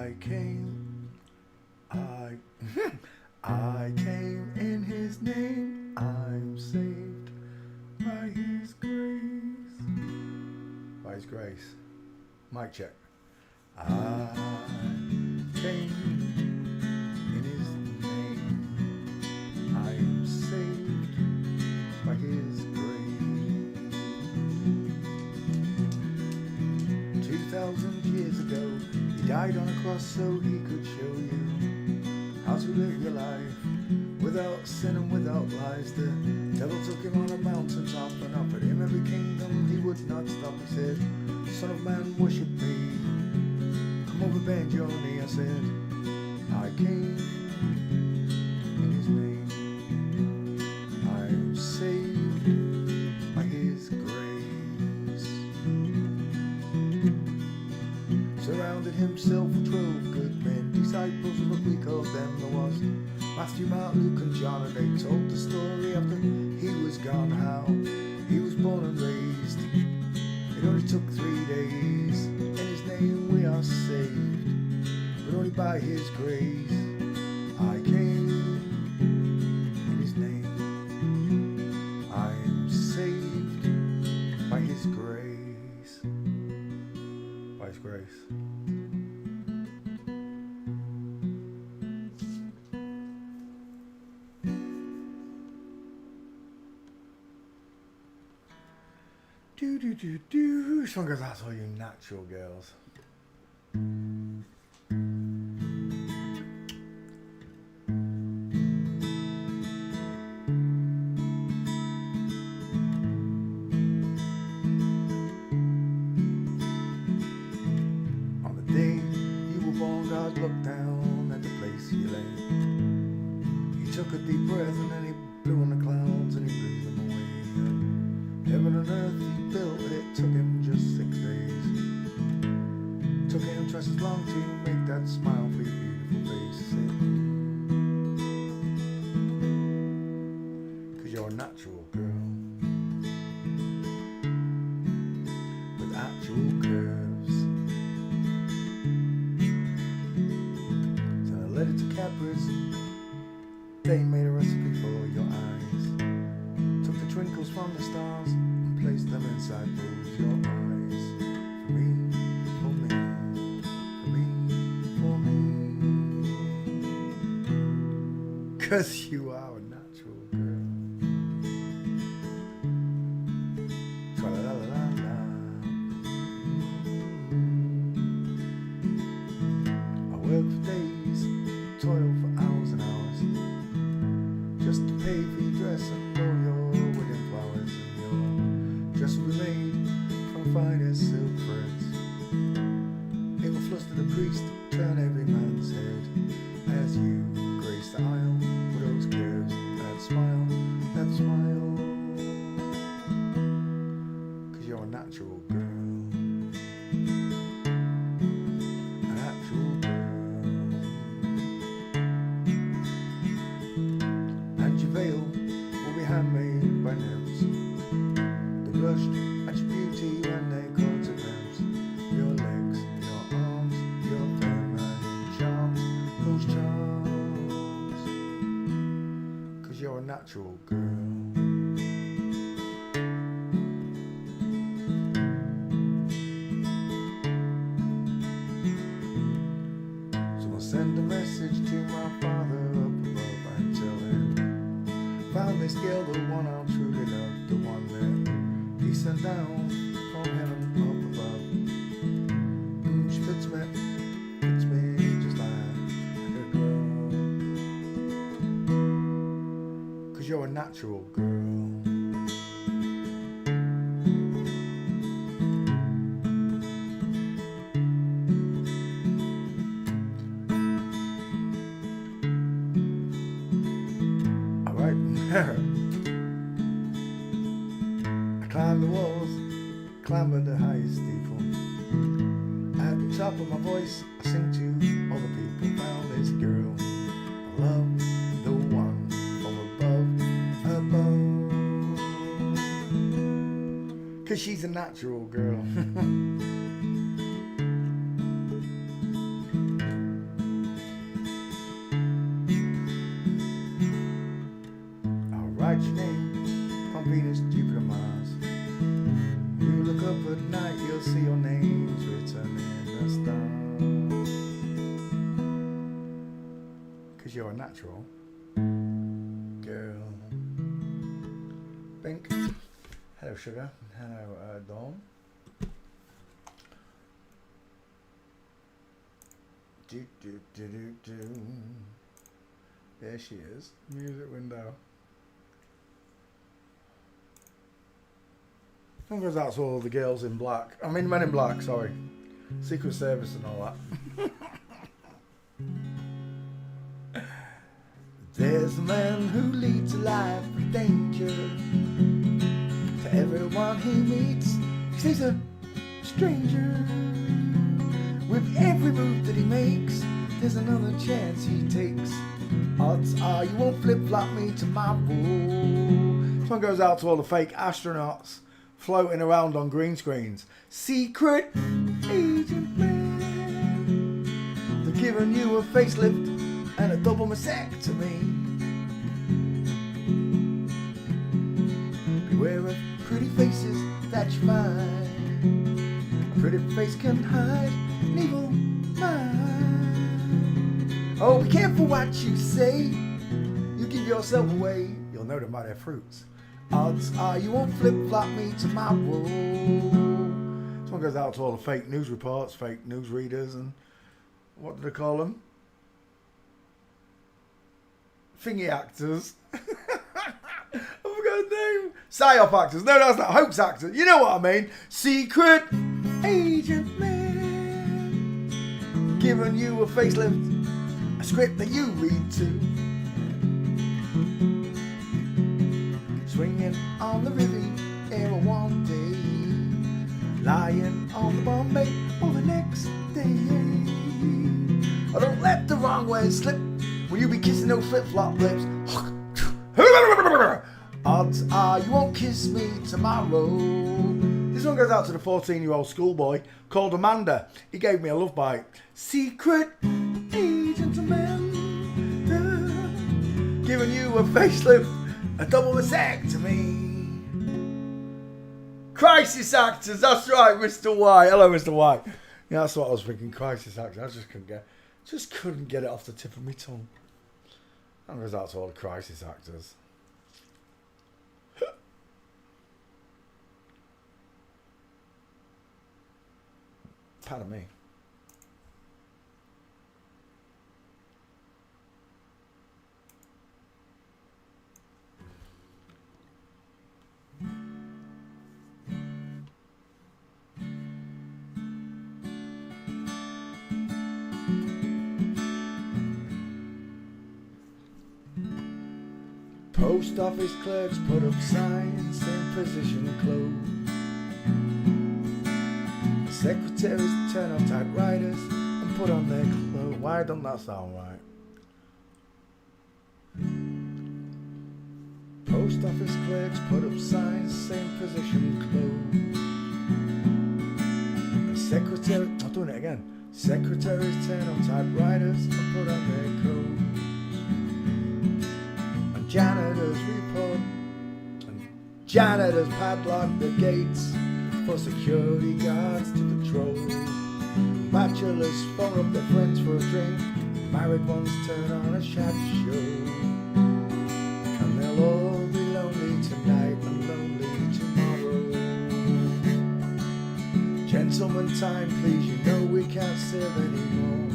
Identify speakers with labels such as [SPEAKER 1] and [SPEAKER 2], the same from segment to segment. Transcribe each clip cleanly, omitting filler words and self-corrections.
[SPEAKER 1] I came, I, I came in His name. I'm saved by His grace. By His grace. Mic check. I came in His name. I am saved by His grace. 2,000 years ago, He died on a cross so He could show you how to live your life without sin and without lies. The devil took Him on a mountain top and offered Him every kingdom. He would not stop. He said, Son of man, worship me. Come over, bend your knee. I said, I came in His name. I'm saved by His grace. Surrounded Himself with 12 good men, disciples, but we called them. There was Matthew, Mark, Luke and John, and they told the story after He was gone, how He was born and raised. It only took 3 days. In His name we are saved, but only by His grace. I came in His name. I am saved by His grace. By His grace. Do do do do. This one goes out to all you natural girls. On the day you were born, God looked down at the place you lay. He took a deep breath and then He blew on the clouds and He blew them away. Heaven and earth He built, it took Him just 6 days. Took Him twice as long to make that smile for your beautiful face. Cause you're a natural girl with actual curves. So I led it to Cadbury's. They made a recipe for your eyes. Took the twinkles from the stars and placed them inside both your eyes. For me, for me, for me, for me. Cause you are a natural girl. Tra-la-la-la-la. I work for days, toil for hours and hours, just to pay for your dress and all your wedding flowers. And your dress will be made from the finest silk threads. It will fluster the priest, turn every man's head, as you grace the aisle with those curves, that smile, that smile. Cause you're a natural girl, a natural girl. And your veil will be handmade by nymphs. They blushed at your beauty when they called to nerves. Your legs, your arms, your feminine charms, those charms. Cause you're a natural girl. So I'll send a message to my Father up above and tell Him, found this girl, the one I'll truly love, the one that He sent down from heaven up above. She fits me just like a glove. Cause you're a natural girl. Alright. I climb the walls, climb the highest steeple. At the top of my voice, I sing to all the people. Found this girl, I love the one from above. Cause she's a natural girl. write your name on Venus, Jupiter, Mars. You look up at night, you'll see your names written in the stars. Because you're a natural girl. Bink. Hello, Sugar. Hello, Dawn. Do. There she is. Music window. One goes out to all the girls in black. I mean, men in black, sorry. Secret Service and all that. There's a man who leads a life of danger. To everyone he meets, he's a stranger. With every move that he makes, there's another chance he takes. Odds are you won't flip-flop me tomorrow. This one goes out to all the fake astronauts floating around on green screens. Secret agent man. They're giving you a facelift and a double mastectomy. Beware of pretty faces that you find. A pretty face can hide an evil mind. Oh, be careful what you say. You give yourself away, you'll know them by their fruits. Odds are you won't flip-flop me tomorrow. This one goes out to all the fake news reports, fake news readers, and what do they call them? Thingy actors. I forgot his name. Psyop actors. No, that's not. Hoax actors. You know what I mean. Secret agent man. Giving you a facelift. A script that you read to. Swinging on the Riviera one day. Lying on the Bombay or the next day. I don't let the wrong way slip. Will you be kissing those flip-flop lips? Odds are you won't kiss me tomorrow. This one goes out to the 14-year-old schoolboy called Amanda. He gave me a love bite. Secret agent man. Giving you a facelift, a double mastectomy. Crisis actors, that's right, Mr. White. Hello, Mr. White. Yeah, that's what I was thinking, crisis actors. I just couldn't get it off the tip of my tongue. That goes out to all the crisis actors. Pardon me. Post office clerks put up signs in position clothes. Secretaries turn off typewriters and put on their clothes. Why don't that sound right? Post office clerks put up signs, same position clothes. Secretary, I'm doing it again. Secretaries turn on typewriters and put on their coats. And janitors report, and janitors padlock the gates for security guards to patrol. Bachelors phone up their friends for a drink. Married ones turn on a chat show. And they'll all be lonely tonight and lonely tomorrow. Gentlemen, time please, you know we can't serve anymore.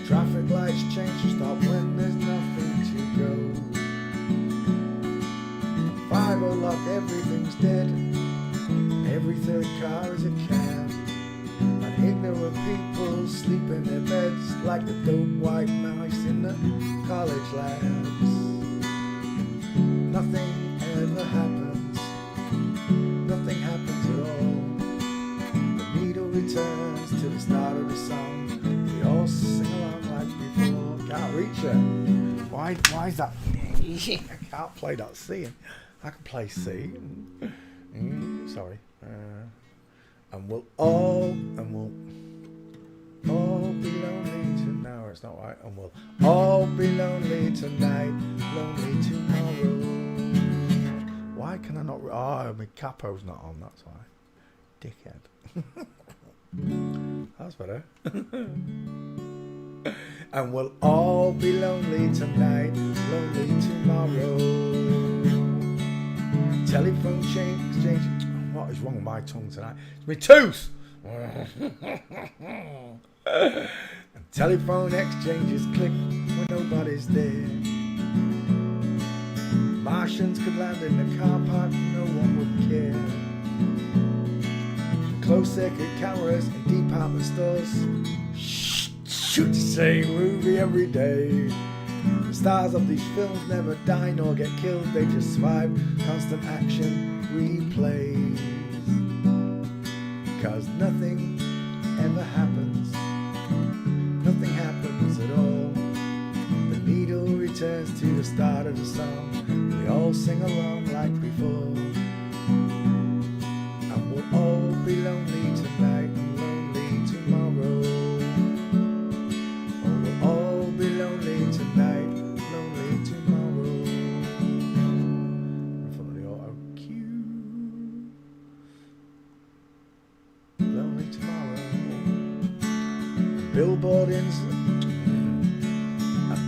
[SPEAKER 1] Traffic lights change to stop when there's nothing to go. 5 o'clock, everything's dead. Every third car is a cab. And ignorant people sleep in their beds like the dope white mice in the college labs. Nothing ever happens. Nothing happens at all. The needle returns to the start of the song. We all sing along like before. Can't reach it. Why is that? I can't play that C. I can play C. Sorry. And we'll all be lonely tonight. No, it's not right. And we'll all be lonely tonight. Lonely capo's not on, that's why. Dickhead. That's better. And we'll all be lonely tonight, lonely tomorrow. Telephone exchange. What is wrong with my tongue tonight? It's my tooth! And telephone exchanges click when nobody's there. Martians could land in the car park, no one would care. Closed circuit cameras in department stores shoot the same movie every day. The stars of these films never die nor get killed, they just survive constant action replays. Cause nothing ever happens, nothing happens at all. The needle returns to the start of the song, we all sing along like before. And we'll all be lonely tonight and lonely tomorrow. Oh, we'll all be lonely tonight, lonely tomorrow. In front of the auto cue. Lonely tomorrow.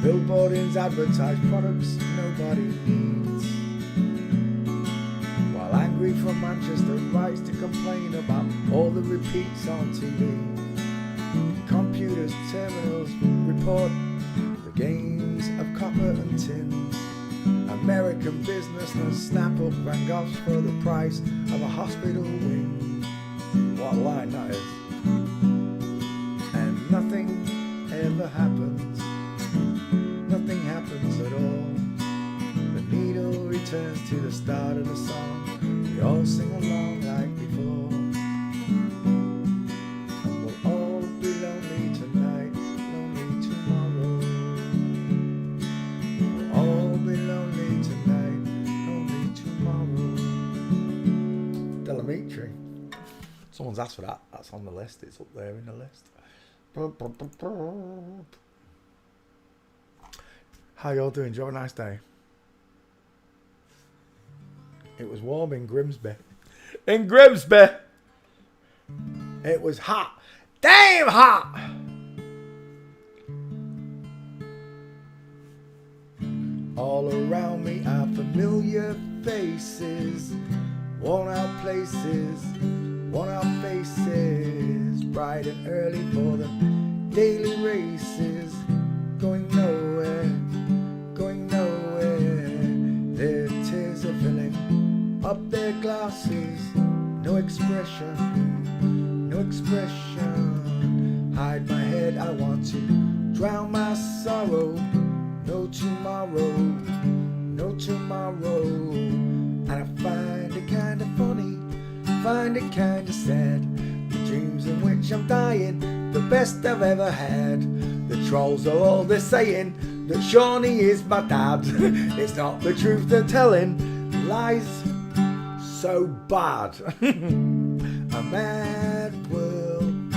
[SPEAKER 1] Billboardings advertise products nobody needs. While angry from Manchester writes to complain about all the repeats on TV. Computers, terminals report the gains of copper and tin. American businessmen snap up Van Goghs for the price of a hospital wing. What a line that is. And nothing ever happens. Nothing happens at all. The needle returns to the start of the song. We all sing along like before. And we'll all be lonely tonight, lonely tomorrow. We'll all be lonely tonight, lonely tomorrow. Delamitri. Someone's asked for that. That's on the list. It's up there in the list. How y'all doing? Did you have a nice day? It was warm in Grimsby. In Grimsby! It was hot. Damn hot! All around me are familiar faces, worn out places, worn out faces, bright and early for the daily races, going nowhere, going nowhere. Their tears are filling up their glasses, no expression, no expression. Hide my head, I want to drown my sorrow. No tomorrow, no tomorrow. And I find it kinda funny, find it kinda sad. The dreams in which I'm dying, the best I've ever had. The trolls are all they're saying, that Shawnee is my dad. It's not the truth they're telling, lies so bad. A mad world,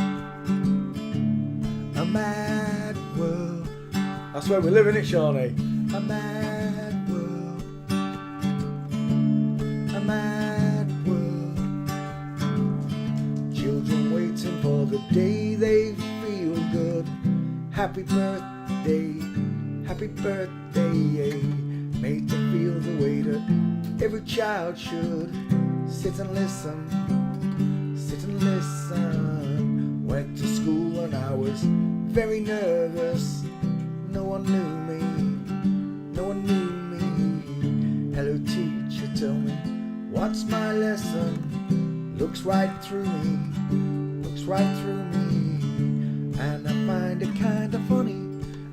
[SPEAKER 1] a mad world. That's where we live in it, Shawnee. A mad world, a mad world. Children waiting for the day they feel good. Happy birthday, happy birthday. Made to feel the way that every child should. Sit and listen, sit and listen. Went to school and I was very nervous. No one knew me, no one knew me. Hello teacher, tell me, what's my lesson? Looks right through me, looks right through me. And I find it kinda funny,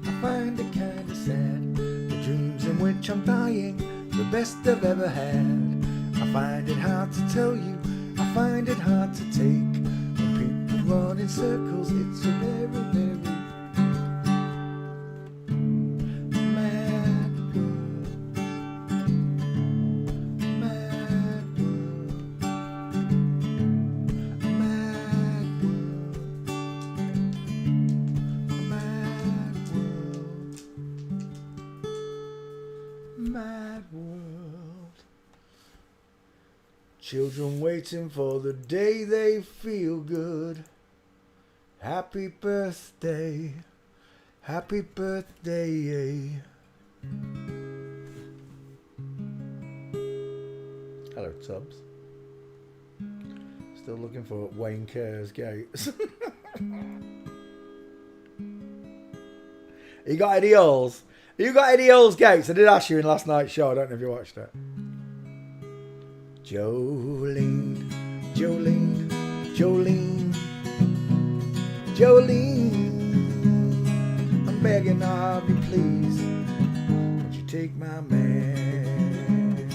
[SPEAKER 1] I find it kinda sad. The dreams in which I'm dying, the best I've ever had. I find it hard to tell you, I find it hard to take. When people run in circles, it's a very, very mad world. Mad world. Mad world. Mad world. Mad world. Children waiting for the day they feel good. Happy birthday, happy birthday. Hello, Tubbs. Still looking for Wayne Kerr's Gates. You got Eddie Earls? You got Eddie Earls Gates? I did ask you in last night's show. I don't know if you watched it. Jolene, Jolene, Jolene, Jolene, I'm begging of you, please, won't you take my man?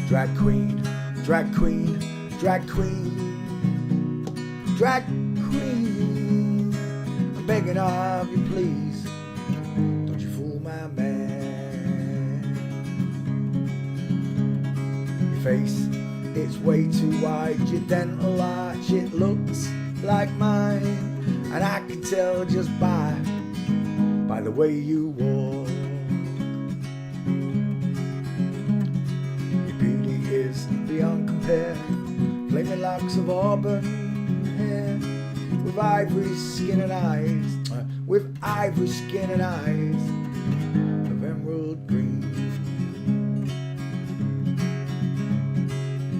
[SPEAKER 1] Drag queen, drag queen, drag queen, drag queen, I'm begging of you, please, don't you fool my man. Face, it's way too wide, your dental arch, it looks like mine, and I can tell just by the way you walk. Your beauty is beyond compare, flaming locks of auburn hair, with ivory skin and eyes, with ivory skin and eyes of emerald green.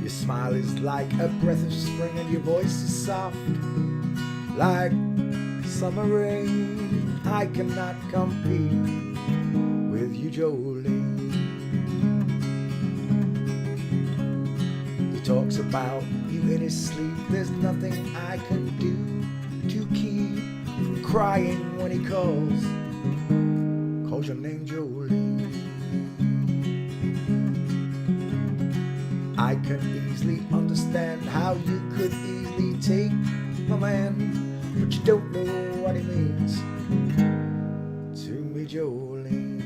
[SPEAKER 1] Smile is like a breath of spring, and your voice is soft like summer rain. I cannot compete with you, Jolene. He talks about you in his sleep. There's nothing I can do to keep from crying when he calls your name, Jolene. I can easily understand how you could easily take my man, but you don't know what he means to me, Jolene.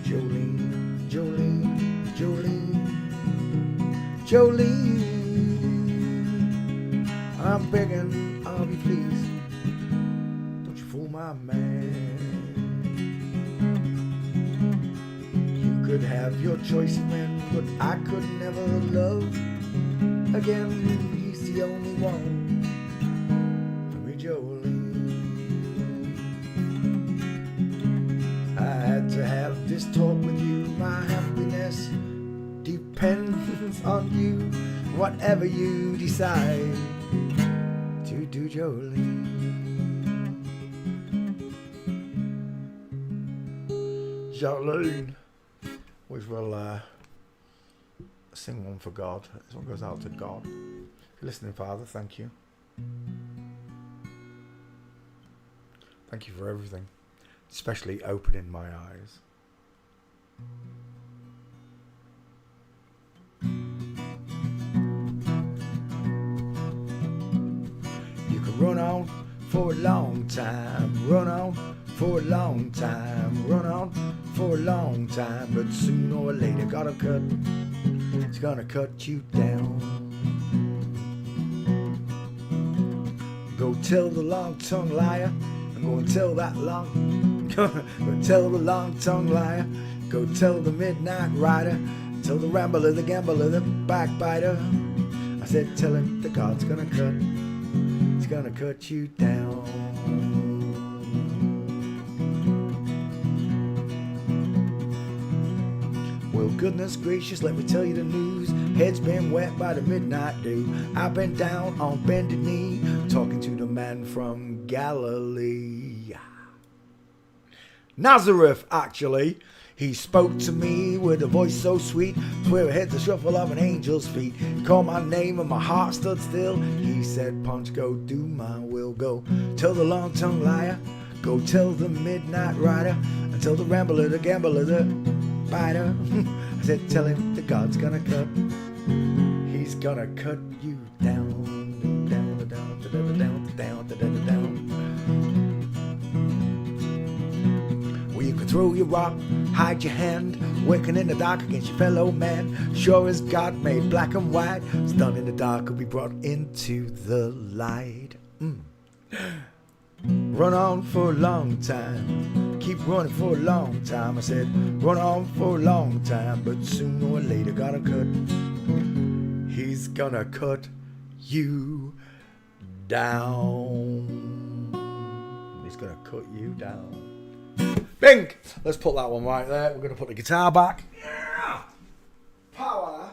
[SPEAKER 1] Jolene, Jolene, Jolene, Jolene, I'm begging of you, please, don't you fool my man. Could have your choice of men, but I could never love again. He's the only one for me, Jolene. I had to have this talk with you. My happiness depends on you. Whatever you decide to do, Jolene. Jolene. Which will sing one for God. This one goes out to God. If you're listening, Father, thank you. Thank you for everything, especially opening my eyes. You can run on for a long time, run on for a long time, run on for a long time, but sooner or later gotta cut, it's gonna cut you down. Go tell the long-tongued liar, I'm gonna tell that go tell the long-tongued liar, go tell the midnight rider, tell the rambler, the gambler, the backbiter. I said tell him the God's gonna cut, it's gonna cut you down. Well, goodness gracious, let me tell you the news. Head's been wet by the midnight dew. I've been down on bended knee, talking to the man from Galilee. Nazareth, actually. He spoke to me with a voice so sweet, swear I had the shuffle of an angel's feet. He called my name and my heart stood still. He said, Punch, go do my will. Go tell the long-tongued liar, go tell the midnight rider, and tell the rambler, the gambler, the biter. I said, tell him the God's gonna cut, he's gonna cut you down, down, down, down, down, down, down, down. Well, you can throw your rock, hide your hand, working in the dark against your fellow man. Sure as God made black and white, it's done in the dark will be brought into the light. Run on for a long time, keep running for a long time. I said, run on for a long time, but sooner or later gotta cut. He's gonna cut you down. He's gonna cut you down. Bing! Let's put that one right there. We're gonna put the guitar back. Yeah! Power.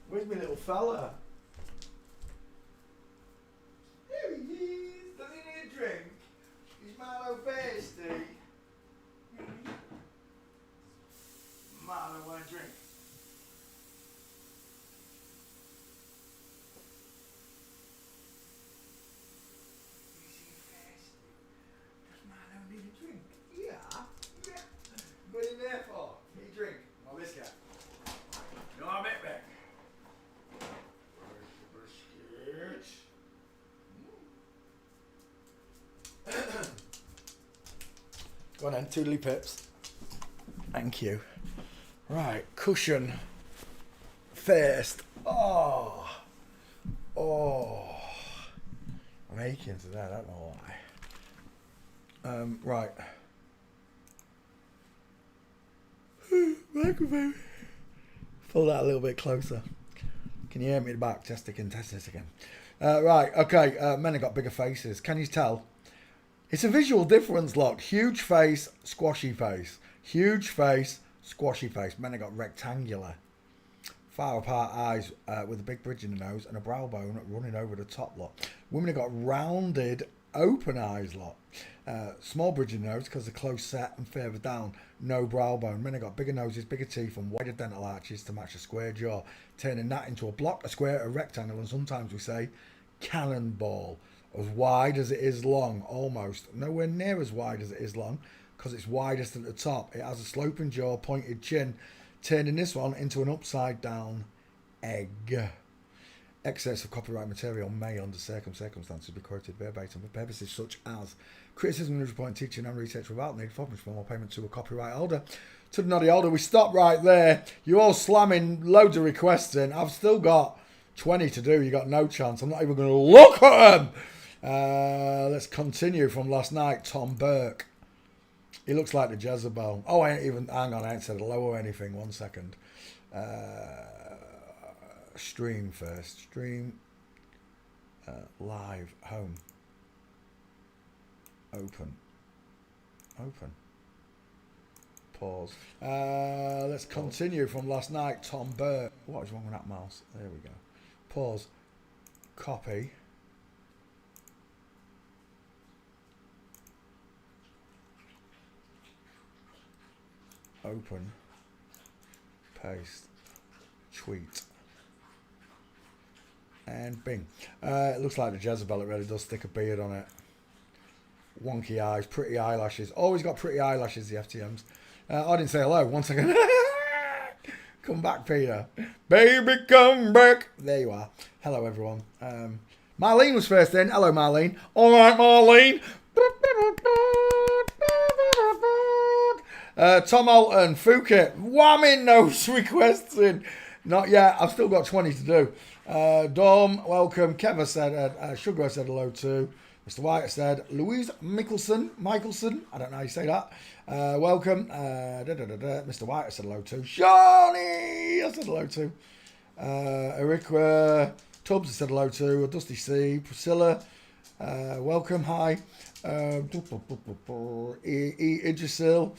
[SPEAKER 1] Where's my little fella? There he is. Does he need a drink? He's Marlowe thirsty. Marlowe want a drink. Is he thirsty? Does Marlowe need a drink? Yeah. What are you there for? Need a drink? My biscuit. No, I'm it back. Go on then, toodly pips. Thank you. Right, cushion first. Oh. I'm aching today, I don't know why. Right. Microphone. Pull that a little bit closer. Can you hear me in the back? Test again. Right, okay. Men have got bigger faces. Can you tell? It's a visual difference, look. Huge face, squashy face. Huge face, squashy face. Men have got rectangular, far apart eyes with a big bridge in the nose and a brow bone running over the top, look. Women have got rounded, open eyes, look. Small bridge in the nose because they're close set and further down. No brow bone. Men have got bigger noses, bigger teeth and wider dental arches to match a square jaw, turning that into a block, a square, a rectangle, and sometimes we say cannonball. As wide as it is long, almost. Nowhere near as wide as it is long, because it's widest at the top. It has a sloping jaw, pointed chin, turning this one into an upside down egg. Excess of copyright material may, under circumstances, be quoted verbatim for purposes such as criticism, news report, teaching and research without need for formal payment to a copyright holder. To the noddy holder, we stop right there. You're all slamming loads of requests in. I've still got 20 to do. You got no chance. I'm not even going to look at them. Let's continue from last night. Tom Burke. He looks like the Jezebel. Oh, I ain't even, hang on, I ain't said hello or anything. 1 second. Stream first. Stream. Live. Home. Open. Pause. Let's continue from last night. Tom Burke. What is wrong with that mouse? There we go. Pause. Copy. Open, paste, tweet, and bing. It looks like the Jezebel. It really does. Stick a beard on it. Wonky eyes, pretty eyelashes. Always got pretty eyelashes, the FTMs. I didn't say hello. 1 second. Come back, Peter. Baby, come back. There you are. Hello, everyone. Marlene was first in. Hello, Marlene. All right, Marlene. Tom Alton, Phuket, whamming those requests in. Not yet. I've still got 20 to do. Dom, welcome. Keva said, Sugar said hello to. Mr. White said, Louise Michelson. I don't know how you say that. Welcome. Mr. White said hello to. Shawnee, I said hello to. Eric Tubbs said hello to. Dusty C. Priscilla, welcome. Hi. Idrisil.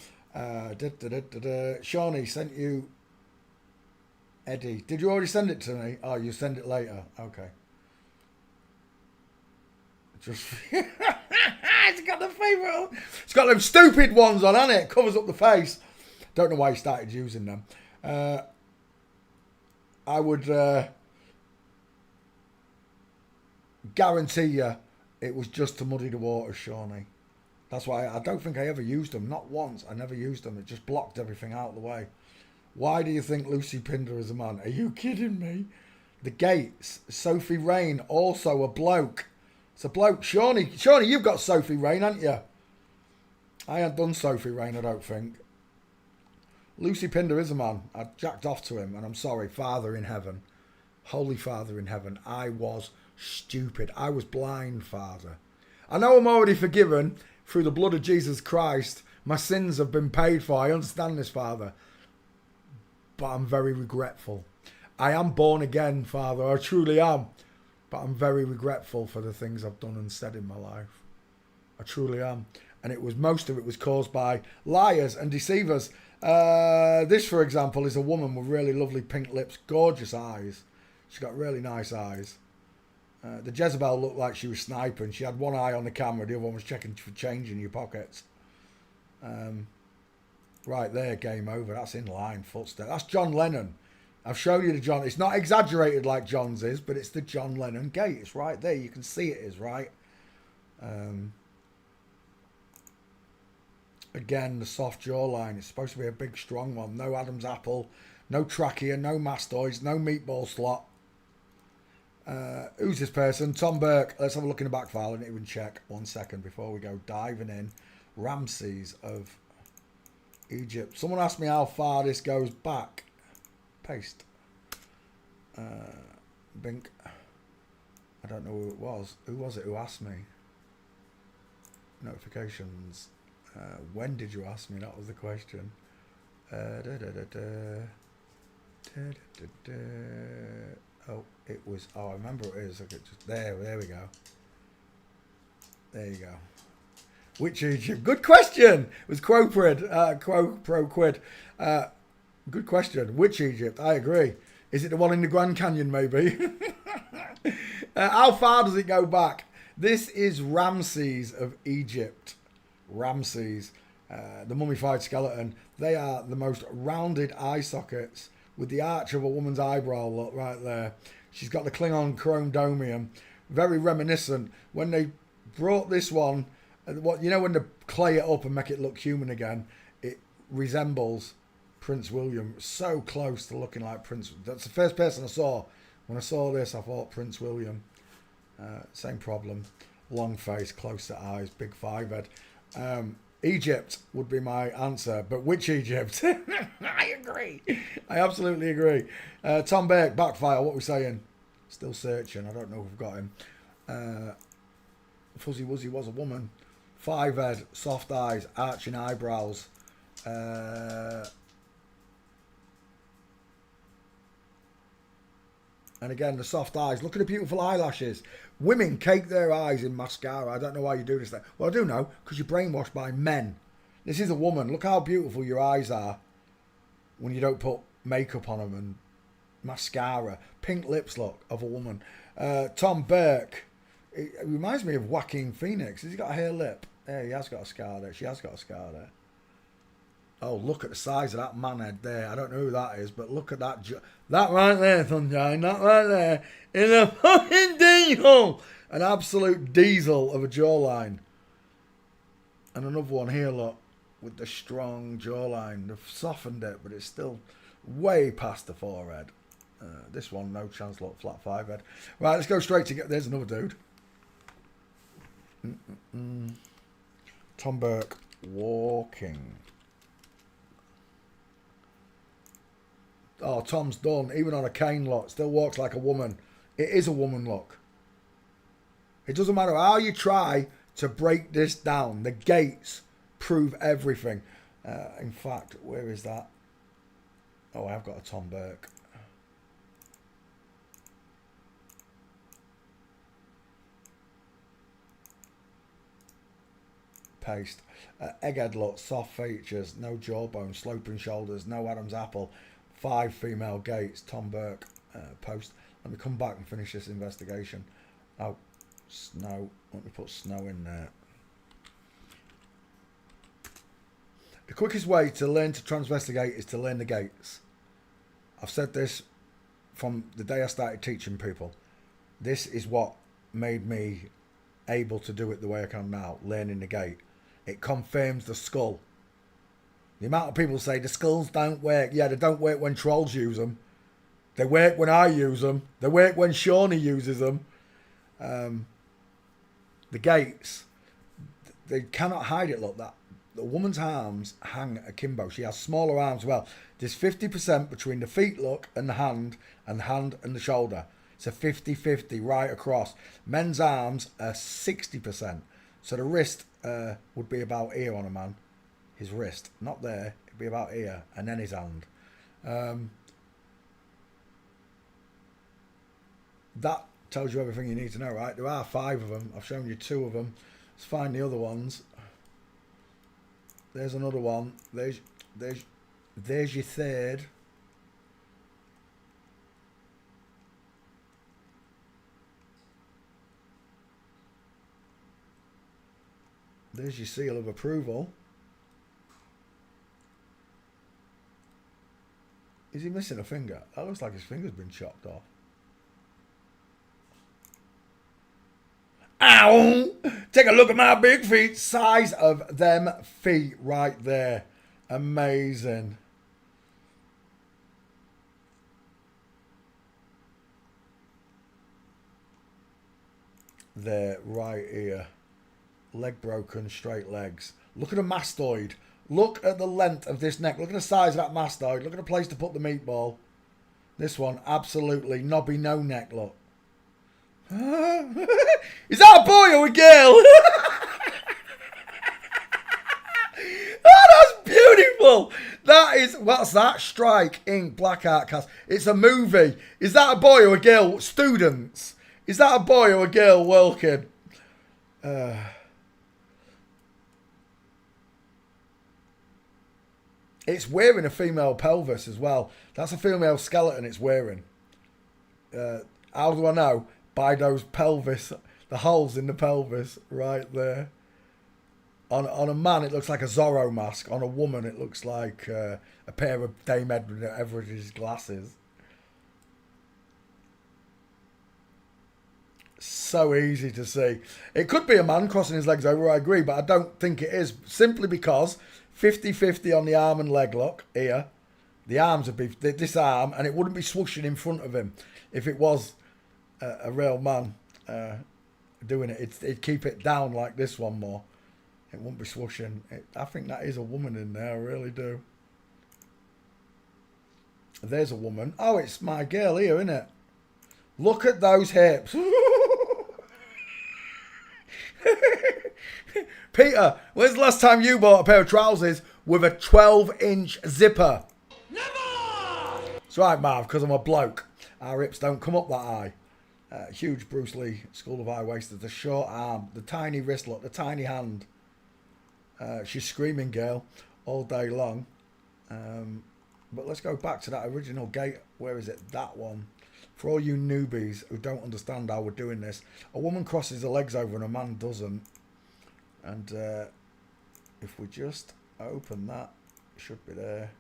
[SPEAKER 1] Shawnee sent you Eddie. Did you already send it to me? Oh, you send it later. Okay. Just it's got the favourite. It's got them stupid ones on, hasn't it? Covers up the face. Don't know why he started using them. I would guarantee you it was just to muddy the waters, Shawnee. That's why I don't think I ever used them. Not once. I never used them. It just blocked everything out of the way. Why do you think Lucy Pinder is a man? Are you kidding me? The Gates. Sophie Rain. Also a bloke. It's a bloke. Shawnee, you've got Sophie Rain, haven't you? I haven't done Sophie Rain, I don't think. Lucy Pinder is a man. I jacked off to him, and I'm sorry. Father in heaven. Holy Father in heaven, I was stupid. I was blind, Father. I know I'm already forgiven through the blood of Jesus Christ. My sins have been paid for. I understand this, Father. But I'm very regretful. I am born again, Father. I truly am. But I'm very regretful for the things I've done and said in my life. I truly am. And most of it was caused by liars and deceivers. This, for example, is a woman with really lovely pink lips, gorgeous eyes. She's got really nice eyes. The Jezebel looked like she was sniping. She had one eye on the camera, the other one was checking for change in your pockets. Right there, game over. That's in line, footstep. That's John Lennon. I've shown you the John. It's not exaggerated like John's is, but it's the John Lennon gate. It's right there. You can see it is, right? Again, the soft jawline. It's supposed to be a big, strong one. No Adam's apple. No trachea. No mastoids. No meatball slot. Who's this person? Tom Burke. Let's have a look in the back file. I didn't even check. 1 second before we go diving in. Ramses of Egypt. Someone asked me how far this goes back. Paste. Bink. I don't know who it was. Who was it who asked me? Notifications. When did you ask me? That was the question. Oh, it was. Oh, I remember it is. Okay, just there we go. There you go. Which Egypt? Good question. It was Quoprid. Pro Quid. Good question. Which Egypt? I agree. Is it the one in the Grand Canyon, maybe? How far does it go back? This is Ramses of Egypt. Ramses, the mummified skeleton. They are the most rounded eye sockets with the arch of a woman's eyebrow. Look right there. She's got the Klingon chrome domium. Very reminiscent. When they brought this one, what you know, when they clay it up and make it look human again, it resembles Prince William. So close to looking like Prince. That's the first person I saw. When I saw this, I thought Prince William. Same problem. Long face, close to eyes, big five head. Egypt would be my answer, but which Egypt? I agree. I absolutely agree. Tom Burke, backfire, what are we saying? Still searching. I don't know if we've got him. Fuzzy Wuzzy was a woman. Five head, soft eyes, arching eyebrows. And again, the soft eyes. Look at the beautiful eyelashes. Women cake their eyes in mascara. I don't know why you do this. Well, I do know, because you're brainwashed by men. This is a woman. Look how beautiful your eyes are when you don't put makeup on them and mascara. Pink lips, look, of a woman. Tom Burke. It reminds me of Joaquin Phoenix. Has he got a hair lip? Yeah, he has got a scar there. She has got a scar there. Oh, look at the size of that man head there. I don't know who that is, but look at that. That right there, Sunshine. That right there is a fucking diesel. An absolute diesel of a jawline. And another one here, look, with the strong jawline. They've softened it, but it's still way past the forehead. This one, no chance, look, flat five head. Right, let's go straight to get. There's another dude. Tom Burke, walking. Oh, Tom's done. Even on a cane, look. Still walks like a woman. It is a woman, look. It doesn't matter how you try to break this down. The gates prove everything. In fact, where is that? Oh, I've got a Tom Burke. Paste. Egghead look. Soft features. No jawbone. Sloping shoulders. No Adam's apple. 5 female gates. Tom Burke. Post. Let me come back and finish this investigation. Oh, snow. Let me put snow in there. The quickest way to learn to transvestigate is to learn the gates. I've said this from the day I started teaching people. This is what made me able to do it the way I can now, learning the gate. It confirms the skull. The amount of people say the skulls don't work. Yeah, they don't work when trolls use them. They work when I use them. They work when Shawnee uses them. The gates, they cannot hide it. Look, that the woman's arms hang akimbo. She has smaller arms. Well, There's 50% between the feet look and the hand and the shoulder. It's a 50-50 right across. Men's arms are 60%. So the wrist would be about here on a man. His wrist, not there. It'd be about here, and then his hand. That tells you everything you need to know, right? There are 5 of them. I've shown you 2 of them. Let's find the other ones. There's another one. There's your third. There's your seal of approval. Is he missing a finger? That looks like his finger's been chopped off. Ow! Take a look at my big feet. Size of them feet right there. Amazing. There, right here. Leg broken, straight legs. Look at a mastoid. Look at the length of this neck. Look at the size of that mastoid. Look at the place to put the meatball. This one, absolutely knobby no neck, look. Is that a boy or a girl? Oh, that's beautiful. That is, what's that? Strike Ink Black Art Cast. It's a movie. Is that a boy or a girl? Students. Is that a boy or a girl working? It's wearing a female pelvis as well. That's a female skeleton it's wearing. How do I know? By those pelvis, the holes in the pelvis right there. On a man, it looks like a Zorro mask. On a woman, it looks like a pair of Dame Edward Everett's glasses. So easy to see. It could be a man crossing his legs over, I agree, but I don't think it is. Simply because 50-50 on the arm and leg look here. The arms would be this arm, and it wouldn't be swooshing in front of him if it was a real man doing it. It'd keep it down like this one more. It wouldn't be swooshing. I think that is a woman in there. I really do. There's a woman. Oh, it's my girl here, isn't it? Look at those hips. Peter, when's the last time you bought a pair of trousers with a 12-inch zipper? Never! It's right, Marv, because I'm a bloke. Our hips don't come up that high. Huge Bruce Lee, School of High Waisted, the short arm, the tiny wrist look, the tiny hand. She's screaming girl all day long. But let's go back to that original gate. Where is it? That one. For all you newbies who don't understand how we're doing this, a woman crosses her legs over and a man doesn't. And if we just open that, it should be there.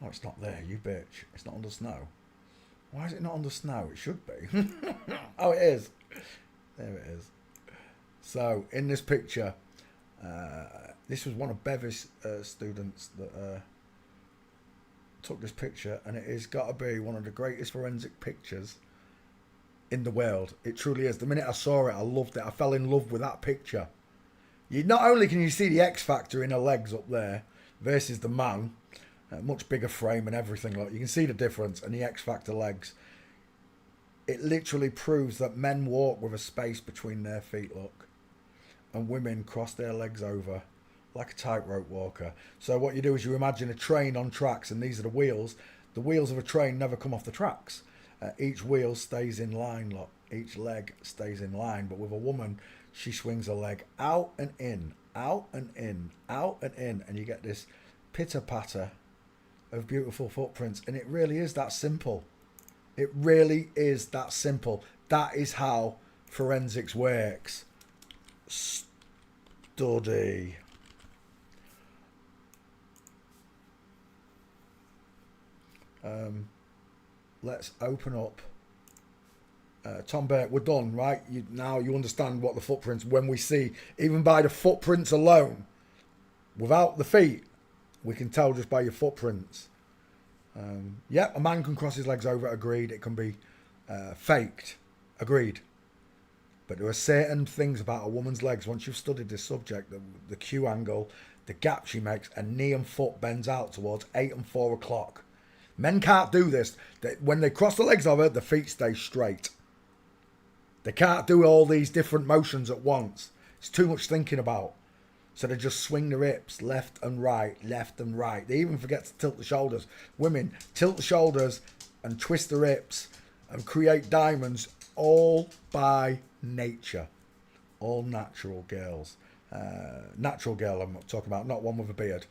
[SPEAKER 1] Oh, it's not there, you bitch. It's not under snow. Why is it not under snow? It should be. Oh, it is. There it is. So, in this picture, this was one of Bevis' students that took this picture, and it has got to be one of the greatest forensic pictures in the world. It truly is. The minute I saw it, I loved it. I fell in love with that picture. Not only can you see the X Factor in her legs up there versus the man, much bigger frame and everything. Like, you can see the difference in the X Factor legs. It literally proves that men walk with a space between their feet, look, and women cross their legs over like a tightrope walker. So what you do is you imagine a train on tracks, and these are the wheels. The wheels of a train never come off the tracks. Each wheel stays in line, look. Each leg stays in line. But with a woman, she swings her leg out and in, out and in, out and in, and you get this pitter-patter of beautiful footprints. And it really is that simple. It really is that simple. That is how forensics works. Study. Let's open up Tom Burke. We're done, right? Now you understand what the footprints, when we see, even by the footprints alone, without the feet, we can tell just by your footprints. A man can cross his legs over, agreed. It can be faked, agreed. But there are certain things about a woman's legs, once you've studied this subject, the Q angle, the gap she makes, a knee and foot bends out towards 8 and 4 o'clock. Men can't do this. When they cross the legs of her, the feet stay straight. They can't do all these different motions at once. It's too much thinking about. So they just swing their hips left and right, left and right. They even forget to tilt the shoulders. Women tilt the shoulders and twist their hips and create diamonds all by nature. All natural girls. Natural girl I'm talking about, not one with a beard.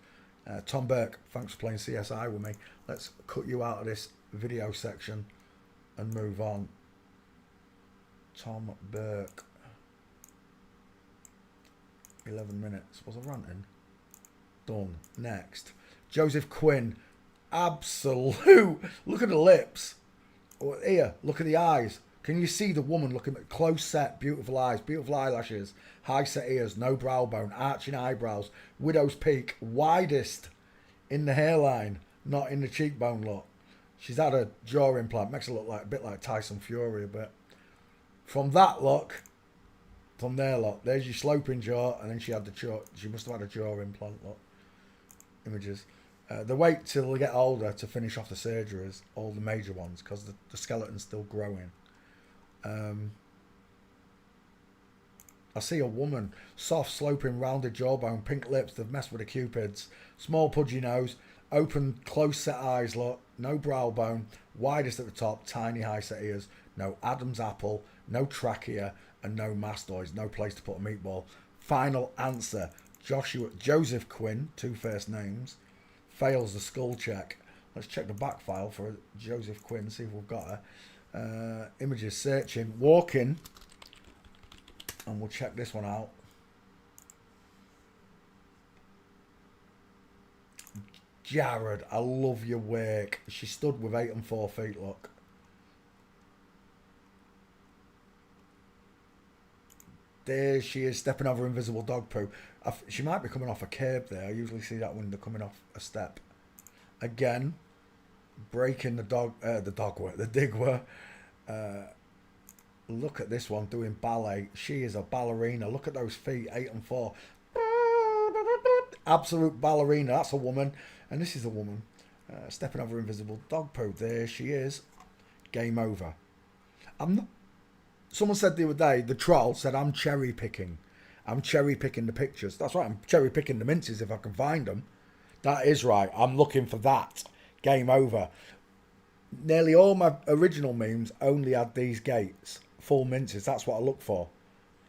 [SPEAKER 1] Tom Burke, thanks for playing CSI with me. Let's cut you out of this video section and move on. Tom Burke. 11 minutes. Was I ranting? Done. Next. Joseph Quinn. Absolute. Look at the lips. Or here. Look at the eyes. Can you see the woman looking at close set, beautiful eyes, beautiful eyelashes, high set ears, no brow bone, arching eyebrows, widow's peak, widest in the hairline, not in the cheekbone look. She's had a jaw implant. Makes her look like a bit like Tyson Fury a bit. From that look, from there look, there's your sloping jaw, and then she had the jaw. She must have had a jaw implant look. Images. They wait till they get older to finish off the surgeries, all the major ones, because the skeleton's still growing. I see a woman, soft, sloping, rounded jawbone, pink lips, they've messed with the cupids, small pudgy nose, open, close set eyes, look, no brow bone, widest at the top, tiny high set ears, no Adam's apple, no trachea, and no mastoids, no place to put a meatball. Final answer, Joseph Quinn, 2 first names, fails the skull check. Let's check the back file for Joseph Quinn, see if we've got her. Images, searching, walking, and we'll check this one out. Jared, I love your work. She stood with 8 and 4 feet, look. There she is, stepping over invisible dog poo. She might be coming off a curb there. I usually see that when they're coming off a step. Again, breaking the dig work. Look at this one doing ballet. She is a ballerina. Look at those feet, 8 and 4. Absolute ballerina. That's a woman. And this is a woman stepping over invisible dog poo. There she is. Game over. Someone said the other day, the troll said, I'm cherry picking. I'm cherry picking the pictures. That's right. I'm cherry picking the minces if I can find them. That is right. I'm looking for that. Game over. Nearly all my original memes only had these gates, full minces. That's what I look for.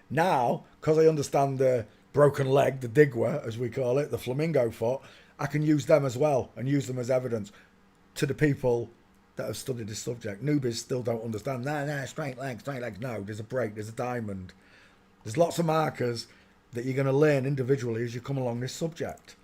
[SPEAKER 1] Now, because I understand the broken leg, the digwer, as we call it, the flamingo foot, I can use them as well and use them as evidence to the people that have studied this subject. Newbies still don't understand. No, straight legs. No, there's a break, there's a diamond. There's lots of markers that you're going to learn individually as you come along this subject.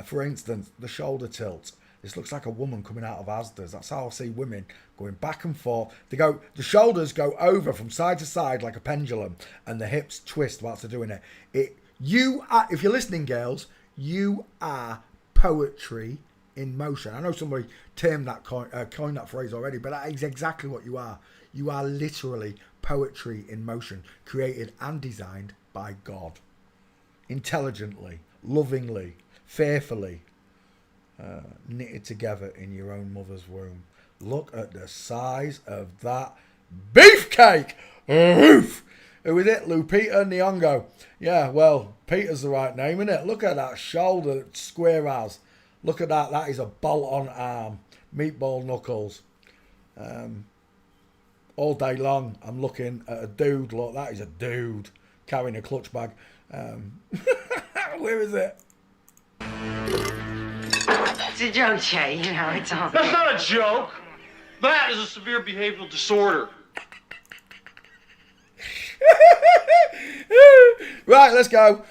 [SPEAKER 1] For instance, the shoulder tilt. This looks like a woman coming out of Asda's. That's how I see women going back and forth. The shoulders go over from side to side like a pendulum, and the hips twist whilst they're doing it. If you're listening, girls, you are poetry in motion. I know somebody coined that phrase already, but that is exactly what you are. You are literally poetry in motion, created and designed by God. Intelligently, lovingly, fearfully. Knitted together in your own mother's womb. Look at the size of that beefcake. Oof. Who is it? Lupita Nyong'o. Yeah, well, Peter's the right name, isn't it? Look at that shoulder that square as. Look at that. That is a bolt-on arm. Meatball knuckles. All day long, I'm looking at a dude. Look, that is a dude carrying a clutch bag. Where is it?
[SPEAKER 2] It's a joke, Jay. You know, it's all...
[SPEAKER 3] That's not a joke. That is a severe behavioral disorder.
[SPEAKER 1] Right, let's go.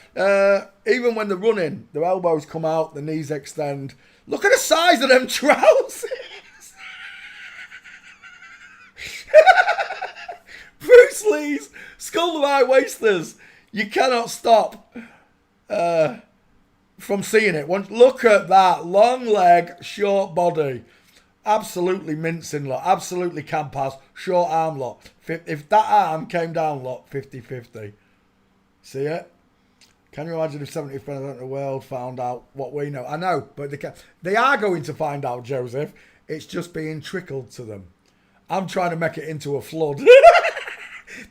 [SPEAKER 1] Even when they're running, their elbows come out, the knees extend. Look at the size of them trousers. Bruce Lee's skull to high waisters. You cannot stop from seeing it. Look at that long leg, short body, absolutely mincing lot, absolutely camp-ass, short arm lot. If that arm came down lot, 50-50. See it? Can you imagine if 70th president of the world found out what we know? I know, but they are going to find out, Joseph. It's just being trickled to them. I'm trying to make it into a flood.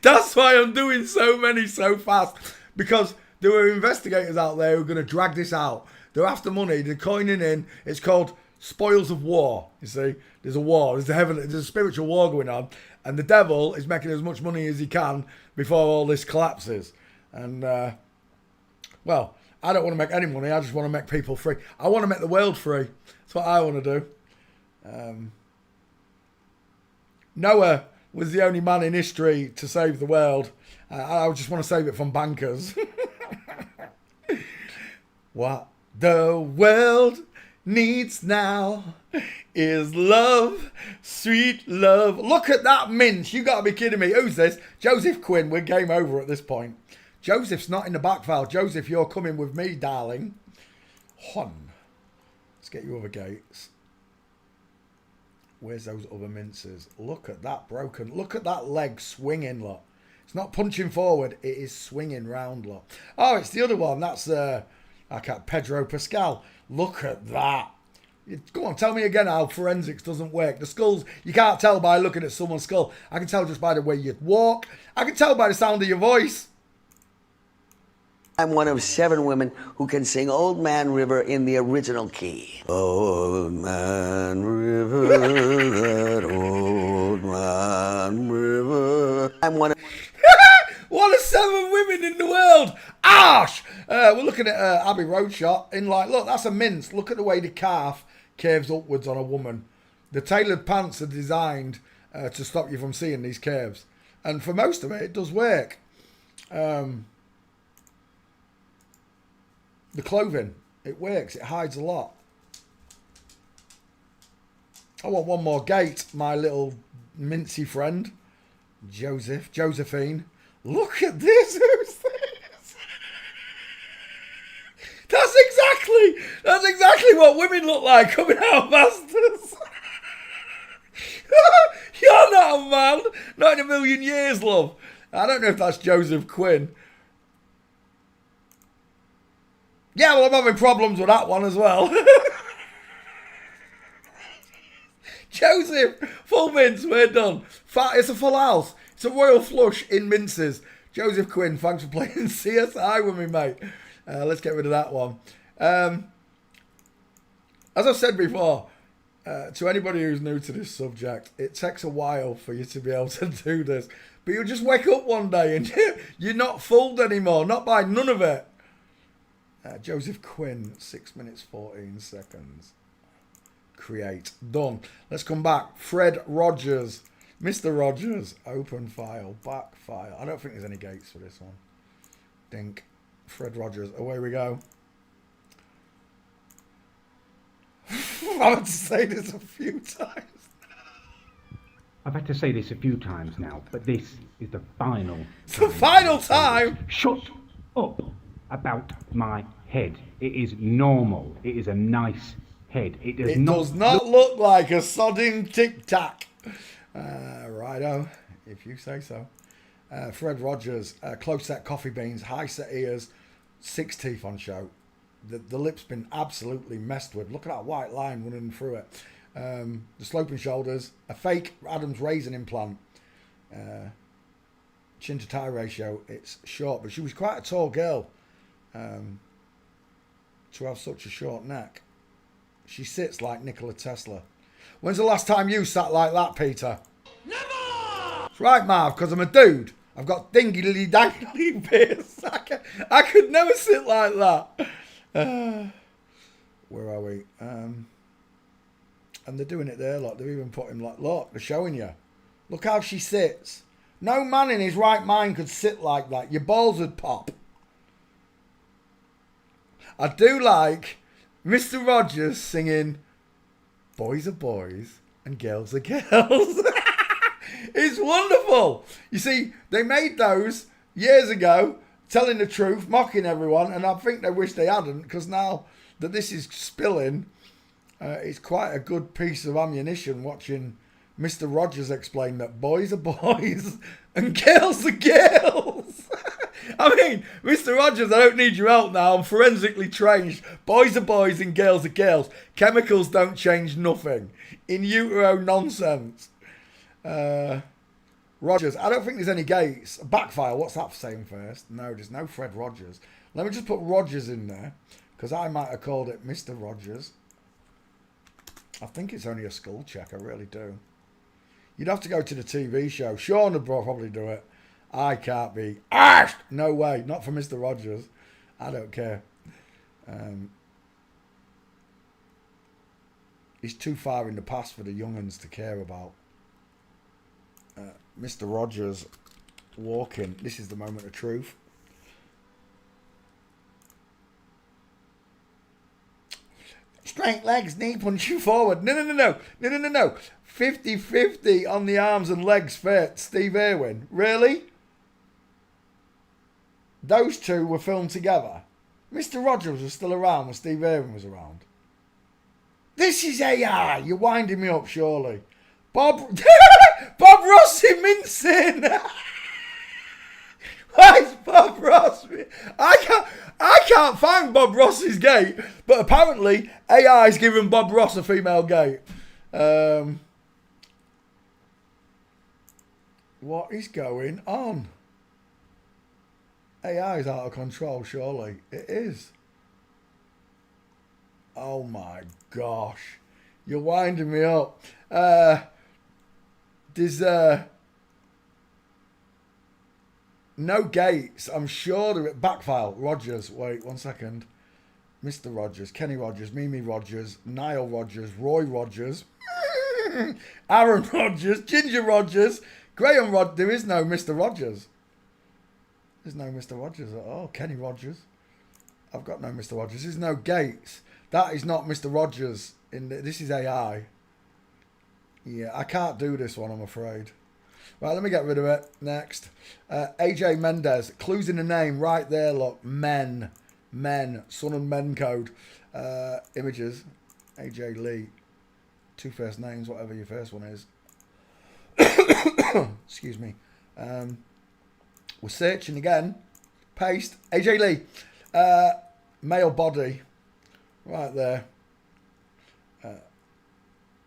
[SPEAKER 1] That's why I'm doing so many so fast. Because there were investigators out there who are going to drag this out. They're after money. They're coining in. It's called spoils of war. You see, there's a war. There's a spiritual war going on. And the devil is making as much money as he can before all this collapses. And, well, I don't want to make any money. I just want to make people free. I want to make the world free. That's what I want to do. Noah was the only man in history to save the world. I just want to save it from bankers. What the world needs now is love, sweet love. Look at that mint. You got to be kidding me. Who's this? Joseph Quinn. We're game over at this point. Joseph's not in the back file. Joseph, you're coming with me, darling. Let's get you over gates. Where's those other minces? Look at that broken. Look at that leg swinging, look. It's not punching forward. It is swinging round, look. Oh, it's the other one. That's Pedro Pascal. Look at that. Go on, tell me again how forensics doesn't work. The skulls, you can't tell by looking at someone's skull. I can tell just by the way you walk. I can tell by the sound of your voice.
[SPEAKER 4] I'm one of 7 women who can sing Old Man River in the original key. Old Man River, that old man river. I'm one of...
[SPEAKER 1] One of 7 women in the world. Ash! We're looking at Abbey Road shot in like, look, that's a mince. Look at the way the calf curves upwards on a woman. The tailored pants are designed to stop you from seeing these curves. And for most of it, it does work. The clothing, it works. It hides a lot. I want one more gate, my little mincy friend. Josephine. Look at this. Who's this? That's exactly what women look like coming out of Masters. You're not a man. Not in a million years, love. I don't know if that's Joseph Quinn. Yeah, well, I'm having problems with that one as well. Joseph, full mince, we're done. It's a full house. It's a royal flush in minces. Joseph Quinn, thanks for playing CSI with me, mate. Let's get rid of that one. As I've said before, to anybody who's new to this subject, it takes a while for you to be able to do this. But you'll just wake up one day and you're not fooled anymore. Not by none of it. Joseph Quinn, 6 minutes, 14 seconds. Create. Done. Let's come back. Fred Rogers. Mr. Rogers. Open file. Back file. I don't think there's any gates for this one. Dink. Fred Rogers. Away we go. I've had to say this a few times.
[SPEAKER 5] I've had to say this a few times now, but this is the final time.
[SPEAKER 1] It's the final time!
[SPEAKER 5] Shut up about my head. It is normal. It is a nice head. It does not
[SPEAKER 1] look like a sodding tic-tac. Righto, if you say so. Fred Rogers, close set coffee beans, high set ears, 6 teeth on show. The lip's been absolutely messed with. Look at that white line running through it. The sloping shoulders, a fake Adam's raisin implant. Chin to tie ratio, it's short, but she was quite a tall girl to have such a short neck. She sits like Nikola Tesla. When's the last time you sat like that, Peter? Never! That's right, Marv, because I'm a dude. I've got dingly dangly bits. I could never sit like that. Where are we? And they're doing it there, look. They've even put him like, look, they're showing you. Look how she sits. No man in his right mind could sit like that. Your balls would pop. I do like Mr. Rogers singing Boys Are Boys and Girls Are Girls. It's wonderful. You see, they made those years ago, telling the truth, mocking everyone, and I think they wish they hadn't, because now that this is spilling, it's quite a good piece of ammunition watching Mr. Rogers explain that boys are boys and girls are girls. I mean, Mr. Rogers, I don't need your help now. I'm forensically trained. Boys are boys and girls are girls. Chemicals don't change nothing. In utero nonsense. Rogers, I don't think there's any gates. Backfire, what's that saying first? No, there's no Fred Rogers. Let me just put Rogers in there, because I might have called it Mr. Rogers. I think it's only a skull check, I really do. You'd have to go to the TV show. Sean would probably do it. I can't be arsed. No way, not for Mr. Rogers. I don't care. He's too far in the past for the young'uns to care about. Mr. Rogers walking. This is the moment of truth. Straight legs, knee punching forward. No. 50-50 on the arms and legs fit. Steve Irwin. Really? Those two were filmed together. Mr. Rogers was still around when Steve Irwin was around. This is AI. You're winding me up, surely. Bob Rossi mincing. Why is Bob Ross? I can't find Bob Ross's gate, but apparently AI's given Bob Ross a female gate. What is going on? AI is out of control, surely. It is. Oh my gosh. You're winding me up. There's no gates. I'm sure they're at backfile. Rogers. Wait 1 second. Mr. Rogers, Kenny Rogers, Mimi Rogers, Niall Rogers, Roy Rogers, Aaron Rogers, Ginger Rogers, Graham Rogers. There is no Mr. Rogers. There's no Mr. Rogers at all. Kenny Rogers. I've got no Mr. Rogers. There's no gates. That is not Mr. Rogers. This is AI. Yeah, I can't do this one, I'm afraid. Right, let me get rid of it. Next. AJ Mendez. Clues in the name right there, look. Men. Son and Men code. Images. AJ Lee. 2 first names, whatever your first one is. Excuse me. We're searching again. Paste. AJ Lee. Male body. Right there.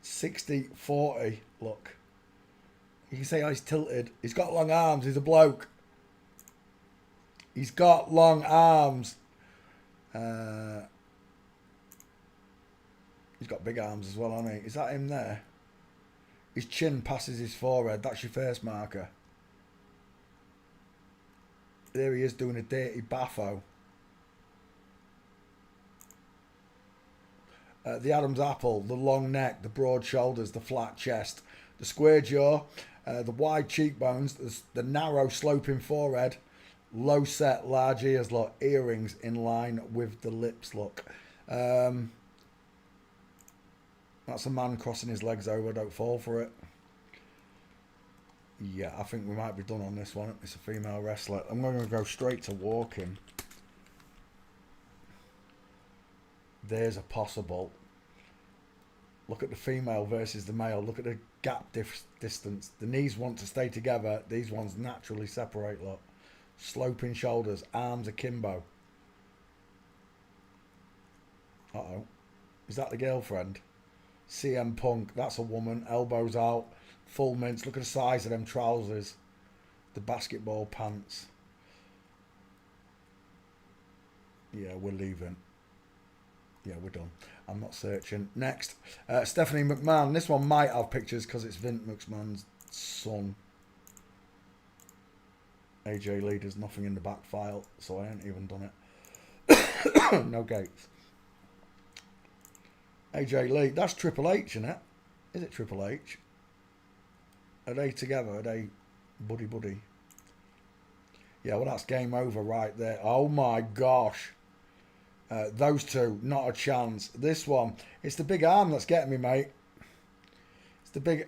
[SPEAKER 1] 60-40. Look. You can say, oh, he's tilted. He's got long arms. He's a bloke. He's got long arms. He's got big arms as well, hasn't he? Is that him there? His chin passes his forehead. That's your first marker. There he is doing a dirty baffo. The Adam's apple, the long neck, the broad shoulders, the flat chest, the square jaw, the wide cheekbones, the narrow sloping forehead, low set, large ears, look, earrings in line with the lips, look. That's a man crossing his legs over, don't fall for it. Yeah, I think we might be done on this one. It's a female wrestler. I'm going to go straight to walking. There's a possible. Look at the female versus the male. Look at the gap distance. The knees want to stay together. These ones naturally separate, look. Sloping shoulders. Arms akimbo. Uh-oh. Is that the girlfriend? CM Punk. That's a woman. Elbows out. Full mince. Look at the size of them trousers. The basketball pants. Yeah, we're leaving. Yeah, we're done. I'm not searching. Next. Stephanie McMahon. This one might have pictures because it's Vince McMahon's son. AJ Lee, there's nothing in the back file, so I ain't even done it. No gates. AJ Lee. That's Triple H, isn't it? Is it Triple H? Are they together? Are they buddy? Yeah, well, that's game over right there. Oh, my gosh. Those two, not a chance. This one, it's the big arm that's getting me, mate. It's the big,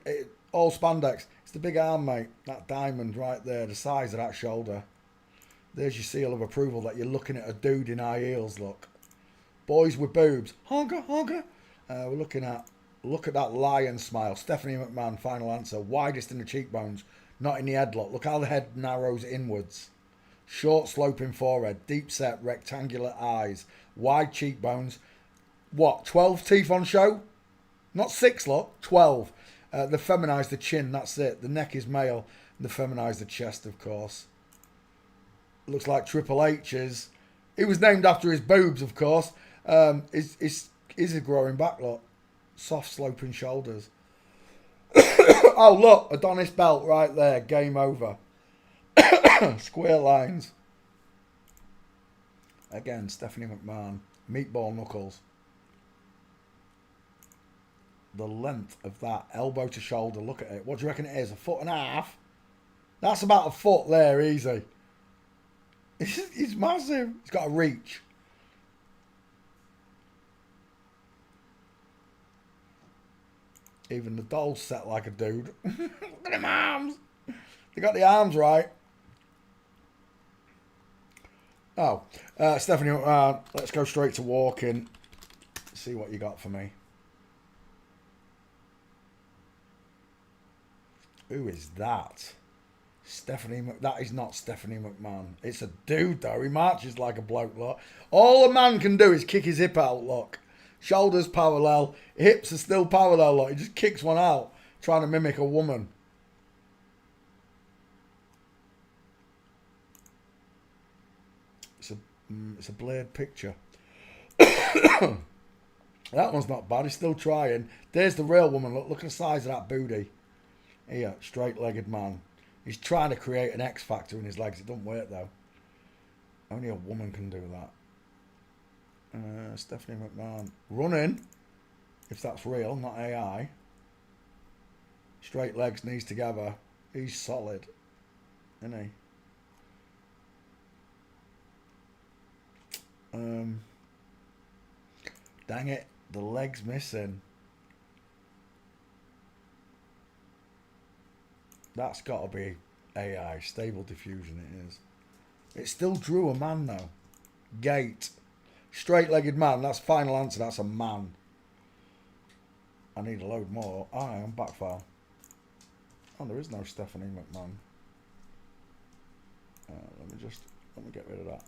[SPEAKER 1] all spandex. It's the big arm, mate. That diamond right there, the size of that shoulder. There's your seal of approval that you're looking at a dude in high heels, look. Boys with boobs. Honker. We're looking at, look at that lion smile. Stephanie McMahon, final answer. Widest in the cheekbones, not in the head, look. Look how the head narrows inwards. Short sloping forehead, deep set rectangular eyes, wide cheekbones. What, 12 teeth on show? Not 6, look, 12. They feminise the chin, that's it. The neck is male. They feminise the chest, of course. Looks like Triple H's. He was named after his boobs, of course. Is a growing back, look. Soft sloping shoulders. Oh, look, Adonis belt right there. Game over. Square lines. Again, Stephanie McMahon. Meatball knuckles. The length of that elbow to shoulder. Look at it. What do you reckon it is? 1.5 feet? That's about a foot there, easy. He's massive. He's got a reach. Even the doll's set like a dude. Look at them arms. They got the arms right. Oh, Stephanie, let's go straight to walking. See what you got for me. Who is that? That is not Stephanie McMahon. It's a dude though. He marches like a bloke, look. All a man can do is kick his hip out, look. Shoulders parallel, hips are still parallel, look. He just kicks one out, trying to mimic a woman. It's a blurred picture. That one's not bad. He's still trying. There's the real woman. Look at the size of that booty. Here, straight-legged man. He's trying to create an X factor in his legs. It doesn't work though. Only a woman can do that. Stephanie McMahon running. If that's real, not AI. Straight legs, knees together. He's solid, isn't he? Dang it, the leg's missing. That's got to be AI. Stable diffusion it is. It still drew a man though. Gait. Straight-legged man. That's final answer. That's a man. I need a load more. Oh, I'm backfire. Oh, there is no Stephanie McMahon. Let me get rid of that.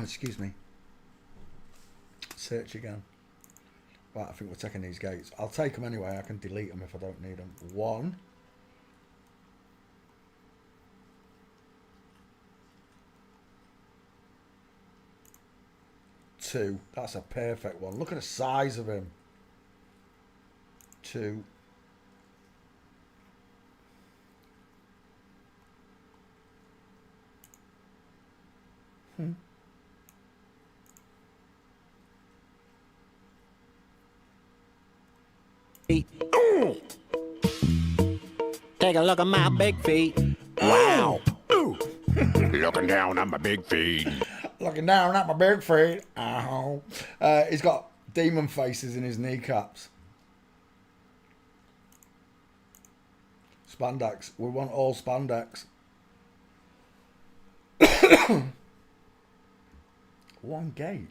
[SPEAKER 1] Excuse me. Search again. Right, I think we're taking these gates. I'll take them anyway. I can delete them if I don't need them. 1. 2. That's a perfect one. Look at the size of him. 2.
[SPEAKER 6] Take a look at my big feet. Wow.
[SPEAKER 7] Looking down at my big feet.
[SPEAKER 1] Looking down at my big feet. Oh. He's got demon faces in his kneecaps. Spandex. We want all spandex. One gate.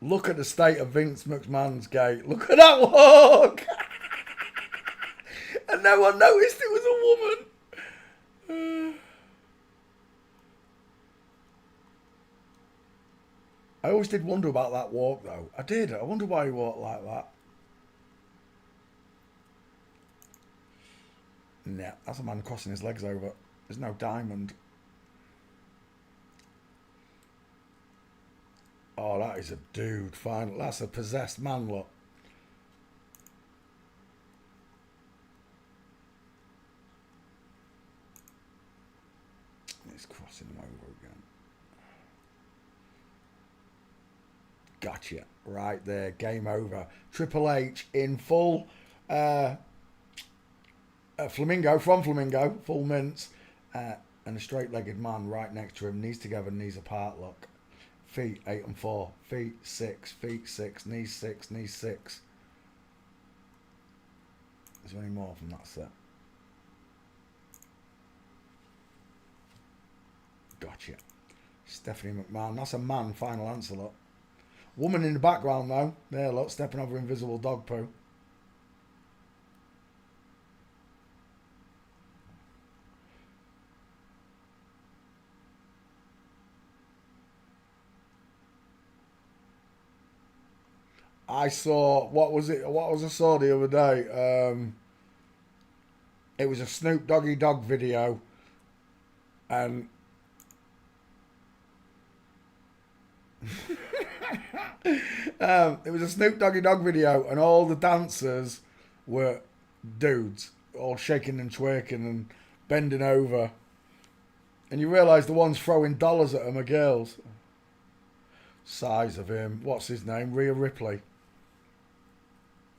[SPEAKER 1] Look at the state of Vince McMahon's gate. Look at that walk. And no one noticed it was a woman. I always did wonder about that walk though. I did. I wonder why he walked like that. Nah, that's a man crossing his legs over. There's no diamond. Oh, that is a dude. Fine. That's a possessed man, look. It's crossing them over again. Gotcha. Right there. Game over. Triple H in full flamingo, from flamingo, full mince. And a straight-legged man right next to him. Knees together, knees apart, look. Feet 8 and 4. Feet 6. Feet 6. Knees 6. Knees 6. Is there any more from that set? Gotcha. Stephanie McMahon. That's a man. Final answer, look. Woman in the background, though. There, look. Stepping over invisible dog poo. I saw, what was I saw the other day? It was a Snoop Doggy Dogg video, and it was a Snoop Doggy Dogg video, and all the dancers were dudes, all shaking and twerking and bending over, and you realise the ones throwing dollars at them are girls. Size of him, what's his name? Rhea Ripley.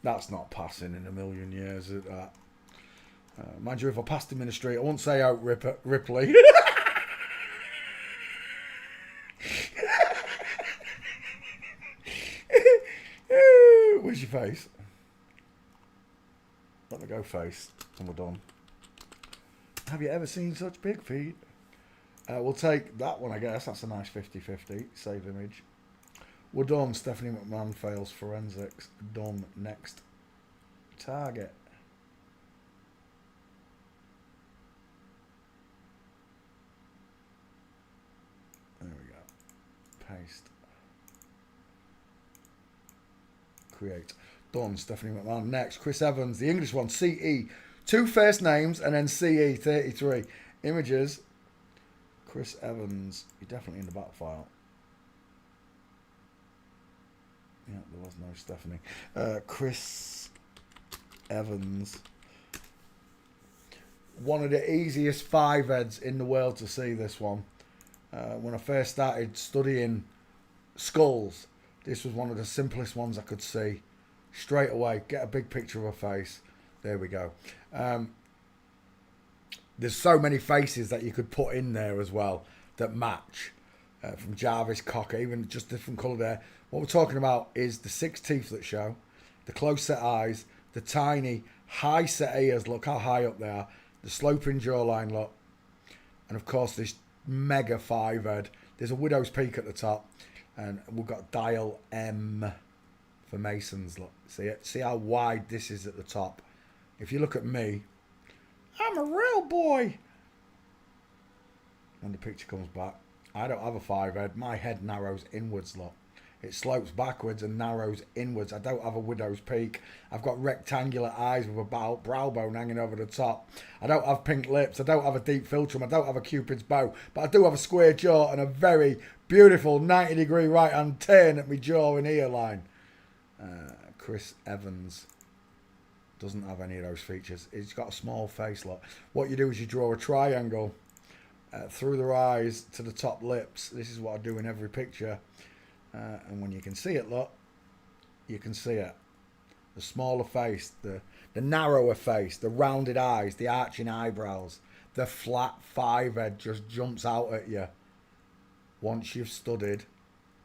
[SPEAKER 1] That's not passing in a million years, is that? Mind you, if I passed him in the street, I wouldn't say out Ripley. Where's your face? Let me go face, and we're done. Have you ever seen such big feet? We'll take that one, I guess. That's a nice 50-50. Save image. We're done. Stephanie McMahon fails forensics. Done. Next. Target. There we go. Paste. Create. Done. Stephanie McMahon. Next. Chris Evans. The English one. CE. 2 first names and then CE 33. Images. Chris Evans. You're definitely in the back file. Yeah, there was no Stephanie. Chris Evans. One of the easiest 5 heads in the world to see, this one. When I first started studying skulls, this was one of the simplest ones I could see. Straight away, get a big picture of her face. There we go. There's so many faces that you could put in there as well that match. From Jarvis Cocker, even just different colour there. What we're talking about is the 6 teeth that show, the close set eyes, the tiny high set ears, look how high up they are, the sloping jawline, look, and of course this mega 5 head. There's a widow's peak at the top, and we've got dial M for Masons, look. See it? See how wide this is at the top? If you look at me, I'm a real boy. When the picture comes back, I don't have a 5 head. My head narrows inwards, look. It slopes backwards and narrows inwards. I don't have a widow's peak. I've got rectangular eyes with a brow bone hanging over the top. I don't have pink lips. I don't have a deep philtrum. I don't have a cupid's bow. But I do have a square jaw and a very beautiful 90-degree right-hand turn at my jaw and ear line. Chris Evans doesn't have any of those features. He's got a small face, look. What you do is you draw a triangle through their eyes to the top lips. This is what I do in every picture. And when you can see it, look, you can see it. The smaller face, the narrower face, the rounded eyes, the arching eyebrows, the flat 5 head just jumps out at you once you've studied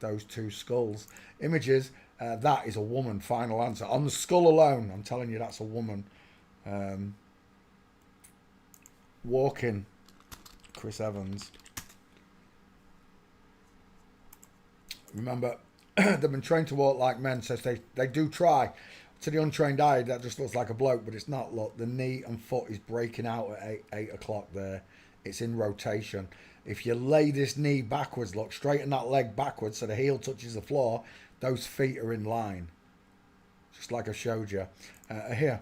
[SPEAKER 1] those 2 skulls. Images, that is a woman, final answer. On the skull alone, I'm telling you, that's a woman. Walking. Chris Evans. Remember, they've been trained to walk like men, so they do try. To the untrained eye, that just looks like a bloke, but it's not. Look, the knee and foot is breaking out at 8 o'clock there. It's in rotation. If you lay this knee backwards, look, straighten that leg backwards so the heel touches the floor, those feet are in line. Just like I showed you. Here,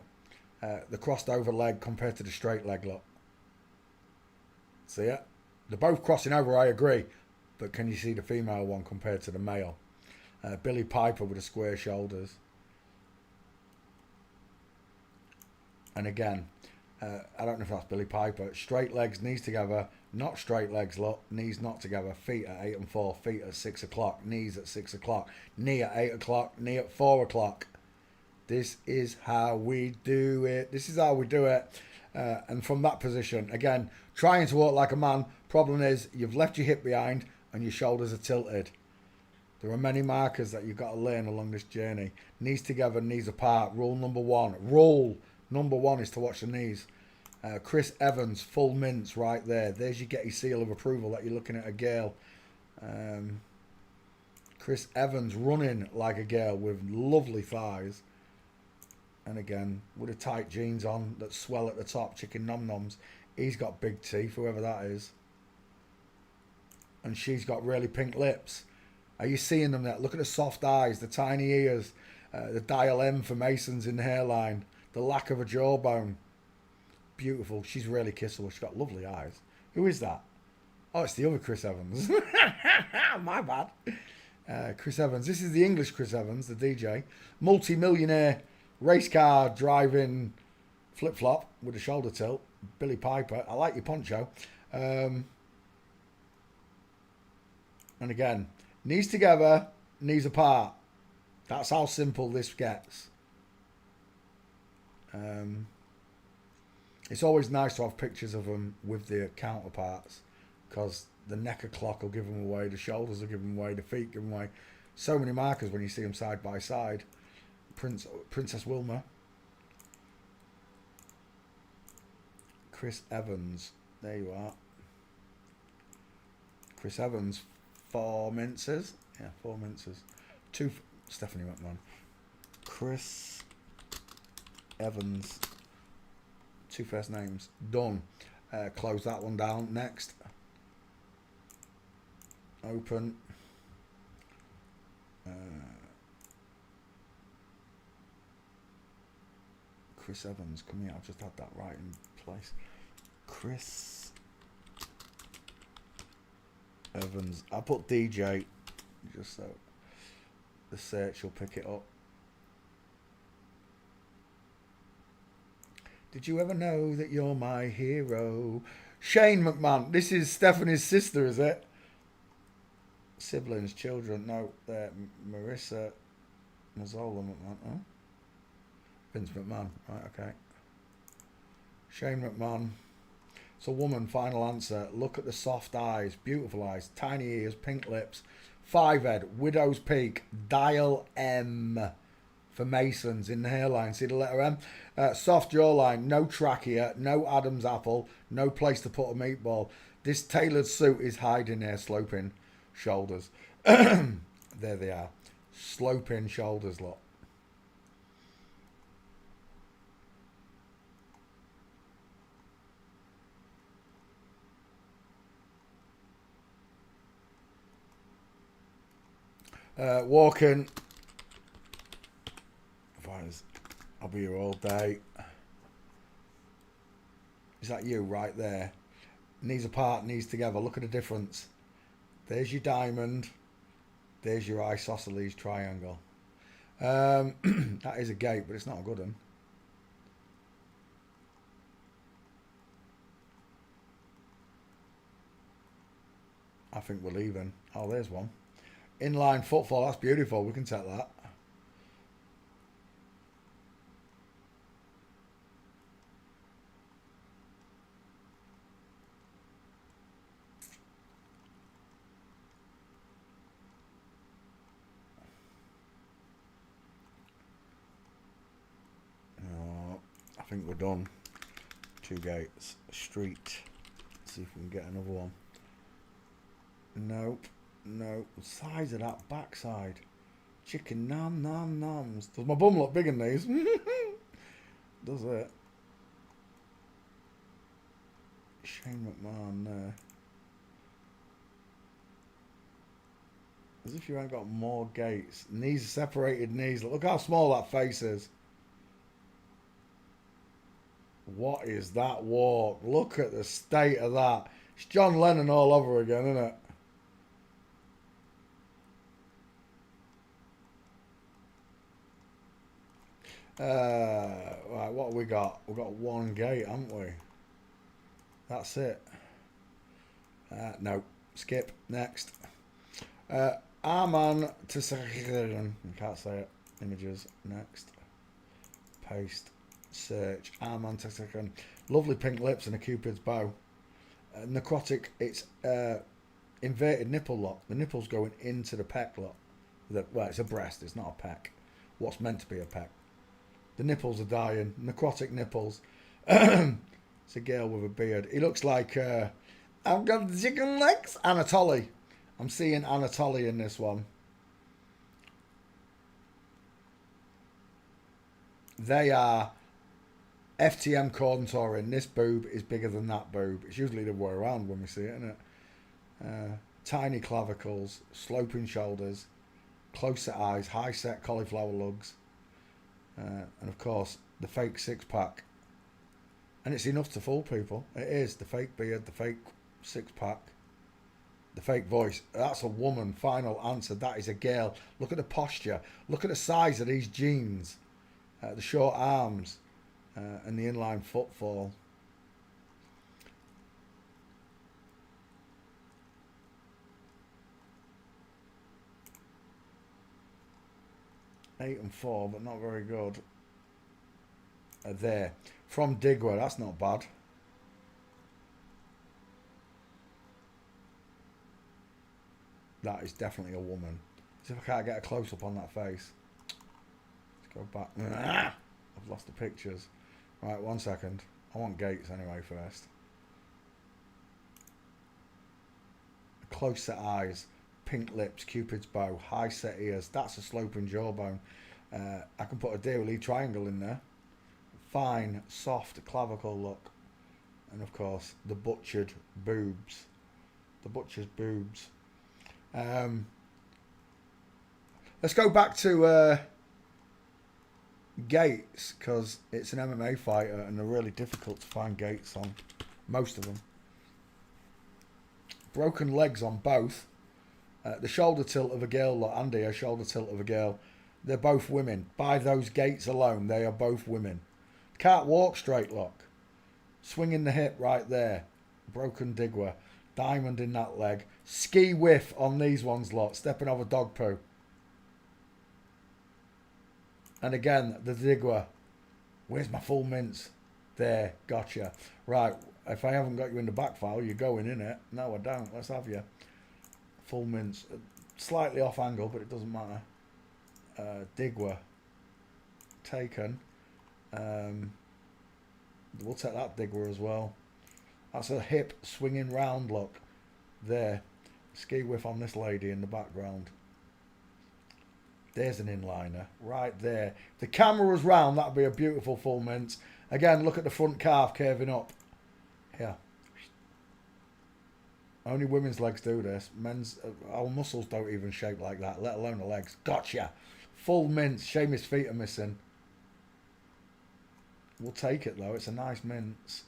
[SPEAKER 1] the crossed over leg compared to the straight leg, look. See it? They're both crossing over, I agree. But can you see the female one compared to the male? Billy Piper with the square shoulders. And again, I don't know if that's Billy Piper. Straight legs, knees together. Not straight legs, look. Knees not together. Feet at 8 and 4. Feet at 6 o'clock. Knees at 6 o'clock. Knee at 8 o'clock. Knee at 4 o'clock. This is how we do it. This is how we do it. And from that position, again, trying to walk like a man. Problem is, you've left your hip behind and your shoulders are tilted. There are many markers that you've got to learn along this journey. Knees together, knees apart. Rule number 1. Rule number 1 is to watch the knees. Chris Evans, full mince right there. There's your Getty seal of approval that you're looking at a girl. Chris Evans running like a girl with lovely thighs. And again, with the tight jeans on that swell at the top, chicken nom-noms. He's got big teeth, whoever that is. And she's got really pink lips. Are you seeing them there? Look at the soft eyes, the tiny ears. The dial M for Masons in the hairline. The lack of a jawbone. Beautiful. She's really kissable. She's got lovely eyes. Who is that? Oh, it's the other Chris Evans. My bad. Chris Evans. This is the English Chris Evans, the DJ. Multi-millionaire race car driving flip-flop with a shoulder tilt. Billy Piper. I like your poncho. And again, knees together, knees apart. That's how simple this gets. It's always nice to have pictures of them with their counterparts, because the neck of clock will give them away, the shoulders will give them away, the feet give them away. So many markers when you see them side by side. Princess Wilma. Chris Evans. There you are. Chris Evans. 4 minces. Yeah, 4 minces. 2 Stephanie McMahon. Chris Evans. 2 first names. Done. Close that one down. Next. Open. Chris Evans. Come here. I've just had that right in place. Chris Evans. I put DJ just so the search will pick it up. Did you ever know that you're my hero? Shane McMahon. This is Stephanie's sister, is it? Siblings, children. No, they're Marissa Mazzola McMahon. Oh? Vince McMahon. Right, okay. Shane McMahon. It's a woman, final answer. Look at the soft eyes, beautiful eyes, tiny ears, pink lips, 5 head, widow's peak, dial M for Masons in the hairline. See the letter M? Soft jawline, no trachea, no Adam's apple, no place to put a meatball. This tailored suit is hiding their sloping shoulders. There they are. Sloping shoulders, look. Walking. I'll be here all day. Is that you right there? Knees apart, knees together. Look at the difference. There's your diamond. There's your isosceles triangle. That is a gate, but it's not a good one. I think we're leaving. Oh, there's one. Inline footfall, that's beautiful. We can take that. Oh, I think we're done. 2 gates. Street. Let's see if we can get another one. Nope. No, the size of that backside. Chicken nom nom noms. Does my bum look big in these? Does it? Shane McMahon there. As if you ain't got more gates. Knees, separated knees. Look how small that face is. What is that walk? Look at the state of that. It's John Lennon all over again, isn't it? Right, what have we got? We've got 1 gate, haven't we? That's it. No. Skip. Next. Arman Tsakharian. I can't say it. Images. Next. Paste. Search. Arman Tsakharian. Lovely pink lips and a cupid's bow. Necrotic. It's inverted nipple lock. The nipple's going into the pec lock. Well, it's a breast. It's not a pec. What's meant to be a pec. The nipples are dying. Necrotic nipples. It's a girl with a beard. He looks like... I've got chicken legs. Anatoly. I'm seeing Anatoly in this one. They are FTM contouring. This boob is bigger than that boob. It's usually the way around when we see it, isn't it? Tiny clavicles. Sloping shoulders. close set eyes, high set cauliflower lugs, and of course the fake six pack. And it's enough to fool people. It is. The fake beard, the fake six pack, the fake voice. That's a woman. Final answer. That is a girl. Look at the posture. Look at the size of these jeans, the short arms, and the inline footfall. Eight and 4, but not very good. There. From Digwa, that's not bad. That is definitely a woman. See if I can't get a close-up on that face. Let's go back. I've lost the pictures. Right, 1 second. I want Gates anyway first. Close set eyes. Pink lips, Cupid's bow, high set ears. That's a sloping jawbone. I can put a Daily triangle in there. Fine, soft clavicle look. And of course, the butchered boobs. The butcher's boobs. Let's go back to Gates, because it's an MMA fighter and they're really difficult to find Gates on. Most of them. Broken legs on both. The shoulder tilt of a girl, look, Andy, a shoulder tilt of a girl. They're both women. By those gaits alone, they are both women. Can't walk straight, look. Swinging the hip right there. Broken Digwa. Diamond in that leg. Ski whiff on these ones, lot. Stepping over dog poo. And again, the Digwa. Where's my full mince? There, gotcha. Right, if I haven't got you in the back file, you're going in it. No, I don't. Let's have you. Full mince. Slightly off angle, but it doesn't matter. Digwa. Taken. We'll take that Digwa as well. That's a hip swinging round look. There. Ski whiff on this lady in the background. There's an inliner. Right there. If the camera was round, that would be a beautiful full mince. Again, look at the front calf curving up. Here. Only women's legs do this. Men's, our muscles don't even shape like that, let alone the legs. Gotcha. Full mince. Shame his feet are missing. We'll take it though. It's a nice mince.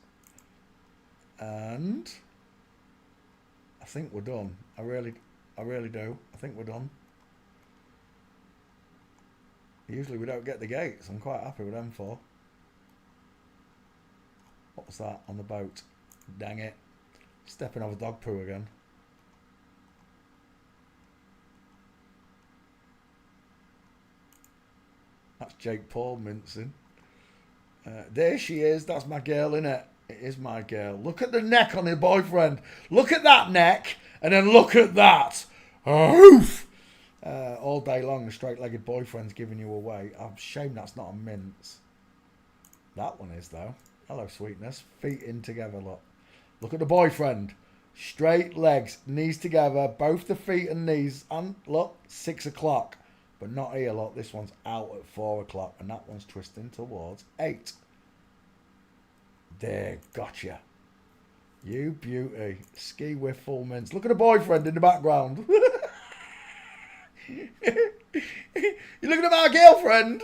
[SPEAKER 1] And I think we're done. I really do. I think we're done. Usually we don't get the gates. I'm quite happy with them four. What was that on the boat? Dang it. Stepping over dog poo again. That's Jake Paul mincing. There she is. That's my girl, innit? It is my girl. Look at the neck on her boyfriend. Look at that neck. And then look at that. Oof! All day long, the straight-legged boyfriend's giving you away. I'm ashamed that's not a mince. That one is, though. Hello, sweetness. Feet in together, look. Look at the boyfriend. Straight legs, knees together, both the feet and knees. And look, 6 o'clock. But not here, look. This one's out at 4 o'clock. And that one's twisting towards 8. There, gotcha. You beauty. Ski whiff full mince. Look at the boyfriend in the background. You're looking at my girlfriend.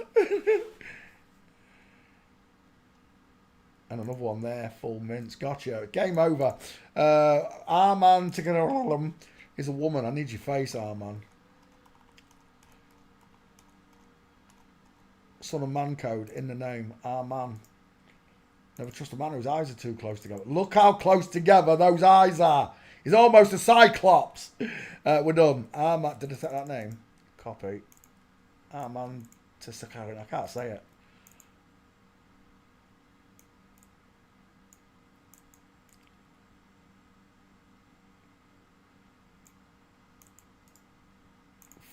[SPEAKER 1] And another one there, full mince. Gotcha. Game over. Arman Tigaralam is a woman. I need your face, Arman. Son of Man code in the name. Arman. Never trust a man whose eyes are too close together. Look how close together those eyes are. He's almost a cyclops. We're done. Arman. Did I say that name? Copy. Arman Tisakarin. I can't say it.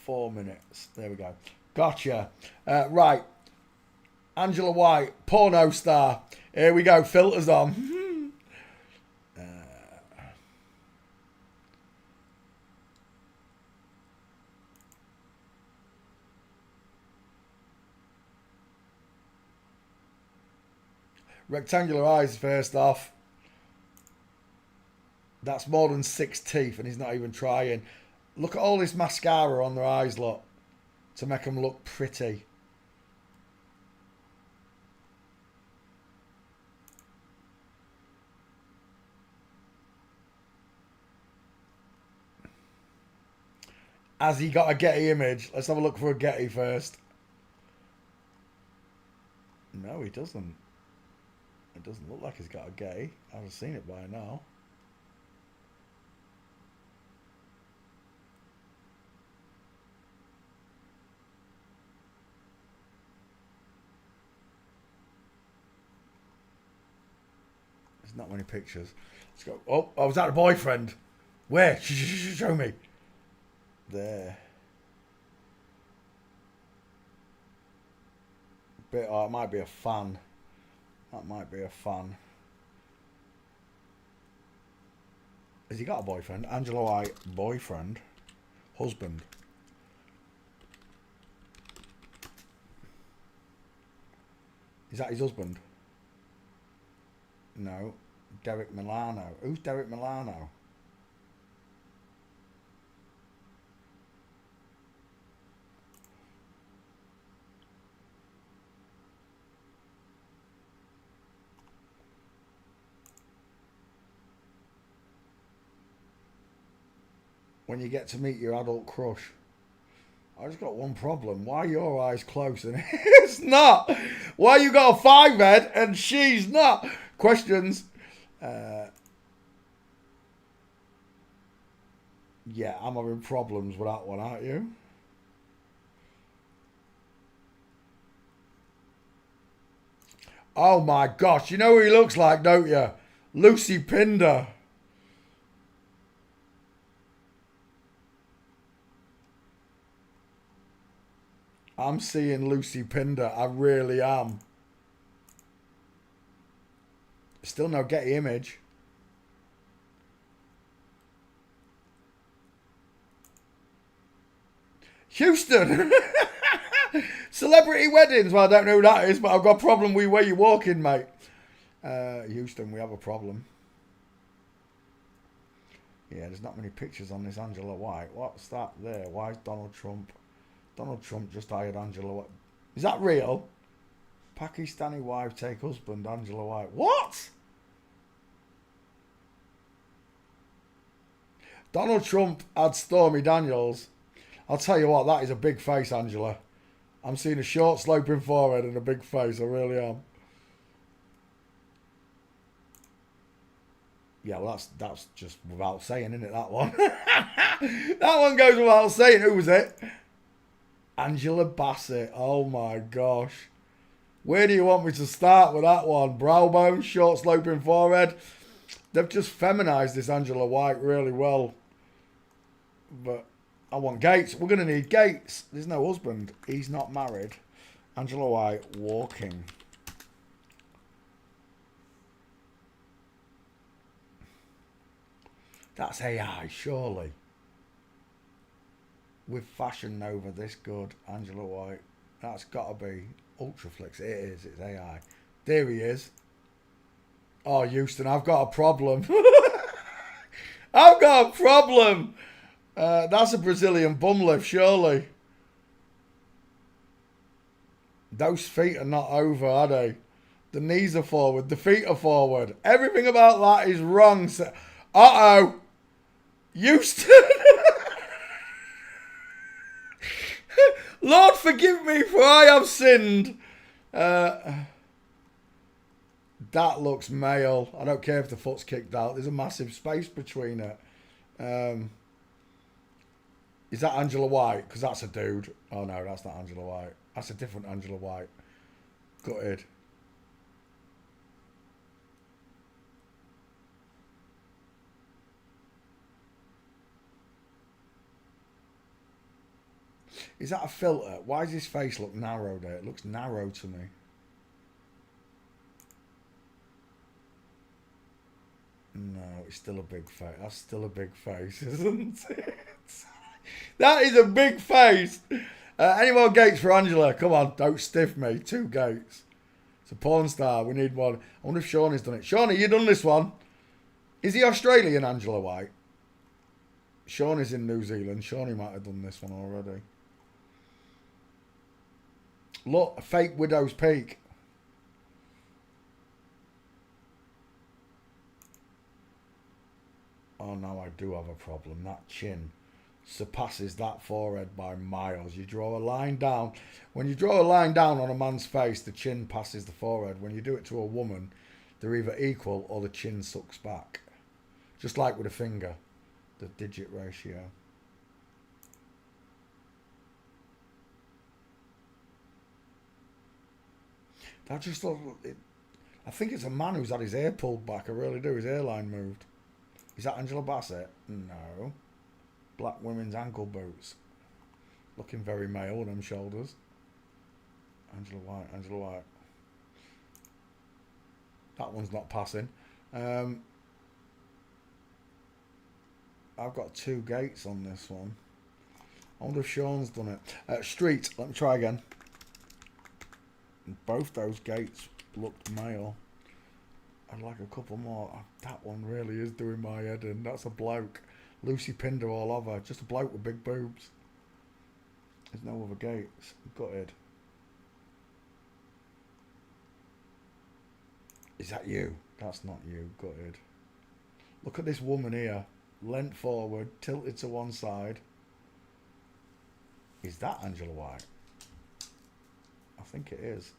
[SPEAKER 1] Four minutes. There we go. Gotcha. Right. Angela White, porno star. Here we go. Filters on. Rectangular eyes first off. That's more than 6 teeth and he's not even trying. Look at all this mascara on their eyes, look. to make them look pretty. Has he got a Getty image? Let's have a look for a Getty first. No, he doesn't. It doesn't look like he's got a Getty. I've seen it by now. There's not many pictures. Let's go. Oh, was that a boyfriend? Where? Show me. There. Bit. Oh, it might be a fan. That might be a fan. Has he got a boyfriend? Angela White, boyfriend, husband. Is that his husband? No. Derek Milano. Who's Derek Milano? When you get to meet your adult crush. I just got one problem. Why are your eyes close and it's not? Why you got a 5 head and she's not? Questions. Yeah, I'm having problems with that one, aren't you? Oh my gosh, you know who he looks like, don't you? Lucy Pinder. I'm seeing Lucy Pinder. I really am. Still no Getty image. Houston. Celebrity weddings. Well, I don't know who that is, but I've got a problem with where you're walking, mate. Houston, we have a problem. Yeah, there's not many pictures on this Angela White. What's that there? Why is Donald Trump... Donald Trump just hired Angela White. Is that real? Pakistani wife take husband Angela White. What? Donald Trump had Stormy Daniels. I'll tell you what, that is a big face, Angela. I'm seeing a short sloping forehead and a big face. I really am. Yeah, well, that's just without saying, isn't it, that one? That one goes without saying. Who was it? Angela Bassett. Oh my gosh. Where do you want me to start with that one? Brow bone, short sloping forehead. They've just feminized this Angela White really well. But I want Gates. We're going to need Gates. There's no husband. He's not married. Angela White walking. That's AI, surely. With Fashion Nova this good, Angela White. That's got to be Ultraflix. It is. It's AI. There he is. Oh, Houston, I've got a problem. I've got a problem. That's a Brazilian bum lift, surely. Those feet are not over, are they? The knees are forward. The feet are forward. Everything about that is wrong. Uh-oh. Houston. Lord, forgive me, for I have sinned. That looks male. I don't care if the foot's kicked out. There's a massive space between it. Is that Angela White? Because that's a dude. Oh, no, that's not Angela White. That's a different Angela White. Gutted. Is that a filter? Why does his face look narrow there? It looks narrow to me. No, it's still a big face. That's still a big face, isn't it? That is a big face. Any more Gates for Angela? Come on, don't stiff me. 2 Gates. It's a porn star. We need one. I wonder if Shawnee's done it. Shawnee, you done this one? Is he Australian, Angela White? Shawnee's in New Zealand. Shawnee might have done this one already. Look, a fake widow's peak. Oh, now I do have a problem. That chin surpasses that forehead by miles. You draw a line down. When you draw a line down on a man's face, the chin passes the forehead. When you do it to a woman, they're either equal or the chin sucks back. Just like with a finger, the digit ratio. That just, I think it's a man who's had his hair pulled back. I really do. His hairline moved. Is that Angela Bassett? No. Black women's ankle boots. Looking very male, them shoulders. Angela White, Angela White. That one's not passing. I've got 2 gates on this one. I wonder if Sean's done it. Street, let me try again. Both those gates looked male. I'd like a couple more. That one really is doing my head in. That's a bloke. Lucy Pinder all over. Just a bloke with big boobs. There's no other gates. Gutted. Is that you? That's not you. Gutted. Look at this woman here. Leant forward, tilted to one side. Is that Angela White? I think it is.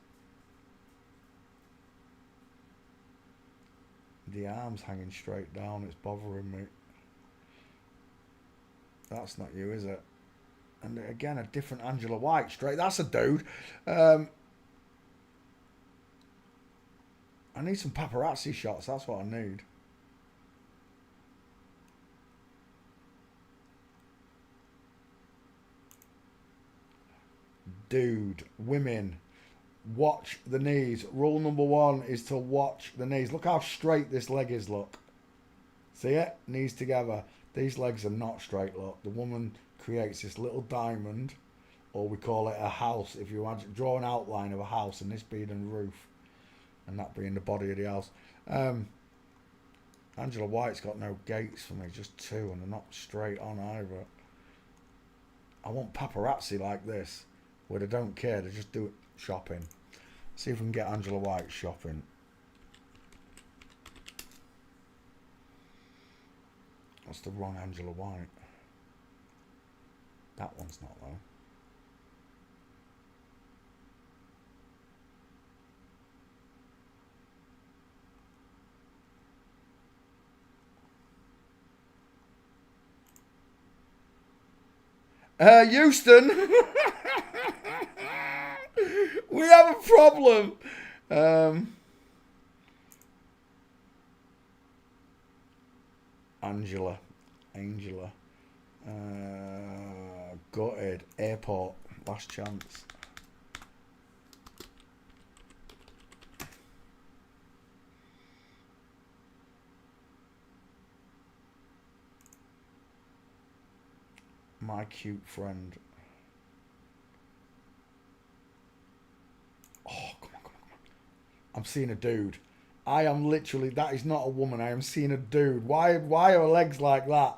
[SPEAKER 1] The arm's hanging straight down. It's bothering me. That's not you, is it? And again, a different Angela White. Straight. That's a dude. I need some paparazzi shots. That's what I need. Dude, women, watch the knees. Rule number 1 is to watch the knees. Look how straight this leg is, look. See it? Knees together. These legs are not straight, look. The woman creates this little diamond, or we call it a house. If you draw an outline of a house, and this being the roof, and that being the body of the house. Angela White's got no gates for me, just 2, and they're not straight on either. I want paparazzi like this, where they don't care, they just do it shopping. See if we can get Angela White shopping. That's the wrong Angela White. That one's not though. Houston, we have a problem. Angela, gutted. Airport, last chance. My cute friend. Oh, come on. I'm seeing a dude. I am literally, that is not a woman. I am seeing a dude. Why are her legs like that?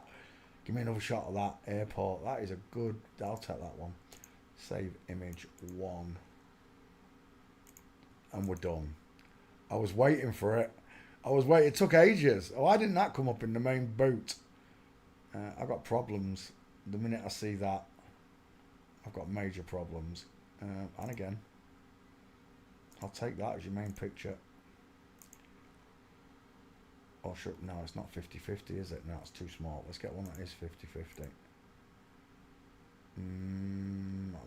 [SPEAKER 1] Give me another shot of that. Airport. That is a good, I'll take that one. Save image 1. And we're done. I was waiting for it. It took ages. Why didn't that come up in the main boot? I've got problems. The minute I see that, I've got major problems. And again, I'll take that as your main picture. Oh, sure. No, it's not 50-50, is it? No, it's too small. Let's get one that is 50-50.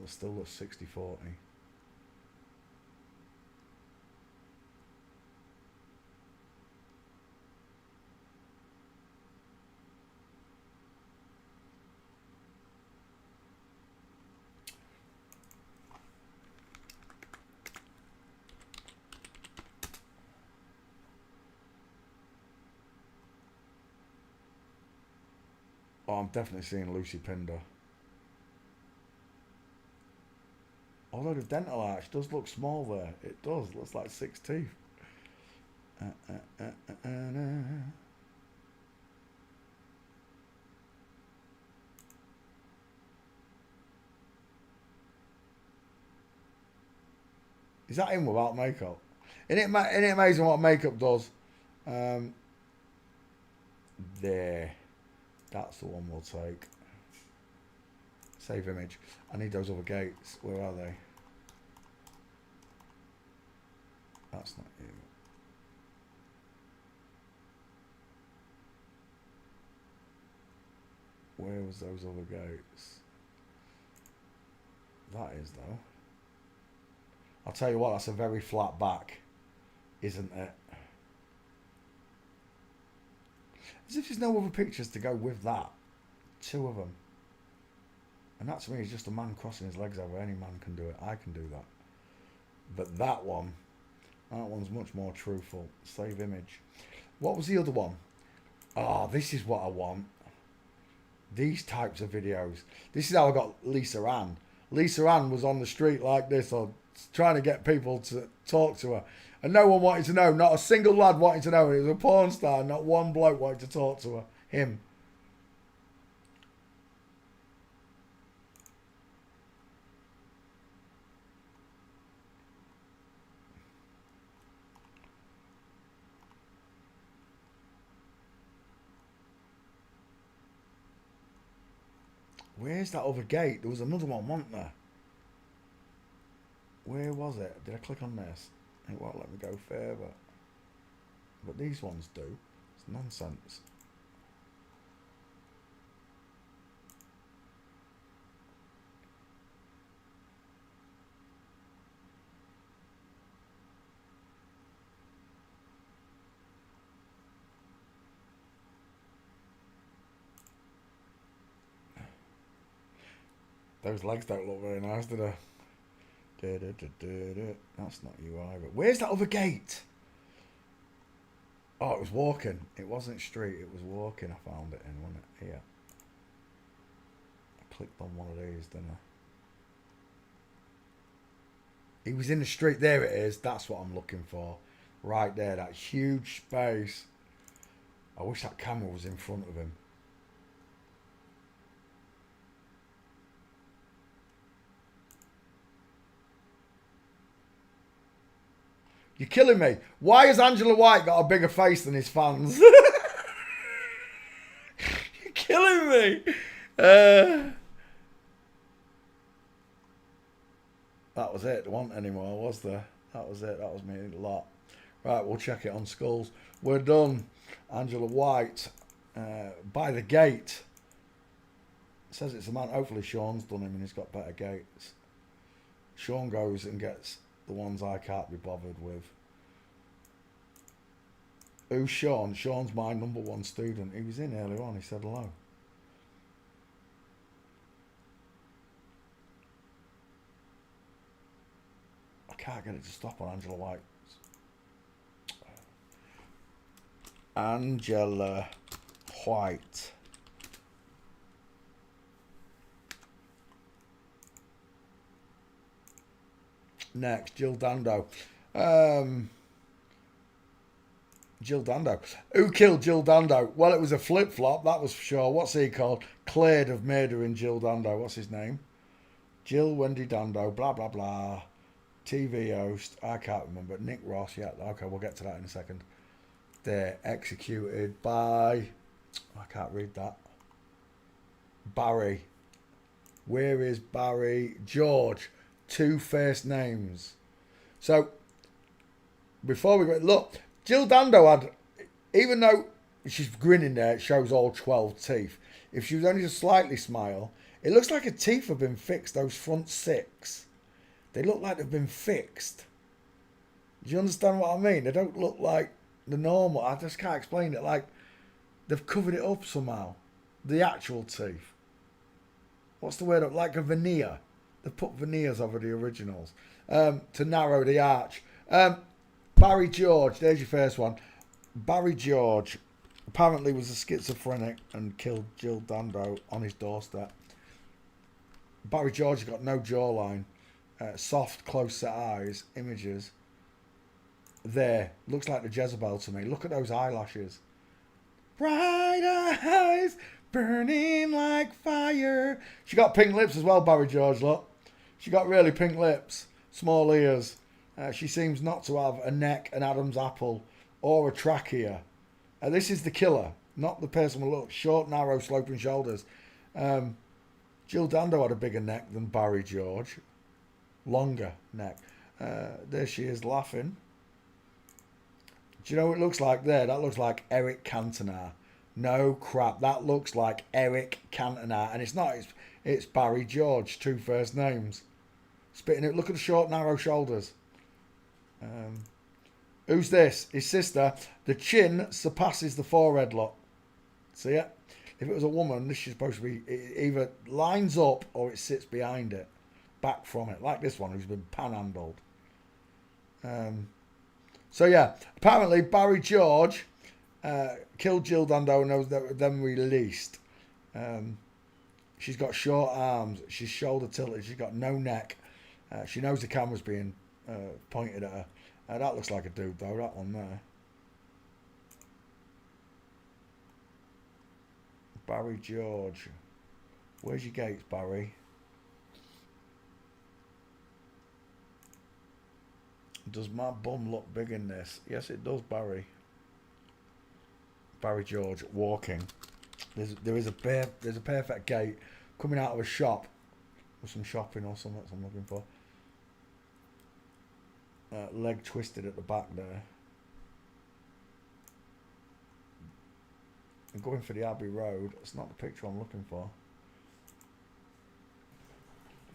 [SPEAKER 1] That still looks 60-40. Oh, I'm definitely seeing Lucy Pinder. Although the dental arch does look small there. It does. Looks like 6 teeth. Is that him without makeup? Isn't it amazing what makeup does? There. That's the one we'll take. Save image. I need those other gates. Where are they? That's not you. Where was those other gates? That is though. I'll tell you what, that's a very flat back, isn't it? As if there's no other pictures to go with that. 2 of them. And that to me is just a man crossing his legs over. Any man can do it. I can do that. But that one's much more truthful. Save image. What was the other one? Oh, this is what I want. These types of videos. This is how I got Lisa Ann. Lisa Ann was on the street like this, or trying to get people to talk to her. And no one wanted to know. Not a single lad wanted to know. It was a porn star. Not one bloke wanted to talk to her. Him. Where's that other gate? There was another one, wasn't there? Where was it? Did I click on this? It won't let me go further. But these ones do. It's nonsense. Those legs don't look very nice, do they? That's not you either. Where's that other gate? Oh, it was walking. It wasn't street, it was walking. I found it in, wasn't it? Here. I clicked on one of these, didn't I? He was in the street. There it is. That's what I'm looking for. Right there, that huge space. I wish that camera was in front of him. You're killing me. Why has Angela White got a bigger face than his fans? You're killing me. That was it. There wasn't anymore, was there? That was it. That was me a lot. Right, we'll check it on Skulls. We're done. Angela White. By the gate. It says it's a man. Hopefully Sean's done him and he's got better gates. Sean goes and gets the ones I can't be bothered with. Who's Sean? Sean's my #1 student. He was in earlier on. He said hello. I can't get it to stop on Angela White. Angela White. Next, Jill Dando. Jill Dando. Who killed Jill Dando? Well, it was a flip-flop, that was for sure. What's he called? Cleared of murdering Jill Dando. What's his name? Jill Wendy Dando, blah, blah, blah. TV host. I can't remember. Nick Ross, yeah. Okay, we'll get to that in a second. They're executed by... I can't read that. Barry. Where is Barry? George. 2 first names. So, before we go, look, Jill Dando had, even though she's grinning there, it shows all 12 teeth. If she was only just slightly smile, it looks like her teeth have been fixed, those front 6. They look like they've been fixed. Do you understand what I mean? They don't look like the normal. I just can't explain it. Like, they've covered it up somehow. The actual teeth. What's the word? Like a veneer. They've put veneers over the originals to narrow the arch. Barry George, there's your first one. Barry George apparently was a schizophrenic and killed Jill Dando on his doorstep. Barry George has got no jawline, soft, close-set eyes, images. There, looks like the Jezebel to me. Look at those eyelashes. Bright eyes, burning like fire. She got pink lips as well, Barry George, look. She got really pink lips, small ears. She seems not to have a neck, an Adam's apple, or a trachea. This is the killer, not the person with look short, narrow, sloping shoulders. Jill Dando had a bigger neck than Barry George. Longer neck. There she is laughing. Do you know what it looks like there? That looks like Eric Cantona. No crap. That looks like Eric Cantona. And it's not. It's Barry George. 2 first names. Spitting it. Look at the short, narrow shoulders. Who's this? His sister. The chin surpasses the forehead look. See it? If it was a woman, this is supposed to be, it either lines up or it sits behind it. Back from it. Like this one who's been panhandled. So yeah, apparently Barry George killed Jill Dando and was then released. She's got short arms. She's shoulder tilted. She's got no neck. She knows the camera's being pointed at her. That looks like a dude though, that one there. Barry George. Where's your gates, Barry? Does my bum look big in this? Yes, it does, Barry. Barry George walking. There's a perfect gate coming out of a shop with some shopping or something I'm looking for. Leg twisted at the back there. I'm going for the Abbey Road. It's not the picture I'm looking for.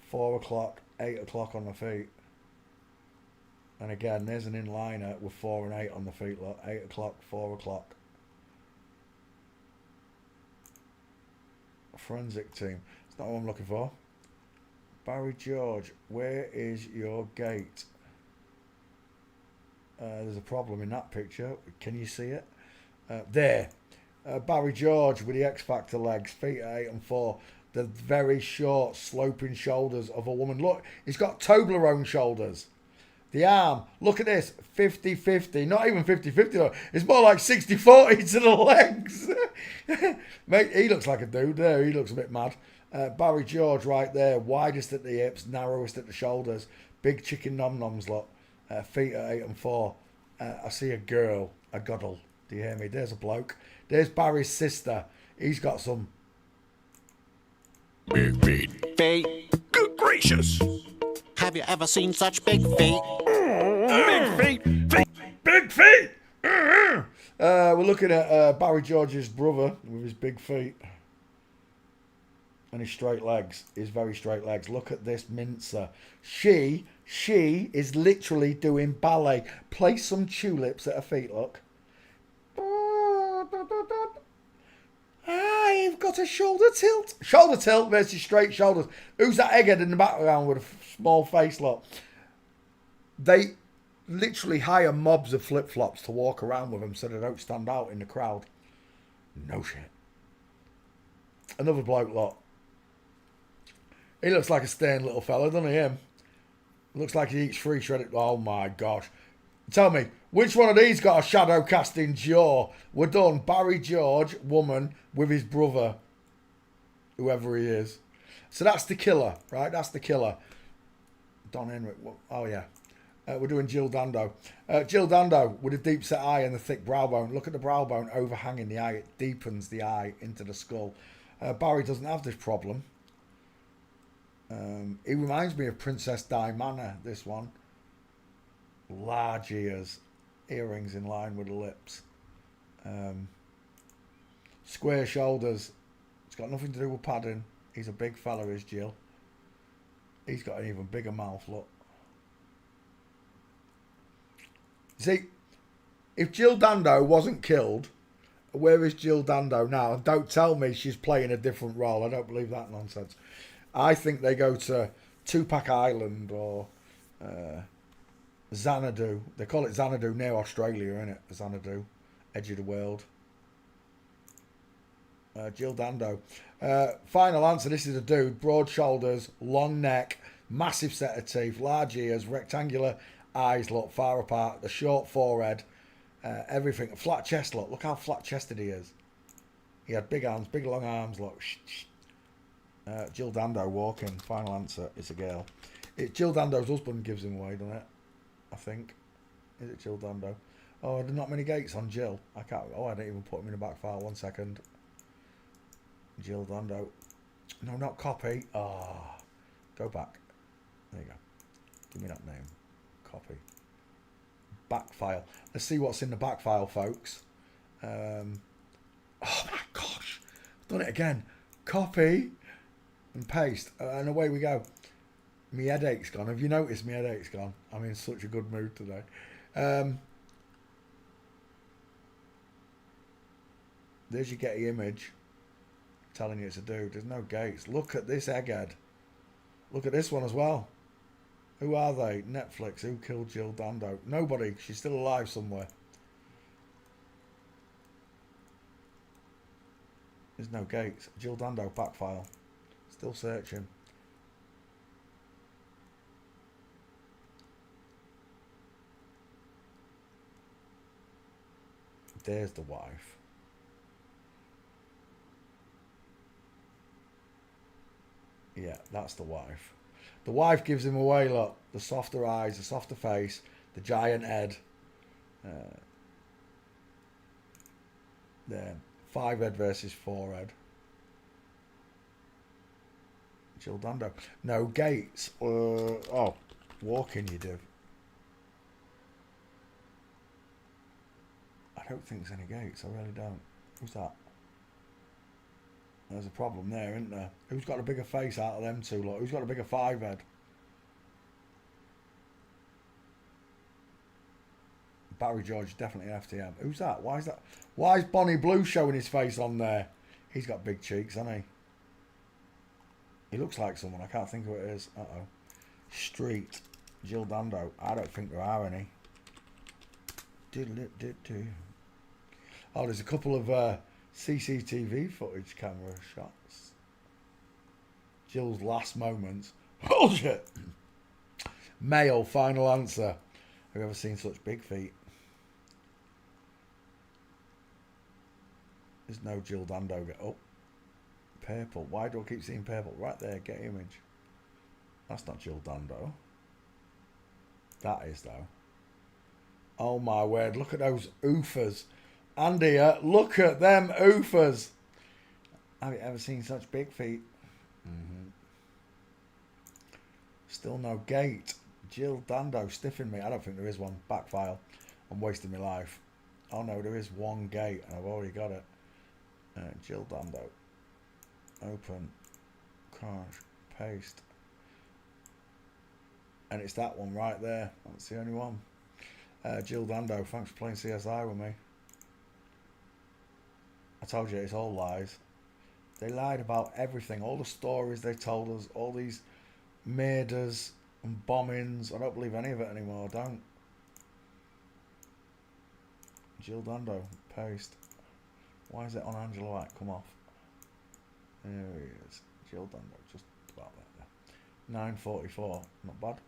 [SPEAKER 1] 4 o'clock, 8 o'clock on the feet. And again, there's an inliner with 4 and 8 on the feet. Look, 8 o'clock, 4 o'clock. A forensic team. It's not what I'm looking for. Barry George, where is your gate? There's a problem in that picture. Can you see it? There. Barry George with the X Factor legs, feet at 8 and 4. The very short, sloping shoulders of a woman. Look, he's got Toblerone shoulders. The arm, look at this, 50-50. Not even 50-50 though. It's more like 60-40 to the legs. Mate, he looks like a dude there. He looks a bit mad. Barry George right there, widest at the hips, narrowest at the shoulders. Big chicken nom-noms, look. Feet at 8 and 4. I see a girl, a goddle. Do you hear me? There's a bloke. There's Barry's sister. He's got some
[SPEAKER 7] Big feet.
[SPEAKER 6] Feet.
[SPEAKER 7] Good gracious.
[SPEAKER 6] Have you ever seen such big feet?
[SPEAKER 7] Big feet.
[SPEAKER 1] big feet. We're looking at Barry George's brother with his big feet and his straight legs, his very straight legs. Look at this mincer. She is literally doing ballet. Play some tulips at her feet, look. I've got a shoulder tilt. Shoulder tilt versus straight shoulders. Who's that egghead in the background with a small face, look? They literally hire mobs of flip-flops to walk around with them so they don't stand out in the crowd. No shit. Another bloke, look. He looks like a stern little fella, doesn't he, him? Looks like he eats free shredded. Oh my gosh. Tell me, which one of these got a shadow casting jaw? We're done. Barry George, woman, with his brother, whoever he is. So that's the killer, right? That's the killer. Don Henry. Oh, yeah. We're doing Jill Dando. Jill Dando with a deep set eye and the thick brow bone. Look at the brow bone overhanging the eye. It deepens the eye into the skull. Barry doesn't have this problem. He reminds me of Princess Diana, this one. Large ears. Earrings in line with the lips. Square shoulders. It's got nothing to do with padding. He's a big fella, is Jill. He's got an even bigger mouth, look. See, if Jill Dando wasn't killed, where is Jill Dando now? And don't tell me she's playing a different role. I don't believe that nonsense. I think they go to Tupac Island or Xanadu. They call it Xanadu near Australia, isn't it? Xanadu, edge of the world. Jill Dando. Final answer, this is a dude. Broad shoulders, long neck, massive set of teeth, large ears, rectangular eyes, look far apart, the short forehead, everything. Flat chest, look how flat chested he is. He had big arms, big long arms, look. Jill Dando walking. Final answer, it's a girl. Jill Dando's husband gives him away, doesn't it? I think. Is it Jill Dando? Oh, there are not many gates on Jill. I can't. Oh, I didn't even put him in the back file. 1 second. Jill Dando. No, not copy. Ah, go back. There you go. Give me that name. Copy. Back file. Let's see what's in the back file, folks. Oh my gosh. I've done it again. Copy and paste. And away we go. My headache's gone. Have you noticed my headache's gone? I'm in such a good mood today. There's your Getty image. Telling you it's a dude. There's no gates. Look at this egghead. Look at this one as well. Who are they? Netflix. Who killed Jill Dando? Nobody. She's still alive somewhere. There's no gates. Jill Dando back file. Still searching. There's the wife. Yeah, that's the wife. The wife gives him away, look. The softer eyes, the softer face, the giant head. There. 5 head versus 4 head. Jill Dando. No gates. Oh, walking you do. I don't think there's any gates. I really don't. Who's that? There's a problem there, isn't there? Who's got a bigger face out of them two? Look, who's got a bigger 5 head? Barry George, definitely an FTM. Who's that? Why is that? Why is Bonnie Blue showing his face on there? He's got big cheeks, hasn't he? He looks like someone. I can't think who it is. Uh-oh. Street. Jill Dando. I don't think there are any. Oh, there's a couple of CCTV footage camera shots. Jill's last moments. Bullshit. Male, final answer. Have you ever seen such big feet? There's no Jill Dando. Oh, purple. Why do I keep seeing purple? Right there, get image. That's not Jill Dando. That is, though. Oh my word, look at those oofers. Andy, look at them oofers. Have you ever seen such big feet? Still no gate. Jill Dando stiffing me. I don't think there is one. Back file. I'm wasting my life. Oh no, there is one gate and I've already got it. Jill Dando. Open. Crash. Paste. And it's that one right there. That's the only one. Jill Dando, thanks for playing CSI with me. I told you it's all lies. They lied about everything. All the stories they told us. All these murders and bombings. I don't believe any of it anymore. I don't. Jill Dando, paste. Why is it on Angela White? Come off. There he is. Jill Dando, just about there. 9:44, not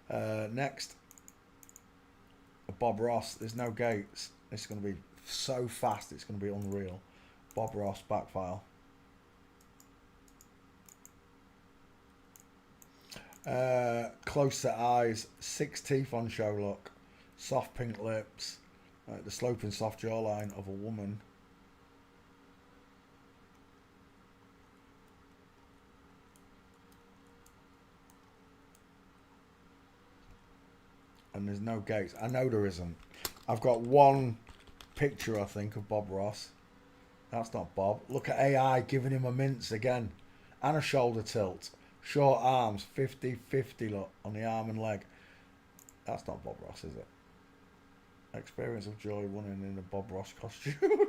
[SPEAKER 1] bad. Next, Bob Ross. There's no gates. It's going to be so fast. It's going to be unreal. Bob Ross, back file. Close set eyes, 6 teeth on show, look. Soft pink lips, the sloping soft jawline of a woman. And there's no gates. I know there isn't. I've got one picture, I think, of Bob Ross. That's not Bob. Look at AI giving him a mince again. And a shoulder tilt. Short arms, 50-50 look on the arm and leg. That's not Bob Ross, is it? Experience of joy running in a Bob Ross costume. I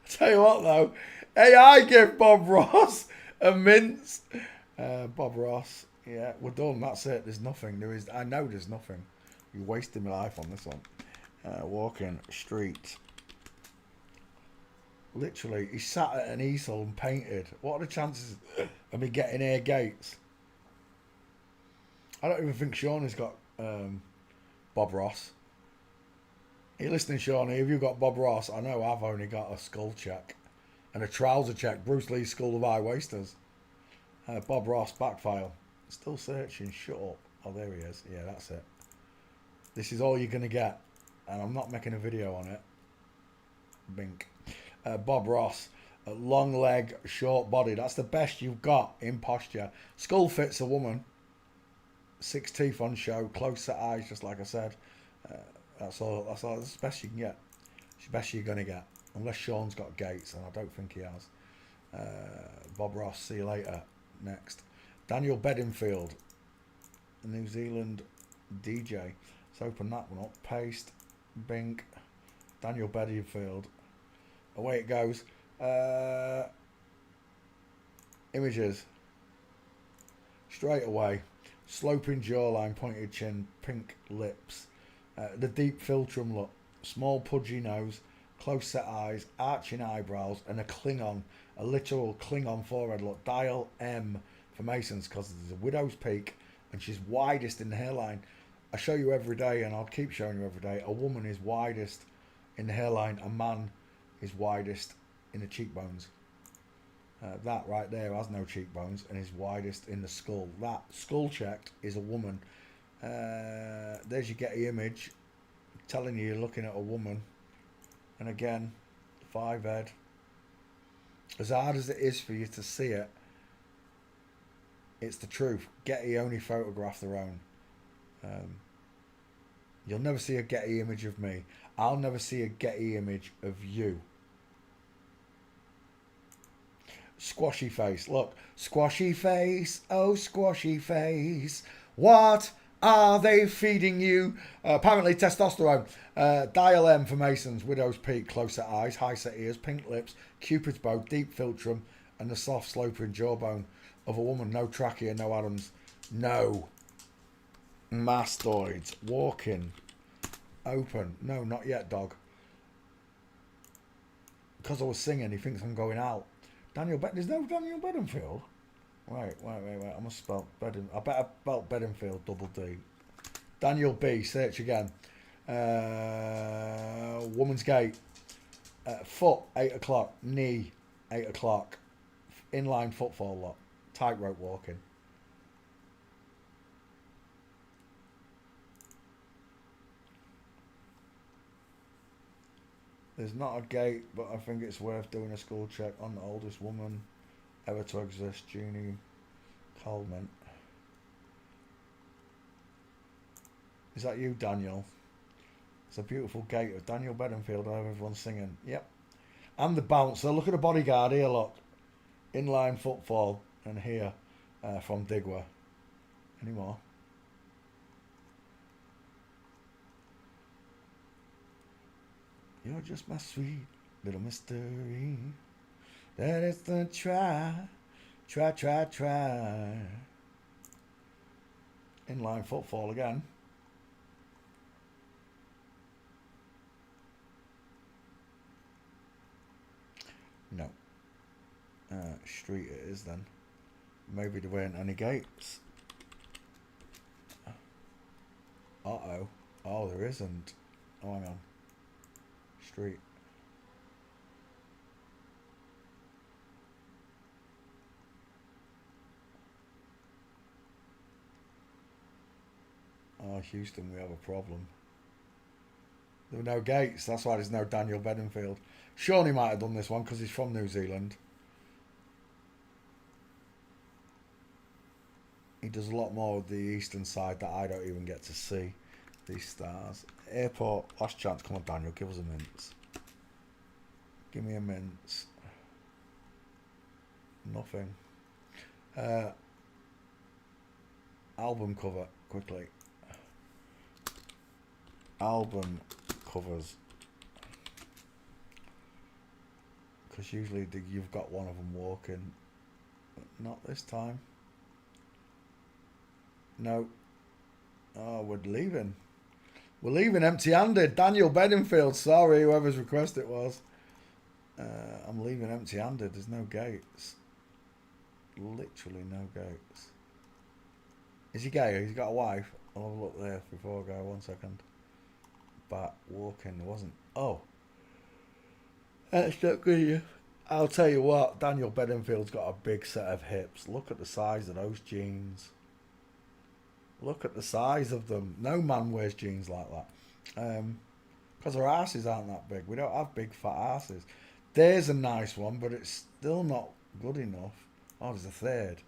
[SPEAKER 1] tell you what though, AI give Bob Ross a mince. Bob Ross, yeah, we're done. That's it. There's nothing. There is. I know there's nothing. You're wasting my life on this one. Walking street. Literally, he sat at an easel and painted. What are the chances of me getting air gates? I don't even think Shawnee's got Bob Ross. Are you listening, Shawnee? Have you got Bob Ross? I know I've only got a skull check and a trouser check. Bruce Lee's Skull of High Waisters. Bob Ross, back file. Still searching. Shut up. Oh, there he is. Yeah, that's it. This is all you're going to get. And I'm not making a video on it. Bink. Bob Ross. Long leg, short body. That's the best you've got in posture. Skull fits a woman. 6 teeth on show. Close set eyes, just like I said. That's all. That's the best you can get. It's the best you're going to get. Unless Sean's got gates, and I don't think he has. Bob Ross, see you later. Next. Daniel Bedingfield. New Zealand DJ. Let's open that one up. Paste. Bink. Daniel Bedingfield. Away it goes. Images. Straight away. Sloping jawline, pointed chin, pink lips. The deep philtrum look. Small pudgy nose. Close set eyes. Arching eyebrows. And a Klingon. A literal Klingon forehead look. Dial M for Masons because there's a widow's peak and she's widest in the hairline. I show you every day and I'll keep showing you every day. A woman is widest in the hairline. A man is widest in the cheekbones. That right there has no cheekbones and is widest in the skull. That skull checked is a woman. There's your Getty image telling you you're looking at a woman. And again, 5 head. As hard as it is for you to see it, it's the truth. Getty only photograph their own. You'll never see a Getty image of me. I'll never see a Getty image of you. Squashy face. Look. Squashy face. Oh, squashy face. What are they feeding you? Apparently testosterone. Dial M for Masons. Widow's peak. Close set eyes. High set ears. Pink lips. Cupid's bow. Deep philtrum. And the soft sloping jawbone of a woman. No trachea. No Adams. No. Mastoids. Walking. Open. No, not yet, dog. Because I was singing, he thinks I'm going out. There's no Daniel Bedingfield. Wait. I must spell Bedingfield. I better spell Bedingfield double D. Daniel B. Search again. Woman's gait. Foot 8 o'clock. Knee 8 o'clock. Inline footfall lot. Tightrope walking. There's not a gate, but I think it's worth doing a skull check on the oldest woman ever to exist, Jeannie Coleman. Is that you, Daniel? It's a beautiful gate of Daniel Bedingfield. I have everyone singing. Yep. And the bouncer. Look at the bodyguard here, look. Inline footfall. And here from Digwa. Any more? You're just my sweet little mystery. That is the try. Inline footfall again. No. Street it is then. Maybe there weren't any gates. Uh-oh. Oh, there isn't. Oh, hang on. Street. Oh, Houston, we have a problem. There were no gates. That's why there's no Daniel Bedingfield. Shawnee might have done this one because he's from New Zealand. He does a lot more of the eastern side that I don't even get to see. These stars. Airport. Last chance. Come on, Daniel. Give us a mince. Give me a mince. Nothing. Album cover. Quickly. Album covers. Because usually you've got one of them walking. But not this time. No. Oh, we're leaving. We're leaving empty-handed. Daniel Bedingfield. Sorry, whoever's request it was. I'm leaving empty-handed. There's no gates. Literally no gates. Is he gay? He's got a wife. I'll have a look there before I go. 1 second. But walking, there wasn't. Oh. That's not good. I'll tell you what. Daniel Bedingfield's got a big set of hips. Look at the size of those jeans. Look at the size of them. No man wears jeans like that. Because our asses aren't that big. We don't have big fat asses. There's a nice one, but it's still not good enough. Oh, there's a third.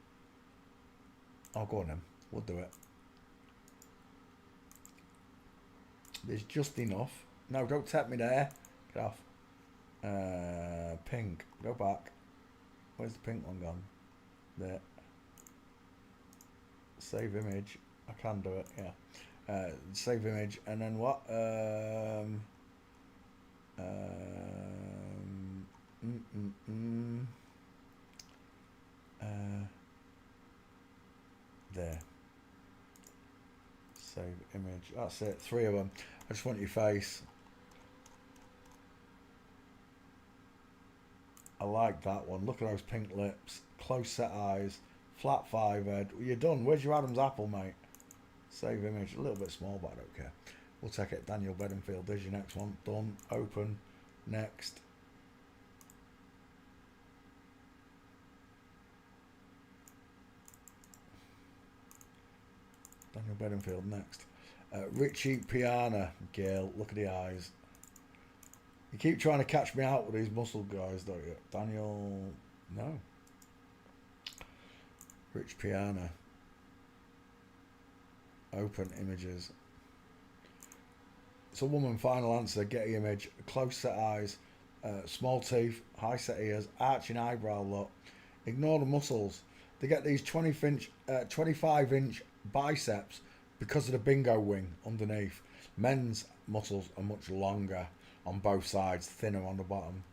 [SPEAKER 1] Oh, go on then. We'll do it. There's just enough. No, don't tap me there. Get off. Pink. Go back. Where's the pink one gone? There. Save image. I can do it, yeah. Save image, and then what? There. Save image. That's it. 3 of them. I just want your face. I like that one. Look at those pink lips. Close set eyes. Flat 5 head. You're done. Where's your Adam's apple, mate? Save image. A little bit small, but I don't care. We'll take it. Daniel Bedingfield. There's your next one. Done. Open. Next. Daniel Bedingfield next. Richie Piana. Gail. Look at the eyes. You keep trying to catch me out with these muscle guys, don't you? Daniel. No. Rich Piana. Open images. It's a woman. Final answer. Getty image. Close set eyes. Small teeth. High set ears. Arching eyebrow look. Ignore the muscles. They get these 25-inch biceps because of the bingo wing underneath. Men's muscles are much longer on both sides, thinner on the bottom.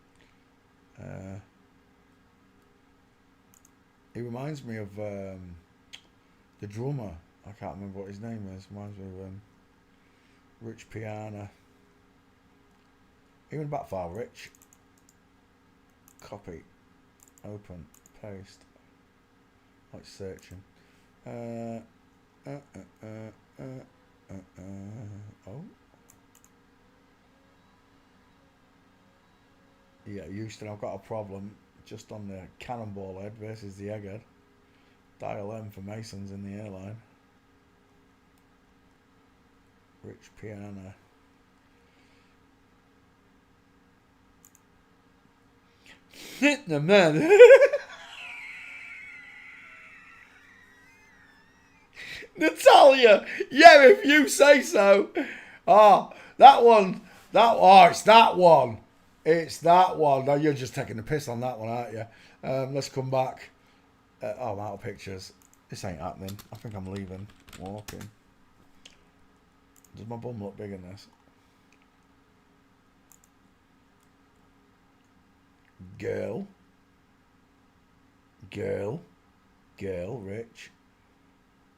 [SPEAKER 1] He reminds me of the drummer. I can't remember what his name is. Reminds me of Rich Piana. Even back file, Rich. Copy. Open. Paste. Like searching. Oh. Yeah, Houston, I've got a problem just on the cannonball head versus the egghead. Dial M for Masons in the airline. Rich Piana. Hit the man. Natalia, yeah, if you say so. Oh, that one. It's that one. It's that one. No, you're just taking the piss on that one, aren't you? Let's come back. Oh, I'm out of pictures. This ain't happening. I think I'm leaving. Walking. Does my bum look big in this? Girl. Rich.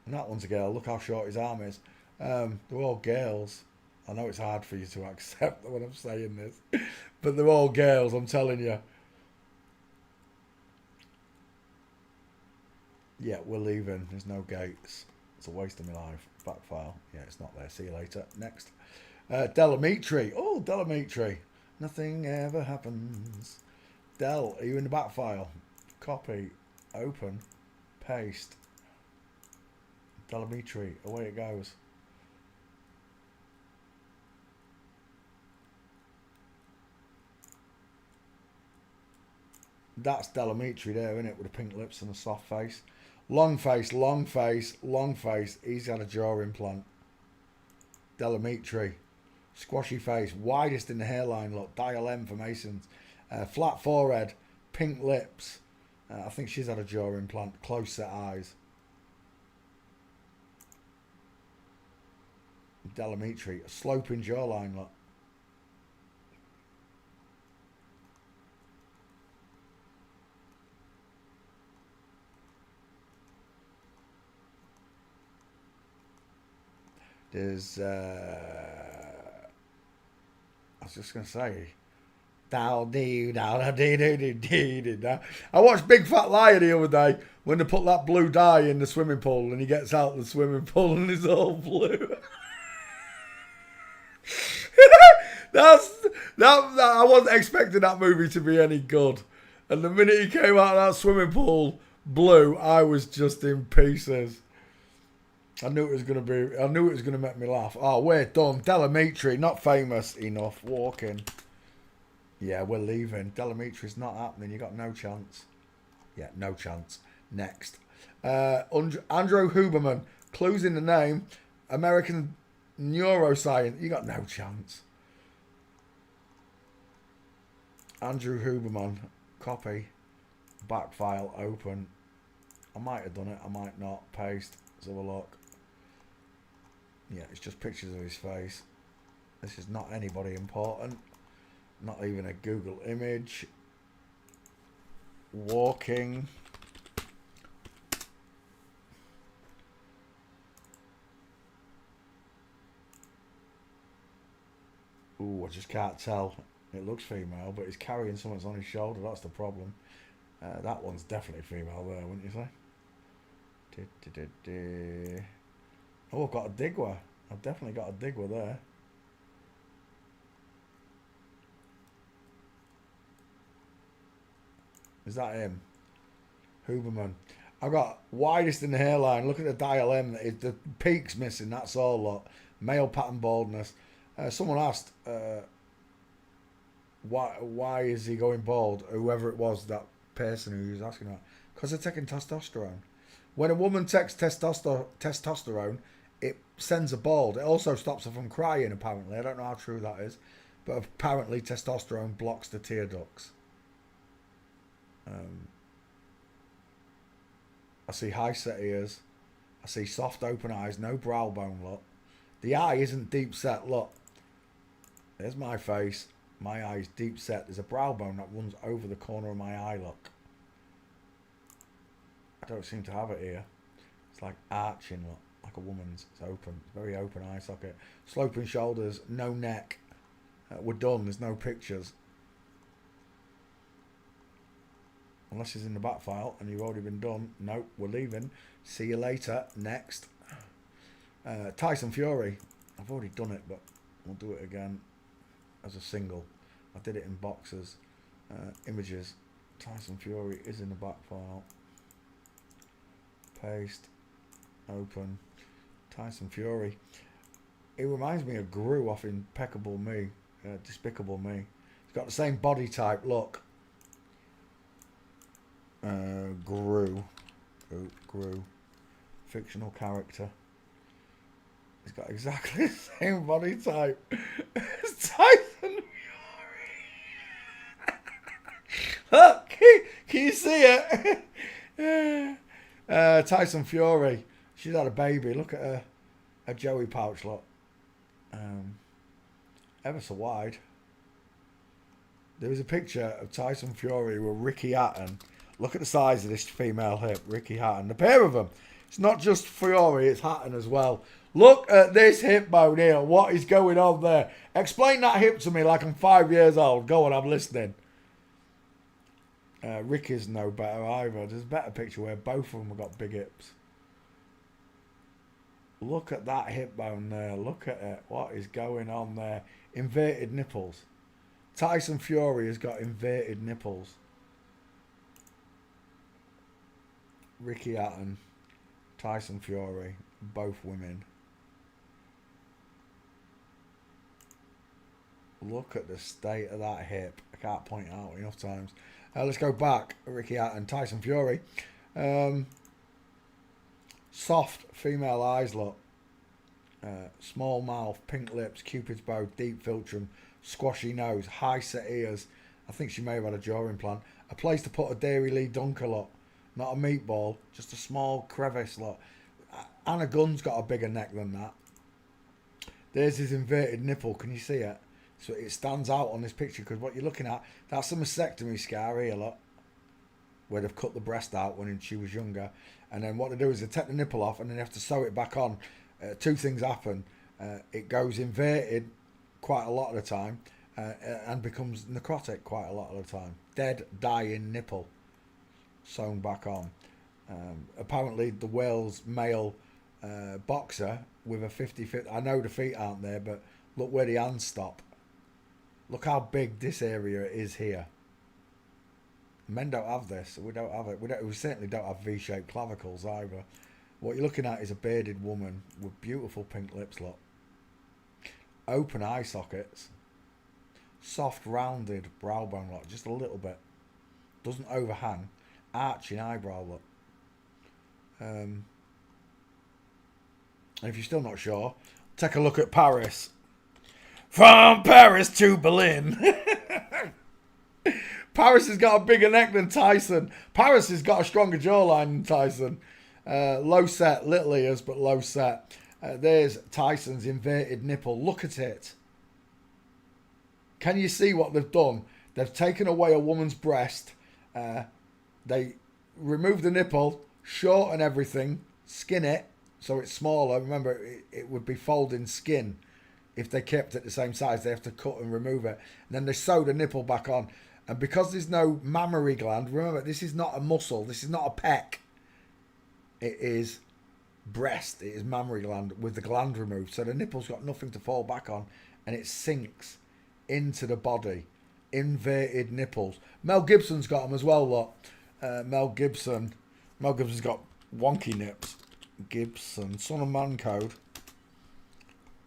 [SPEAKER 1] And that one's a girl. Look how short his arm is. They're all girls. I know it's hard for you to accept when I'm saying this, but they're all girls, I'm telling you. Yeah, we're leaving. There's no gates. It's a waste of my life. Back file. Yeah, it's not there. See you later. Next. Delamitri. Oh, Delamitri. Nothing ever happens. Del, are you in the back file? Copy. Open. Paste. Delamitri. Away it goes. That's Delamitri there, isn't it? With the pink lips and a soft face. Long face. He's had a jaw implant. Delamitri. Squashy face. Widest in the hairline look. Dial M for Masons. Flat forehead. Pink lips. I think she's had a jaw implant. Close set eyes. Delamitri. A sloping jawline look. There's, I was just going to say, I watched Big Fat Liar the other day when they put that blue dye in the swimming pool and he gets out of the swimming pool and it's all blue. I wasn't expecting that movie to be any good. And the minute he came out of that swimming pool blue, I was just in pieces. I knew it was going to be. I knew it was going to make me laugh. Oh, we're done. Delamitri, not famous enough. Walking. Yeah, we're leaving. Delamitri's not happening. You got no chance. Yeah, no chance. Next. Andrew Huberman. Clues in the name. American neuroscience. You got no chance. Andrew Huberman. Copy. Back file. Open. I might have done it. I might not. Paste. Let's have a look. Yeah, it's just pictures of his face. This is not anybody important. Not even a Google image. Walking. Ooh, I just can't tell. It looks female, but he's carrying something on his shoulder. That's the problem. That one's definitely female there, wouldn't you say? Oh, I've got a Digwa. I've definitely got a Digwa there. Is that him? Huberman. I've got widest in the hairline. Look at the dial M. The peak's missing. That's all. Lot. Male pattern baldness. Someone asked, why is he going bald? Whoever it was, that person who was asking that. Because they're taking testosterone. When a woman takes testosterone, it sends her bald. It also stops her from crying, apparently. I don't know how true that is. But apparently testosterone blocks the tear ducts. I see high set ears. I see soft open eyes, no brow bone, look. The eye isn't deep set, look. There's my face. My eye's deep set. There's a brow bone that runs over the corner of my eye, look. I don't seem to have it here. It's like arching, look. Like a woman's. It's open. It's very open eye socket. Sloping shoulders, no neck. We're done. There's no pictures. Unless it's in the back file and you've already been done. Nope, we're leaving. See you later. Next. Tyson Fury. I've already done it, but we'll do it again as a single. I did it in boxes. Images. Tyson Fury is in the back file. Paste. Open. Tyson Fury. It reminds me of Gru off Impeccable Me. Despicable Me. He's got the same body type. Look. Gru. Fictional character. He's got exactly the same body type as Tyson Fury. Look, can you see it? Tyson Fury. She's had a baby. Look at her. A Joey pouch, look. Ever so wide. There was a picture of Tyson Fury with Ricky Hatton. Look at the size of this female hip, Ricky Hatton. The pair of them. It's not just Fury, it's Hatton as well. Look at this hip bone here. What is going on there? Explain that hip to me like I'm 5 years old. Go on, I'm listening. Ricky's no better either. There's a better picture where both of them have got big hips. Look at that hip bone there. Look at it. What is going on there? Inverted nipples. Tyson Fury has got inverted nipples. Ricky Hatton, Tyson Fury, both women. Look at the state of that hip. I can't point it out enough times. Let's go back. Ricky Hatton, Tyson Fury. Soft female eyes, look. Small mouth, pink lips, cupid's bow, deep philtrum, squashy nose, high set ears. I think she may have had a jaw implant. A place to put a Dairy Lee Dunker, look. Not a meatball, just a small crevice, look. Anna Gunn's got a bigger neck than that. There's his inverted nipple. Can you see it? So it stands out on this picture because what you're looking at, that's a mastectomy scar here, look. Where they've cut the breast out when she was younger. And then what they do is they take the nipple off and then they have to sew it back on. Two things happen. It goes inverted quite a lot of the time and becomes necrotic quite a lot of the time. Dead, dying nipple. Sewn back on. Apparently the Wales male boxer with a 50-50, I know the feet aren't there, but look where the hands stop. Look how big this area is here. Men don't have this. We don't have it. We certainly don't have V-shaped clavicles either. What you're looking at is a bearded woman with beautiful pink lips, look. Open eye sockets. Soft, rounded brow bone, look. Just a little bit. Doesn't overhang. Arching eyebrow, look. And if you're still not sure, take a look at Paris. From Paris to Berlin. Paris has got a bigger neck than Tyson. Paris has got a stronger jawline than Tyson. Low set, little ears, but low set. There's Tyson's inverted nipple. Look at it. Can you see what they've done? They've taken away a woman's breast. They remove the nipple, shorten everything, skin it so it's smaller. Remember, it would be folding skin. If they kept it the same size, they have to cut and remove it. And then they sew the nipple back on. And because there's no mammary gland, remember, this is not a muscle. This is not a pec. It is breast. It is mammary gland with the gland removed. So the nipple's got nothing to fall back on. And it sinks into the body. Inverted nipples. Mel Gibson's got them as well, look. Mel Gibson's got wonky nips. Gibson. Son of Man Code.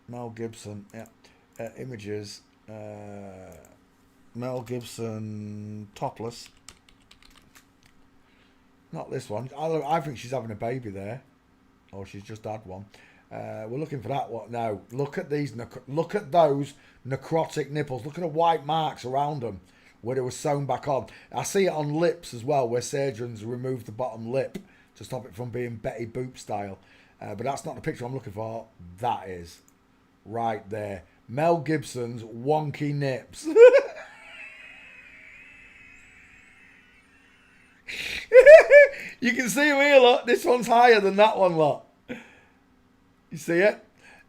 [SPEAKER 1] Mel Gibson, yeah. Images. Mel Gibson topless. Not this one. I think she's having a baby there, or she's just had one. We're looking for that one now. Look at these. Look at those necrotic nipples. Look at the white marks around them where they were sewn back on. I see it on lips as well, where surgeons remove the bottom lip to stop it from being Betty Boop style. But that's not the picture I'm looking for. That is. Right there. Mel Gibson's wonky nips. You can see him here, look. This one's higher than that one, look. You see it?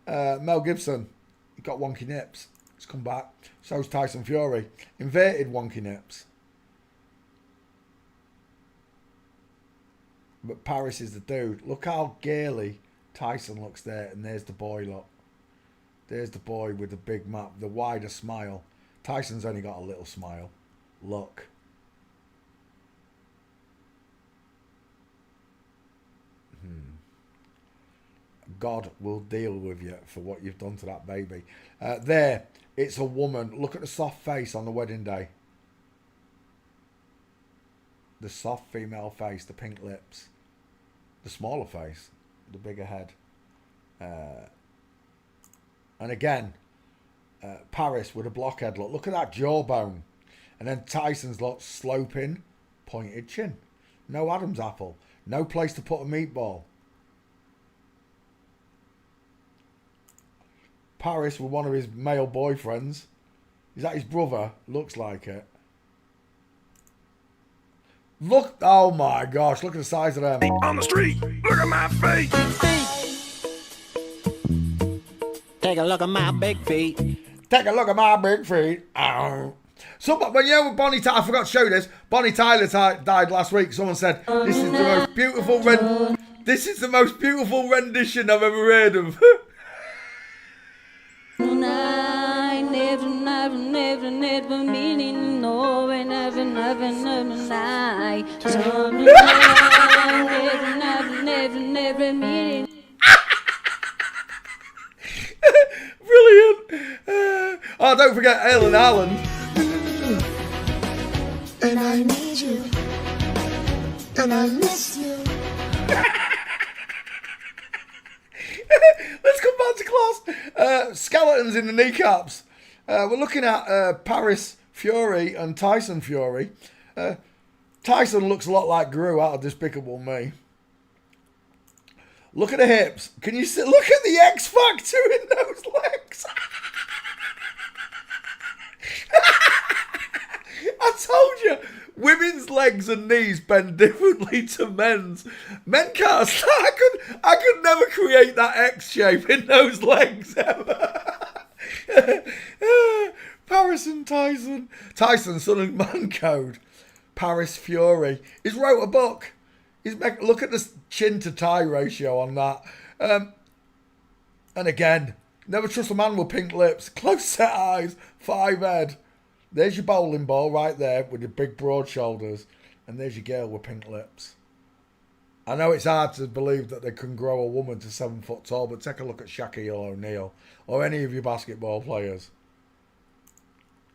[SPEAKER 1] Mel Gibson. He got wonky nips. Let's come back. So's Tyson Fury. Inverted wonky nips. But Paris is the dude. Look how gaily Tyson looks there. And there's the boy, look. There's the boy with the big map, the wider smile. Tyson's only got a little smile. Look. God will deal with you for what you've done to that baby. There, it's a woman. Look at the soft face on the wedding day. The soft female face, the pink lips. The smaller face, the bigger head. And again, Paris with a blockhead look. Look at that jawbone. And then Tyson's look, sloping, pointed chin. No Adam's apple. No place to put a meatball. Paris with one of his male boyfriends. Is that his brother? Looks like it. Look, oh my gosh, look at the size of them.
[SPEAKER 7] On the street, look at my face.
[SPEAKER 6] Take a look at my big feet.
[SPEAKER 1] Take a look at my big feet. Ow. So, when you know Bonnie Tyler, I forgot to show you this. Bonnie Tyler died last week. Someone said this is the most beautiful this is the most beautiful rendition I've ever heard of.
[SPEAKER 8] I never meaning no, never lie. Never meaning.
[SPEAKER 1] Brilliant. Oh, don't forget Ellen Allen.
[SPEAKER 9] And I need you. And I miss you.
[SPEAKER 1] Let's come back to class. Skeletons in the kneecaps. We're looking at Paris Fury and Tyson Fury. Tyson looks a lot like Gru out of Despicable Me. Look at the hips. Can you see? Look at the X Factor in those legs. I told you, women's legs and knees bend differently to men's. Men can't. I could never create that X shape in those legs ever. Paris and Tyson. Tyson, Son of Man Code. Paris Fury. He's wrote a book. Look at the chin to tie ratio on that. And again, never trust a man with pink lips, close set eyes, 5 head. There's your bowling ball right there with your big broad shoulders. And there's your girl with pink lips. I know it's hard to believe that they can grow a woman to 7 foot tall, but take a look at Shaquille O'Neal or any of your basketball players.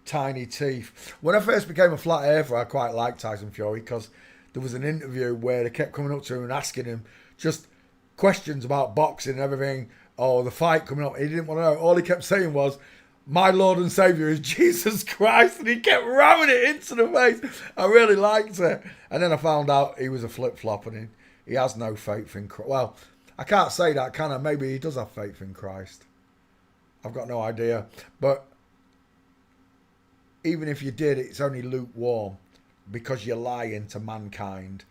[SPEAKER 1] Tiny teeth. When I first became a flat earther, I quite liked Tyson Fury because there was an interview where they kept coming up to him and asking him just questions about boxing and everything, or the fight coming up. He didn't want to know. All he kept saying was, "My Lord and Saviour is Jesus Christ," and he kept ramming it into the face. I really liked it. And then I found out he was a flip-flop and he has no faith in Christ. Well, I can't say that, can I? Maybe he does have faith in Christ. I've got no idea. But even if you did, it's only lukewarm because you're lying to mankind.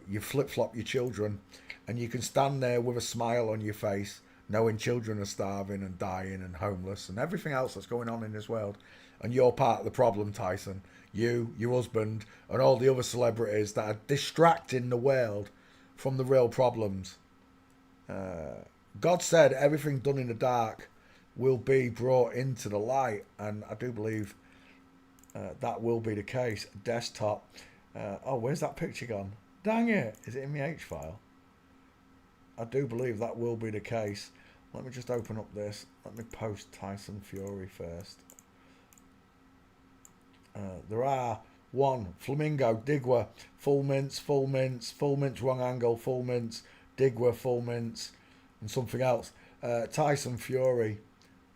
[SPEAKER 1] You flip-flop your children and you can stand there with a smile on your face knowing children are starving and dying and homeless and everything else that's going on in this world. And you're part of the problem, Tyson. You, your husband, and all the other celebrities that are distracting the world from the real problems. God said everything done in the dark will be brought into the light. And I do believe that will be the case. Desktop. Oh, where's that picture gone? Dang it. Is it in my H file? I do believe that will be the case. Let me just open up this. Let me post Tyson Fury first. There are one Flamingo, Digwa, full mints, wrong angle, full mints, Digwa, full mints, and something else. Tyson Fury,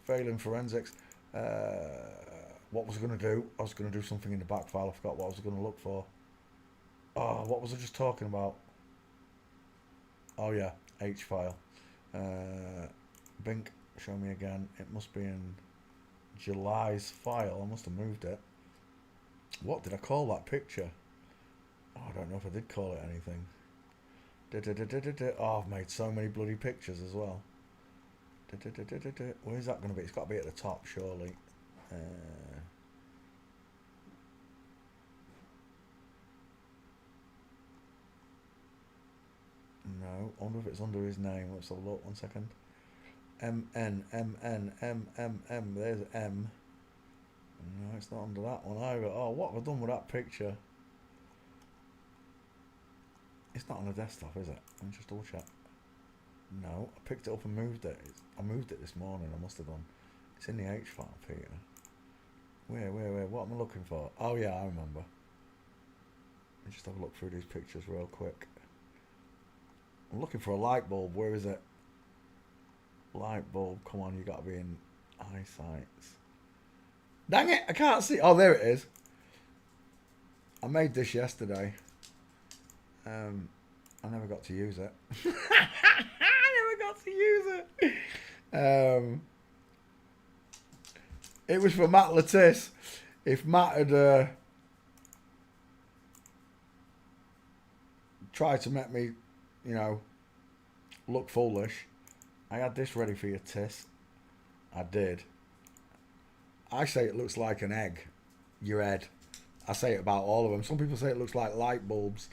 [SPEAKER 1] failing forensics. What was I going to do? I was going to do something in the back file. I forgot what I was going to look for. Oh, what was I just talking about? Oh yeah, H file. Bink, show me again. It must be in July's file. I must have moved it. What did I call that picture? Oh, I don't know if I did call it anything. Oh, I've made so many bloody pictures as well. Where's that going to be? It's got to be at the top, surely. No, I wonder if it's under his name. Let's have a look. 1 second. M. There's M. No, it's not under that one either. Oh, what have I done with that picture? It's not on the desktop, is it? Let me just double check. No, I picked it up and moved it. I moved it this morning. I must have done. It's in the H file, Peter. Where? What am I looking for? Oh yeah, I remember. Let me just have a look through these pictures real quick. I'm looking for a light bulb. Where is it? Light bulb. Come on, you got to be in eyesight. Dang it, I can't see. Oh, there it is. I made this yesterday. I never got to use it. I never got to use it. It was for Matt Latisse. If Matt had tried to make me, you know, look foolish, I had this ready for your Tiss. I did. I say it looks like an egg, your head. I say it about all of them. Some people say it looks like light bulbs.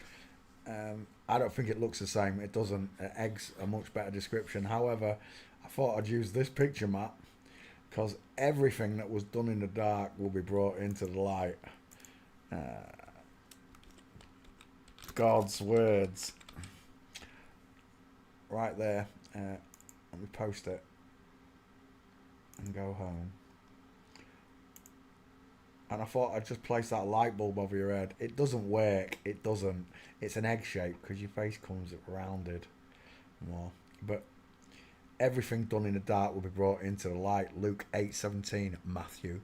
[SPEAKER 1] I don't think it looks the same. It doesn't. Eggs are a much better description. However, I thought I'd use this picture, Matt, because everything that was done in the dark will be brought into the light. God's words. Right there. Let me post it and go home. And I thought I'd just place that light bulb over your head. It doesn't work. It doesn't. It's an egg shape because your face comes rounded more. But everything done in the dark will be brought into the light. Luke 8:17, Matthew.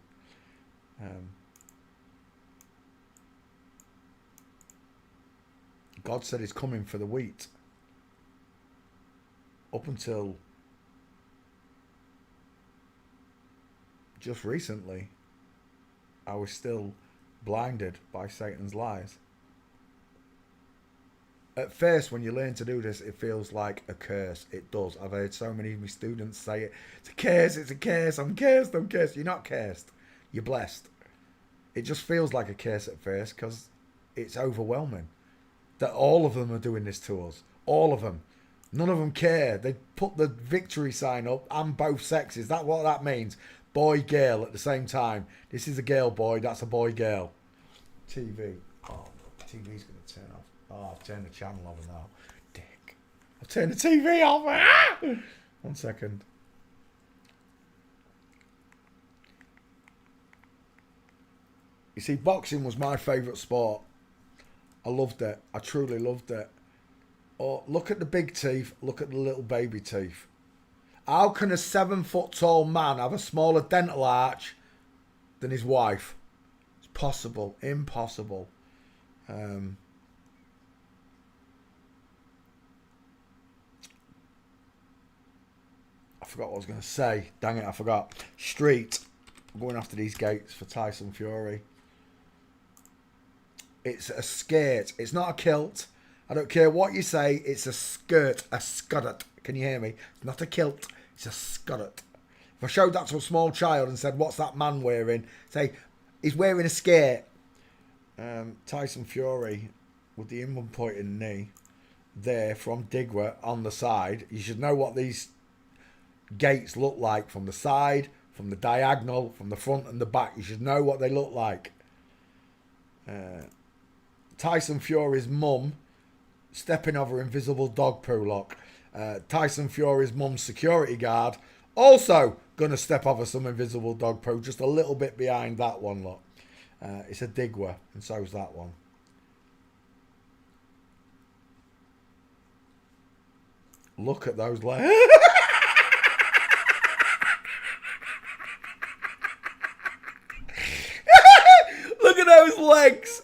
[SPEAKER 1] God said he's coming for the wheat. Up until just recently, I was still blinded by Satan's lies. At first, when you learn to do this, it feels like a curse. It does. I've heard so many of my students say it. It's a curse, it's a curse, I'm cursed, I'm cursed. You're not cursed. You're blessed. It just feels like a curse at first because it's overwhelming. That all of them are doing this to us. All of them. None of them care. They put the victory sign up and both sexes. That's what that means. Boy, girl at the same time. This is a girl boy, that's a boy girl. TV. Oh, TV's going to turn off. Oh, I've turned the channel over now. I'll turn the TV off. Ah! 1 second. You see, boxing was my favourite sport. I loved it. I truly loved it. Oh, look at the big teeth. Look at the little baby teeth. How can a 7-foot tall man have a smaller dental arch than his wife? It's possible. Impossible. I forgot what I was going to say. Dang it, I forgot. Street. I'm going after these gates for Tyson Fury. It's a skirt. It's not a kilt. I don't care what you say. It's a skirt. A scuddert. Can you hear me? It's not a kilt. It's a scuddert. If I showed that to a small child and said, what's that man wearing? Say, he's wearing a skirt. Tyson Fury with the inward pointing knee there from Digwa on the side. You should know what these gates look like from the side, from the diagonal, from the front and the back. You should know what they look like. Tyson Fury's mum stepping over invisible dog poo, look. Tyson Fury's mum's security guard also gonna step over some invisible dog poo, just a little bit behind that one, look. It's a Digwa, and so's that one. Look at those legs. Look at those legs.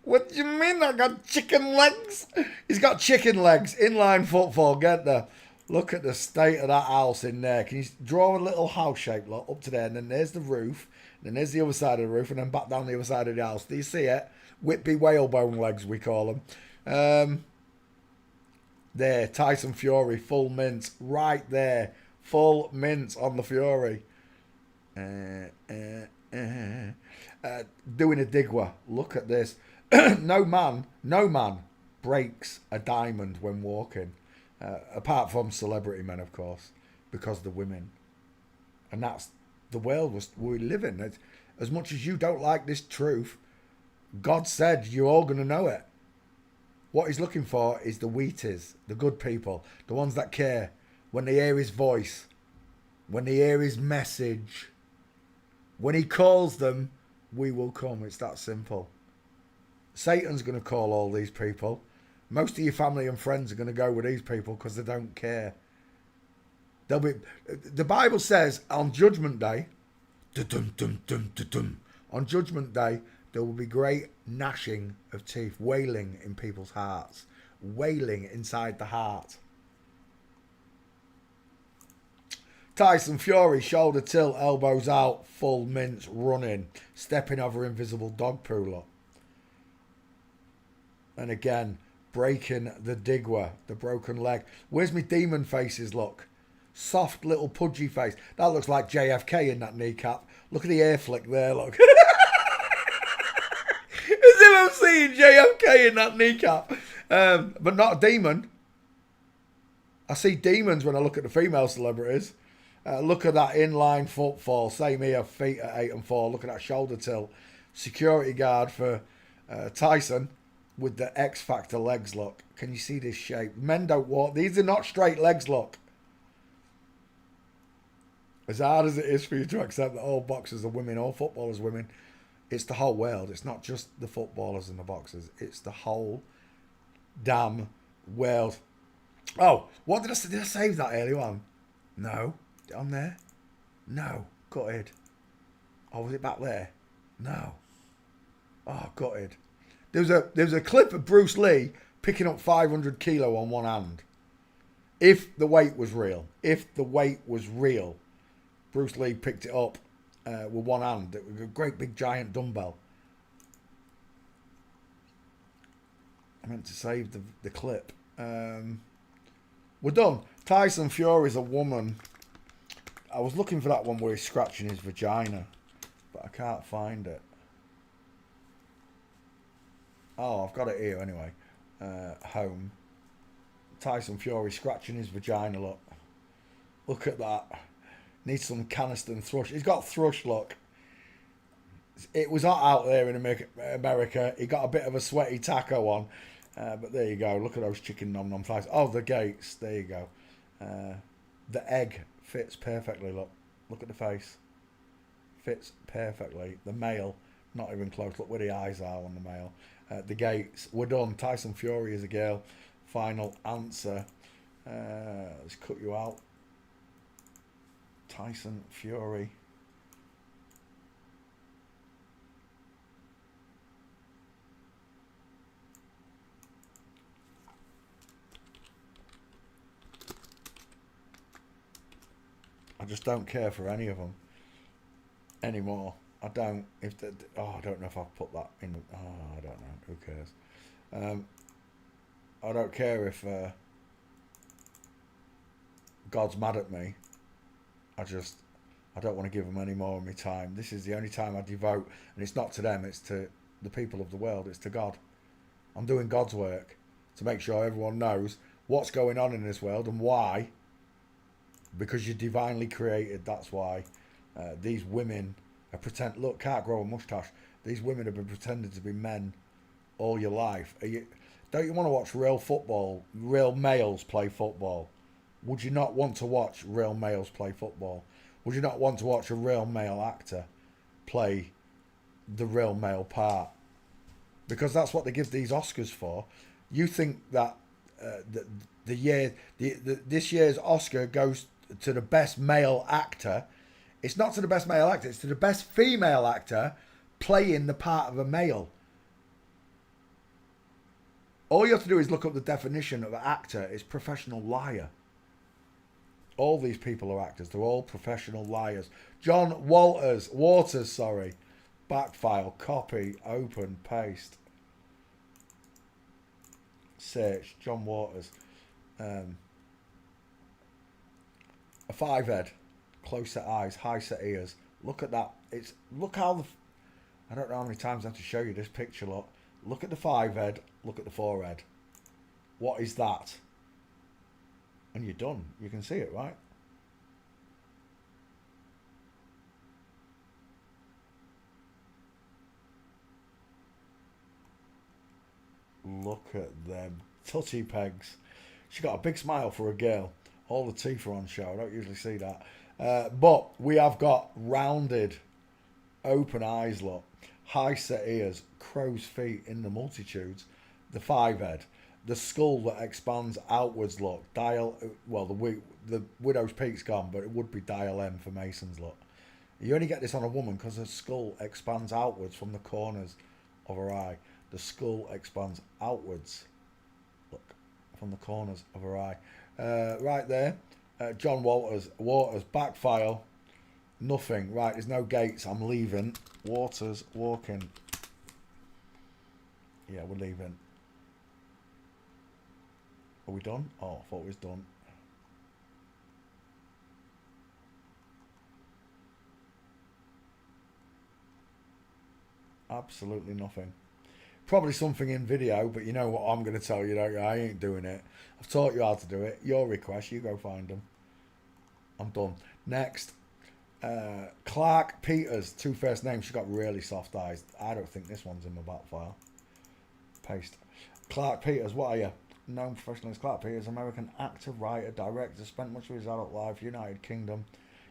[SPEAKER 1] What do you mean I got chicken legs? He's got chicken legs. Inline football, get there. Look at the state of that house in there. Can you draw a little house shape, look, up to there, and then there's the roof, and then there's the other side of the roof, and then back down the other side of the house. Do you see it? Whitby whalebone legs, we call them. There, Tyson Fury, full mint, right there. Full mint on the Fury. Doing a Digwa. Look at this. No man breaks a diamond when walking. Apart from celebrity men, of course, because the women. And that's the world we live in. As much as you don't like this truth, God said you're all going to know it. What he's looking for is the wheaties, the good people, the ones that care. When they hear his voice, when they hear his message, when he calls them, we will come. It's that simple. Satan's going to call all these people. Most of your family and friends are going to go with these people because they don't care. The Bible says on Judgment Day, on Judgment Day, there will be great gnashing of teeth, wailing in people's hearts, wailing inside the heart. Tyson Fury, shoulder tilt, elbows out, full mince, running, stepping over invisible dog poo, look. And again, breaking the Digwa, the broken leg. Where's my demon faces, look? Soft little pudgy face. That looks like JFK in that kneecap. Look at the hair flick there, look. As if I'm seeing JFK in that kneecap. But not a demon. I see demons when I look at the female celebrities. Look at that inline footfall. Same here, feet at 8 and 4. Look at that shoulder tilt. Security guard for Tyson with the X Factor legs, look. Can you see this shape? Men don't walk. These are not straight legs, look. As hard as it is for you to accept that all boxers are women, all footballers are women, it's the whole world. It's not just the footballers and the boxers. It's the whole damn world. Oh, what did I say? Did I save that earlier on? No. On there? No. Gutted. Oh, was it back there? No. Oh, gutted. There was a clip of Bruce Lee picking up 500 kilo on one hand. If the weight was real. If the weight was real. Bruce Lee picked it up with one hand. It was a great big giant dumbbell. I meant to save the clip. We're done. Tyson Fury's a woman. I was looking for that one where he's scratching his vagina, but I can't find it. Oh, I've got it here anyway. Home. Tyson Fury scratching his vagina, look. Look at that. Needs some Caniston thrush. He's got thrush, look. It was hot out there in America. He got a bit of a sweaty taco on. But there you go. Look at those chicken nom nom thighs. Oh, the gates. There you go. The egg fits perfectly. Look at the face. Fits perfectly. The male, not even close. Look where the eyes are on the male. The gates. We're done. Tyson Fury is a girl. Final answer. Let's cut you out. Tyson Fury. I just don't care for any of them anymore. I don't. I don't know if I've put that in. I don't know. Who cares? I don't care if God's mad at me. I don't want to give them any more of my time. This is the only time I devote, and it's not to them. It's to the people of the world. It's to God. I'm doing God's work to make sure everyone knows what's going on in this world and why. Because you're divinely created, that's why. These women are look, can't grow a moustache. These women have been pretending to be men all your life. Don't you want to watch real football, real males play football? Would you not want to watch real males play football? Would you not want to watch a real male actor play the real male part? Because that's what they give these Oscars for. You think that this year's Oscar goes to the best male actor. It's not to the best male actor, it's to the best female actor playing the part of a male. All you have to do is look up the definition of an actor. It's professional liar. All these people are actors. They're all professional liars. John Waters, back file, copy, open, paste. Search, John Waters. A 5-head, close set eyes, high set ears. Look at that. Look how I don't know how many times I have to show you this picture. Look at the 5-head. Look at the 4-head. What is that? And you're done. You can see it, right? Look at them tutty pegs. She got a big smile for a girl. All the teeth are on show. I don't usually see that. But we have got rounded, open eyes, look. High set ears, crow's feet in the multitudes. The 5-head. The skull that expands outwards, look. The widow's peak's gone, but it would be dial M for Mason's, look. You only get this on a woman because her skull expands outwards from the corners of her eye. The skull expands outwards, look, from the corners of her eye. Right there, John Waters, back file, nothing. Right, there's no gates. I'm leaving. Waters, walking. Yeah, we're leaving. Are we done? Oh, I thought we was done. Absolutely nothing. Probably something in video, but you know what I'm going to tell you, don't you? I ain't doing it. I've taught you how to do it. Your request, you go find them. I'm done. Next, Clark Peters, 2 first names. She's got really soft eyes. I don't think this one's in my back file. Paste. Clark Peters, what are you? Known professional as Clark Peters, American actor, writer, director, spent much of his adult life, United Kingdom.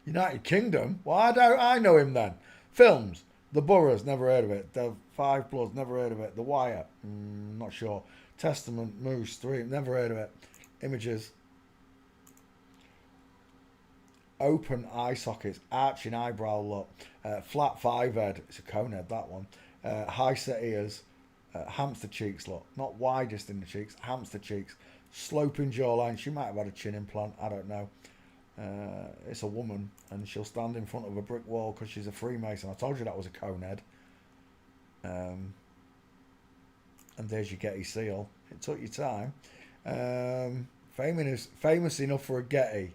[SPEAKER 1] United Kingdom? Why don't I know him then? Films. The Boroughs, never heard of it. The 5 Bloods, never heard of it. The Wire, not sure. Testament, Moose, 3, never heard of it. Images. Open eye sockets, arching eyebrow look. Flat 5-head, it's a cone head, that one. High set ears, hamster cheeks look. Not widest in the cheeks, hamster cheeks. Sloping jawline, she might have had a chin implant, I don't know. It's a woman, and she'll stand in front of a brick wall because she's a Freemason. I told you that was a cone head. And there's your Getty seal. It took your time. Famous enough for a Getty.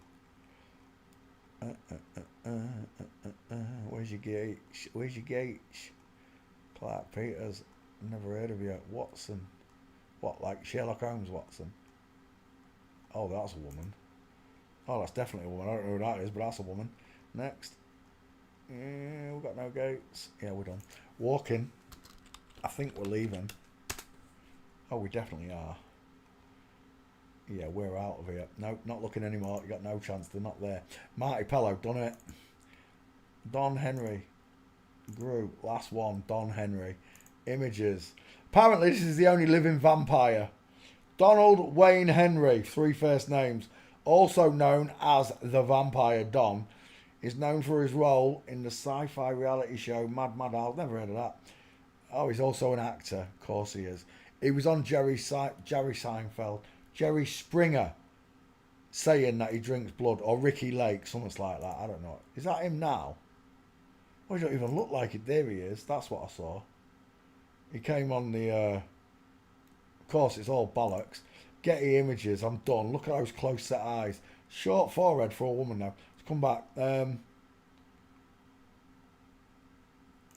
[SPEAKER 1] Where's your Gates? Where's your Gates? Clark Peters. Never heard of you. Watson. What, like Sherlock Holmes Watson? Oh, that's a woman. Oh, that's definitely a woman. I don't know who that is, but that's a woman. Next. Yeah, we've got no gates. Yeah, we're done. Walking. I think we're leaving. Oh, we definitely are. Yeah, we're out of here. Nope, not looking anymore. You got no chance. They're not there. Marty Pello, done it. Don Henry. Group, last one. Don Henry. Images. Apparently, this is the only living vampire. Donald Wayne Henry, 3 first names, also known as the Vampire Don, is known for his role in the sci-fi reality show Mad Mad I've never heard of that. Oh, he's also an actor. Of course he is. He was on Jerry Seinfeld, Jerry Springer, saying that he drinks blood, or Ricky Lake, something like that. I don't know. Is that him now? Well, he don't even look like it. There he is. That's what I saw. He came on the... Of course, it's all bollocks. Getty Images. I'm done. Look at those close set eyes. Short forehead for a woman now. Let's come back.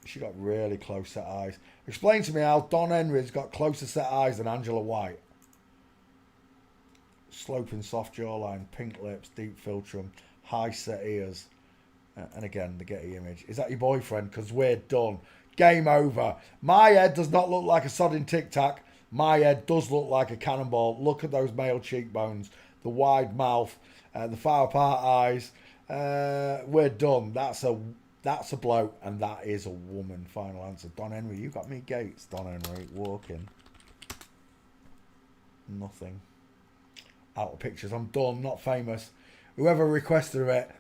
[SPEAKER 1] She got really close set eyes. Explain to me how Don Henry's got closer set eyes than Angela White. Sloping soft jawline, pink lips, deep philtrum, high set ears. And again, the Getty Image. Is that your boyfriend? Because we're done. Game over. My head does not look like a sodding Tic Tac. My head does look like a cannonball. Look at those male cheekbones, the wide mouth, the far apart eyes. We're done. That's a bloke, and that is a woman. Final answer. Don Henry, you got me Gates. Don Henry, walking. Nothing. Out of pictures. I'm done. Not famous. Whoever requested it.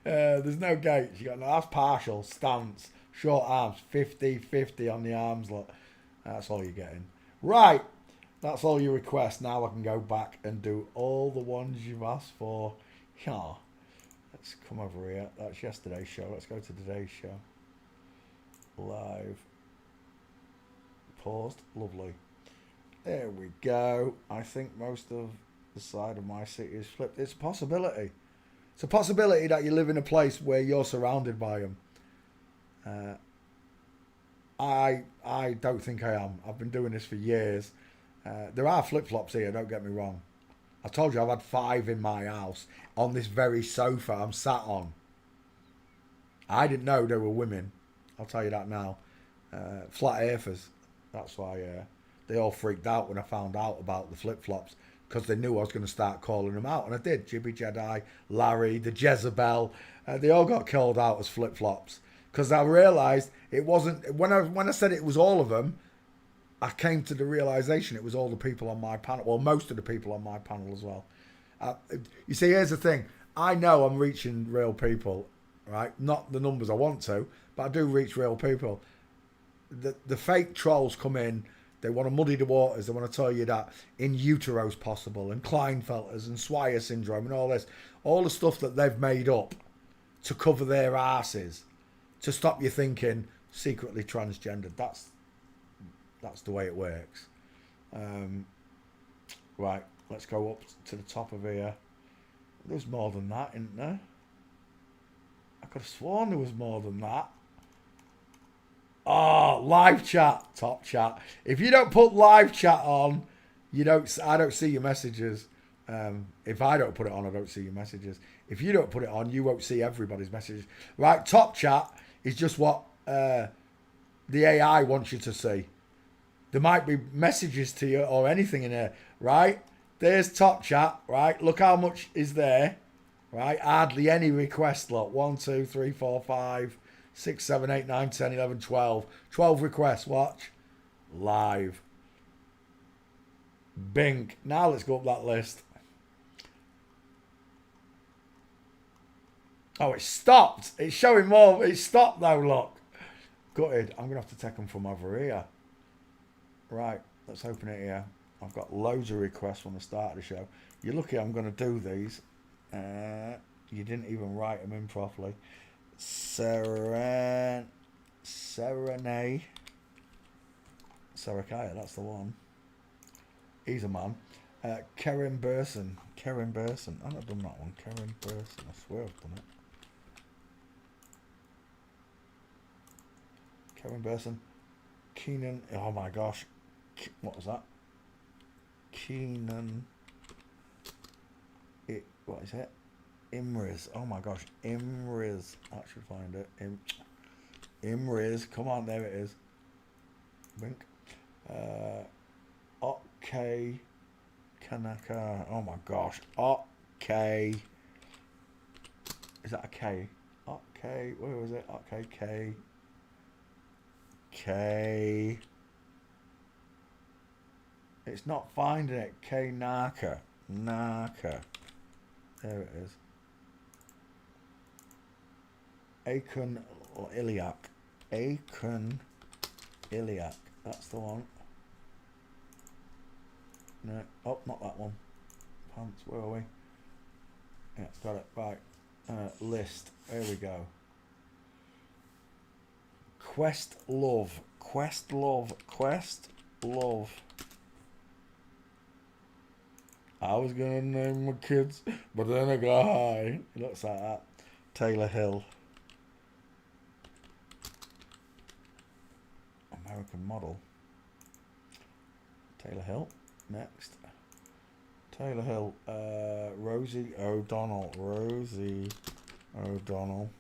[SPEAKER 1] There's no Gates. You got no. That's partial. Stance. Short arms. 50-50 on the arms. Look. That's all you're getting. Right. That's all you request. Now I can go back and do all the ones you've asked for. Yeah. Let's come over here. That's yesterday's show. Let's go to today's show. Live. Paused. Lovely. There we go. I think most of the side of my city is flipped. It's a possibility. It's a possibility that you live in a place where you're surrounded by them. I don't think I am. I've been doing this for years. There are flip-flops here, don't get me wrong. I told you I've had 5 in my house on this very sofa I'm sat on. I didn't know there were women. I'll tell you that now. Flat earthers. That's why they all freaked out when I found out about the flip-flops, because they knew I was going to start calling them out. And I did. Jibby Jedi, Larry, the Jezebel. They all got called out as flip-flops. Because I realised it wasn't... When I said it was all of them, I came to the realisation it was all the people on my panel. Well, most of the people on my panel as well. You see, here's the thing. I know I'm reaching real people, right? Not the numbers I want to, but I do reach real people. The fake trolls come in. They want to muddy the waters. They want to tell you that in utero's possible, and Klinefelters and Swire syndrome and all this. All the stuff that they've made up to cover their asses, to stop you thinking secretly transgendered. That's the way it works. Right, let's go up to the top of here. There's more than that, isn't there? I could have sworn there was more than that. Oh, live chat, top chat. If you don't put live chat on, I don't see your messages. If I don't put it on, I don't see your messages. If you don't put it on, you won't see everybody's messages. Right, top chat is just what the AI wants you to see. There might be messages to you or anything in there, right? There's top chat, right? Look how much is there, right? Hardly any requests, look. 1, 2, 3, 4, 5, 6, 7, 8, 9, 10, 11, 12. 12 requests, watch. Live. Bing. Now let's go up that list. Oh, it stopped. It's showing more. It stopped now, look. Gutted. I'm going to have to take them from over here. Right, let's open it here. I've got loads of requests from the start of the show. You're lucky I'm going to do these. You didn't even write them in properly. Serenay. Sarakaya, that's the one. He's a man. Karen Burson. I've not done that one. Karen Burson. I swear I've done it. Karen Burson. Keenan. Oh my gosh. What was that? Keenan. What is it? Imriz. Oh my gosh. Imriz. I should find it. Imriz. Come on, there it is. Wink. Okay. Kanaka. Oh my gosh. Okay. Is that a K? Okay. Where was it? Okay. K. K. It's not finding it. K Naka. Naka. There it is. Akon Iliac. Akon Iliac. That's the one. No. Oh, not that one. Pants. Where are we? Yeah, got it. Right. List. There we go. Quest Love. Quest Love. Quest Love. I was gonna name my kids, but then I got high. It looks like that. Taylor Hill. American model. Taylor Hill. Next. Taylor Hill. Rosie O'Donnell. Rosie O'Donnell.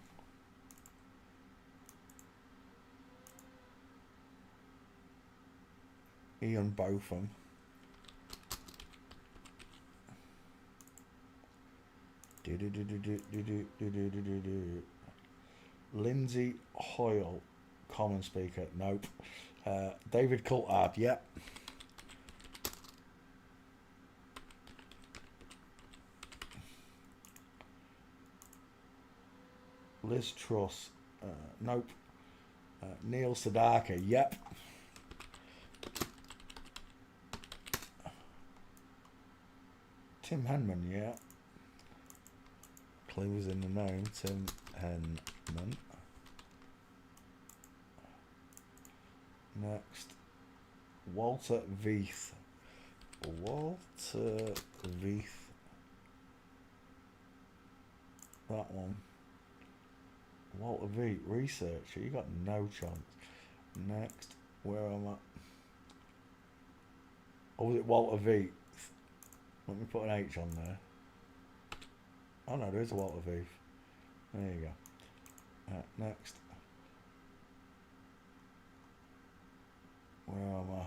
[SPEAKER 1] Ian Botham. Lindsay Hoyle, common speaker. Nope. David Coulthard. Yep. Liz Truss. Nope. Neil Sedaka. Yep. Tim Henman. Yeah. Clues in the name. Tim Henman. Next. Walter Veith. Walter Veith. That one. Walter Veith. Researcher. You got no chance. Next. Where am I? Or was it Walter Veith? Let me put an H on there. Oh no, there is a Walter Veith. There you go. Next. Where am I?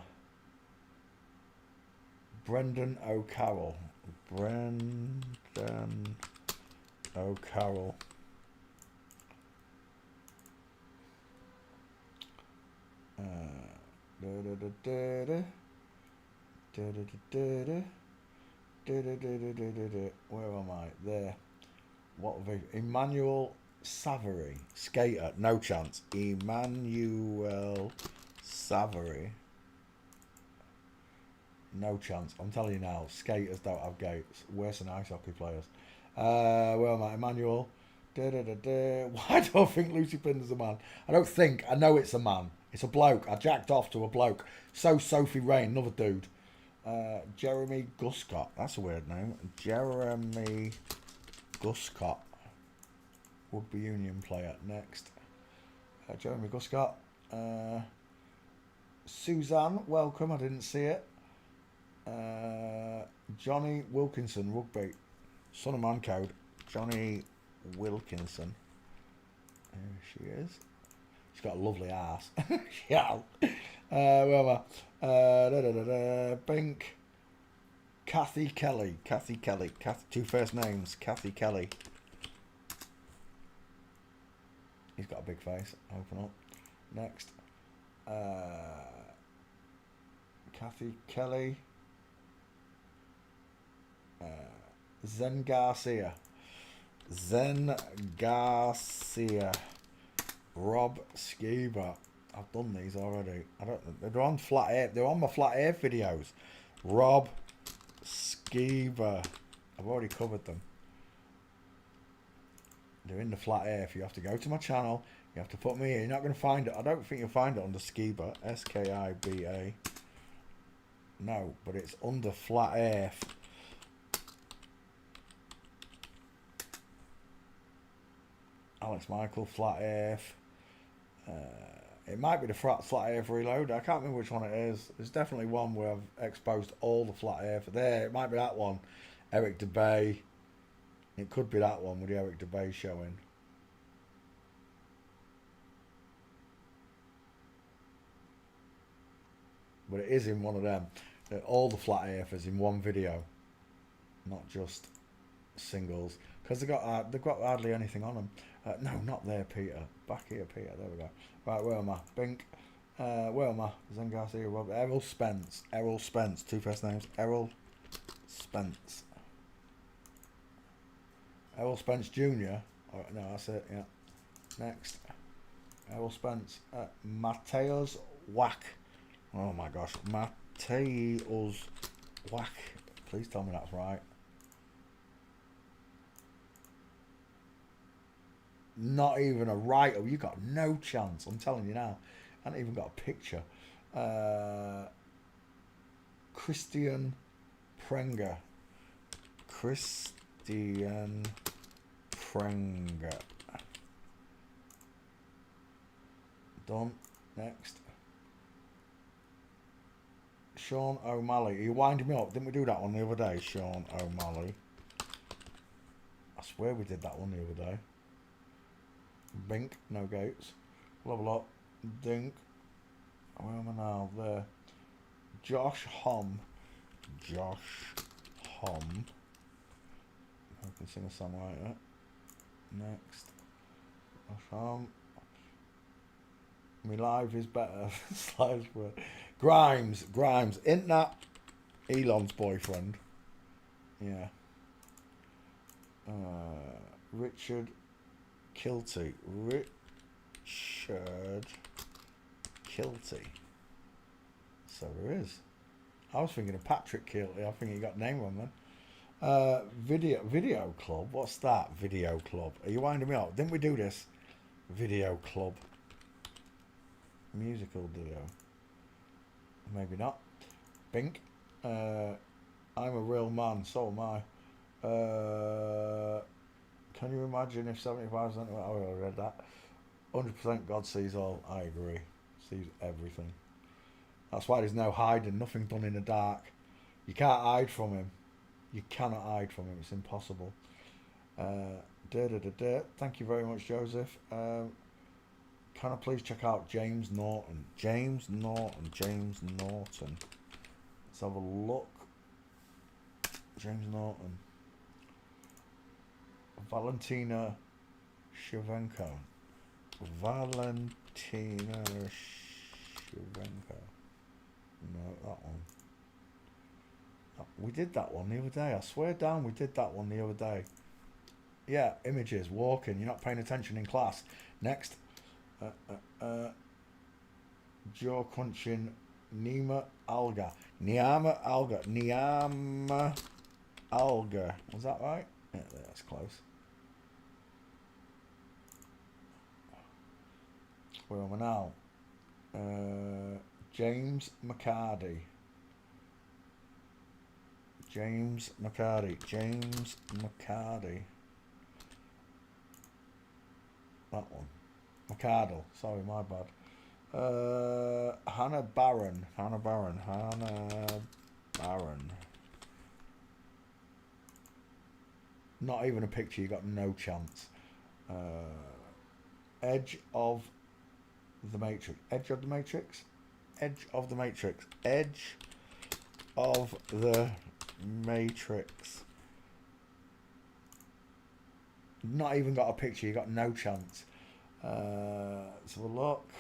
[SPEAKER 1] Brendan O'Carroll. Brendan O'Carroll. Where am I? There. What have I? Emmanuel Savary. Skater. No chance. Emmanuel Savary. No chance. I'm telling you now. Skaters don't have gates. Worse than ice hockey players. Where am I? Emmanuel. Why do I think Lucy Pinder's a man? I don't think. I know it's a man. It's a bloke. I jacked off to a bloke. So Sophie Rain, another dude. Jeremy Guscott. That's a weird name. Jeremy Guscott. Rugby union player. Next. Jeremy Guscott. Suzanne, welcome. I didn't see it. Johnny Wilkinson, rugby. Son of Man Code. Johnny Wilkinson. There she is. She's got a lovely ass. Yeah. Where am I? Bink. Kathy Kelly. Kathy Kelly. Two first names. Kathy Kelly. He's got a big face. Open up. Next. Kathy Kelly. Zen Garcia. Zen Garcia. Rob Skiba. I've done these already. I don't. They're on Flat Earth. They're on my Flat Earth videos. Rob Skiba. I've already covered them. They're in the Flat Earth. You have to go to my channel. You have to put me in. You're not going to find it. I don't think you'll find it under Skiba. Skiba. No, but it's under Flat Earth. Alex Michael, Flat Earth. It might be the Flat Earth Reload. I can't remember which one it is. There's definitely one where I've exposed all the Flat Earth. There, it might be that one. Eric DeBay. It could be that one with the Eric DeBay showing. but it is in one of them. All the Flat Earthers in one video, not just singles, because they've got hardly anything on them. No, not there, Peter. Back here, Peter. There we go. Right, where am I? Bink. Where am I? Zen Garcia, Robert. Errol Spence. Errol Spence. Two first names. Errol Spence. Errol Spence Jr. Oh, no, that's it. Yeah. Next. Errol Spence. Mateus Wack. Oh my gosh. Mateus Wack. Please tell me that's right. Not even a writer. You got no chance. I'm telling you now. I haven't even got a picture. Christian Prenger. Christian Prenger. Done. Next. Sean O'Malley. Are you winding me up? Didn't we do that one the other day, Sean O'Malley? I swear we did that one the other day. Bink, no gates. Level up. Dink. Where am I now? There. Josh Homme. Josh Homme. I can sing a song like that. Next. Josh Homme. My life is better. Slides word. Grimes. Grimes. Isn't that Elon's boyfriend? Yeah. Richard Kilty. Richard Kilty. So there is. I was thinking of Patrick Kilty. I think he got name wrong then. Video Club. What's that? Video Club. Are you winding me up? Didn't we do this? Video Club. Musical duo. Maybe not. Bink. I'm a real man. So am I. Can you imagine if 75%? Oh, I read that. 100% God sees all. I agree. Sees everything. That's why there's no hiding. Nothing done in the dark. You can't hide from him. You cannot hide from him. It's impossible. Thank you very much, Joseph. Can I please check out James Norton? James Norton. James Norton. Let's have a look. James Norton. Valentina Shevchenko. Valentina Shevchenko. No, that one. We did that one the other day. I swear down we did that one the other day. Yeah, images, walking. You're not paying attention in class. Next. Jaw crunching. Nima Alga. Niama Alga. Niama Alga. Was that right? Yeah, that's close. Where am I now? James McCarty. James McCarty. James McCarty. That one. McCardle. Sorry, my bad. Hannah Barron. Hannah Barron. Hannah Barron. Not even a picture. You got no chance. Edge of the Matrix. Edge of the Matrix. Edge of the Matrix. Edge of the Matrix. Not even got a picture. You got no chance. Let's have a look.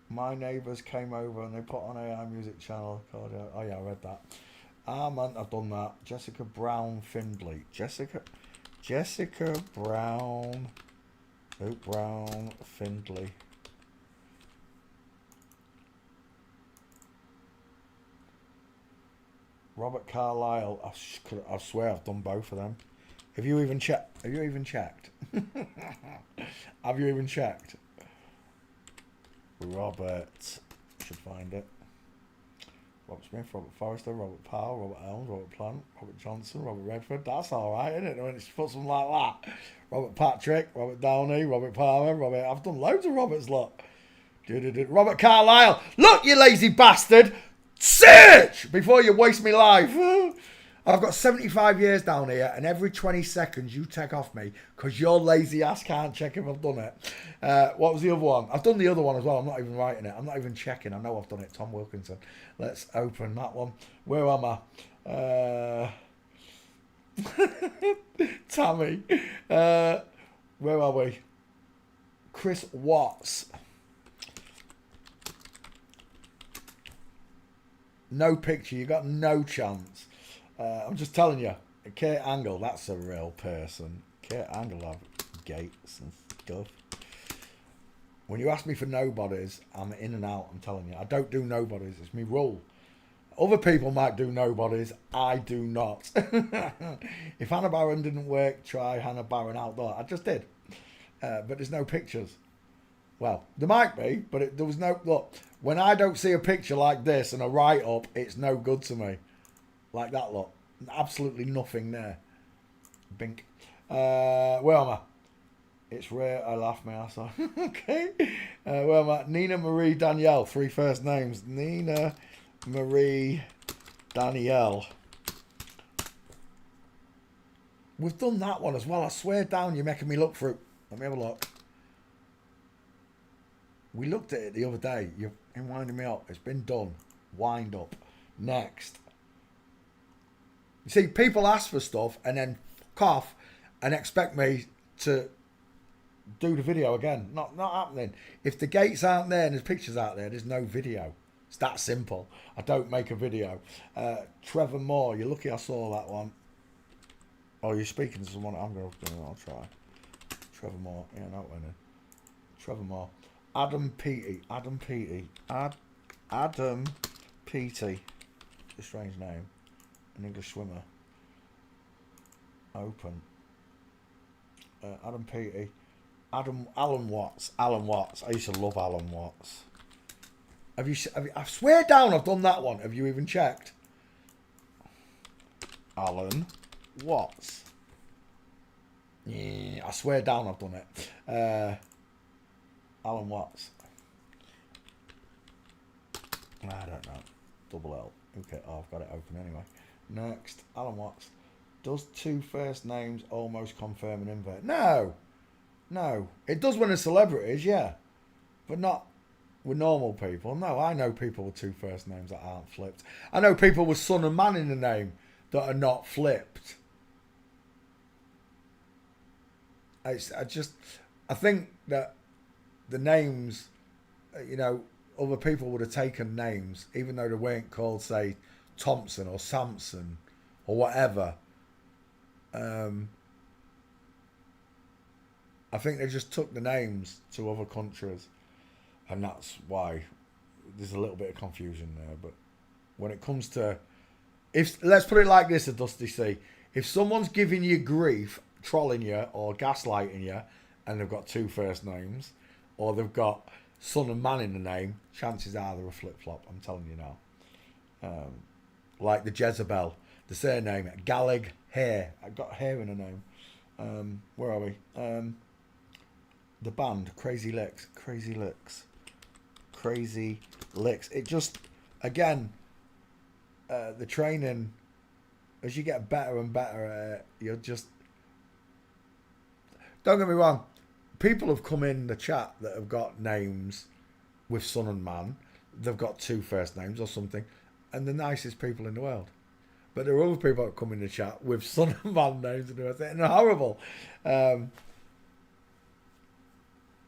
[SPEAKER 1] My neighbours came over and they put on AI music channel called. Oh yeah, I read that. Ah man, I've done that. Jessica Brown Findlay. Jessica Brown. Oh, Brown Findlay. Robert Carlyle. I swear I've done both of them. Have you even checked? Have you even checked? Have you even checked? Robert. Should find it. Robert Smith, Robert Forrester, Robert Powell, Robert Elms, Robert Plant, Robert Johnson, Robert Redford. That's alright, isn't it? When it's put something like that. Robert Patrick, Robert Downey, Robert Palmer, Robert. I've done loads of Roberts, look. Robert Carlyle. Look, you lazy bastard. Search before you waste me life. I've got 75 years down here, and every 20 seconds you take off me because your lazy ass can't check if I've done it. What was the other one? I've done the other one as well. I'm not even writing it. I'm not even checking. I know I've done it. Tom Wilkinson. Let's open that one. Where am I? Tammy. Where are we? Chris Watts. No picture. You got no chance. I'm just telling you. Kate Angle, that's a real person. Kate Angle have gates and stuff. When you ask me for nobodies, I'm in and out. I'm telling you. I don't do nobodies. It's me rule. Other people might do nobodies. I do not. If Hannah Barron didn't work, try Hannah Barron outdoor. I just did. But there's no pictures. Well, there might be, but there was no... Look, when I don't see a picture like this and a write-up, it's no good to me. Like that, look. Absolutely nothing there. Bink. Where am I? It's rare I laugh my ass off. Okay. Where am I? Nina Marie Danielle. 3 first names. Nina Marie Danielle. We've done that one as well. I swear down, you're making me look for it. Let me have a look. We looked at it the other day. You're winding me up. It's been done. Wind up. Next. You see, people ask for stuff and then cough and expect me to do the video again. Not happening. If the gates aren't there and there's pictures out there, there's no video. It's that simple. I don't make a video. Trevor Moore, you're lucky I saw that one. Oh, you're speaking to someone. I'll try. Trevor Moore. Yeah, not winning. Trevor Moore. Adam Peaty. Adam Peaty. Adam Peaty. A strange name. An English swimmer. Open. Adam Peaty. Alan Watts. Alan Watts. I used to love Alan Watts. Have you? I swear down, I've done that one. Have you even checked? Alan Watts. Yeah, I swear down, I've done it. Alan Watts. I don't know. Double L. Okay, oh, I've got it open anyway. Next, Alan Watts. Does 2 first names almost confirm an invert? No. No. It does when it's celebrities, yeah. But not with normal people. No, I know people with 2 first names that aren't flipped. I know people with son and man in the name that are not flipped. I think that the names, you know, other people would have taken names, even though they weren't called, say, Thompson or Sampson or whatever. I think they just took the names to other countries, and that's why there's a little bit of confusion there. But when it comes to, let's put it like this, Dusty C, if someone's giving you grief, trolling you or gaslighting you, and they've got 2 first names, or they've got son and man in the name, chances are they're a flip-flop, I'm telling you now. Like the Jezebel, the surname, Gallig Hair. I've got hair in her name. Where are we? The band, Crazy Licks. Crazy Licks. Crazy Licks. It just, again, the training, as you get better and better, you're just... Don't get me wrong. People have come in the chat that have got names with son and man. They've got 2 first names or something. And the nicest people in the world. But there are other people that come in the chat with son and man names and they're horrible.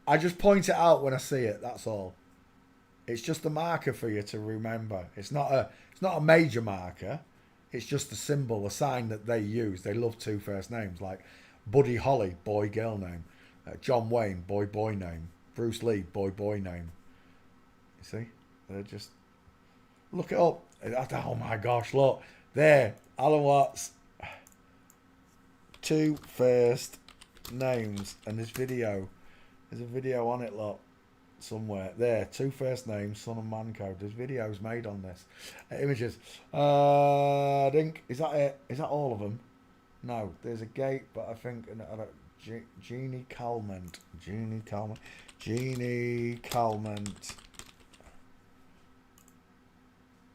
[SPEAKER 1] I just point it out when I see it, that's all. It's just a marker for you to remember. It's not a major marker. It's just a symbol, a sign that they use. They love 2 first names, like Buddy Holly, boy girl name. John Wayne, boy name. Bruce Lee, boy name. You see? They're just... Look it up. Oh my gosh, look. There. Alan Watts. 2 first names. And this video. There's a video on it, look. Somewhere. There. 2 first names, son and man code. There's videos made on this. Images. I think... Is that it? Is that all of them? No. There's a gate, but I think... Jeannie Calment. Jeannie Calment. Jeannie Calment.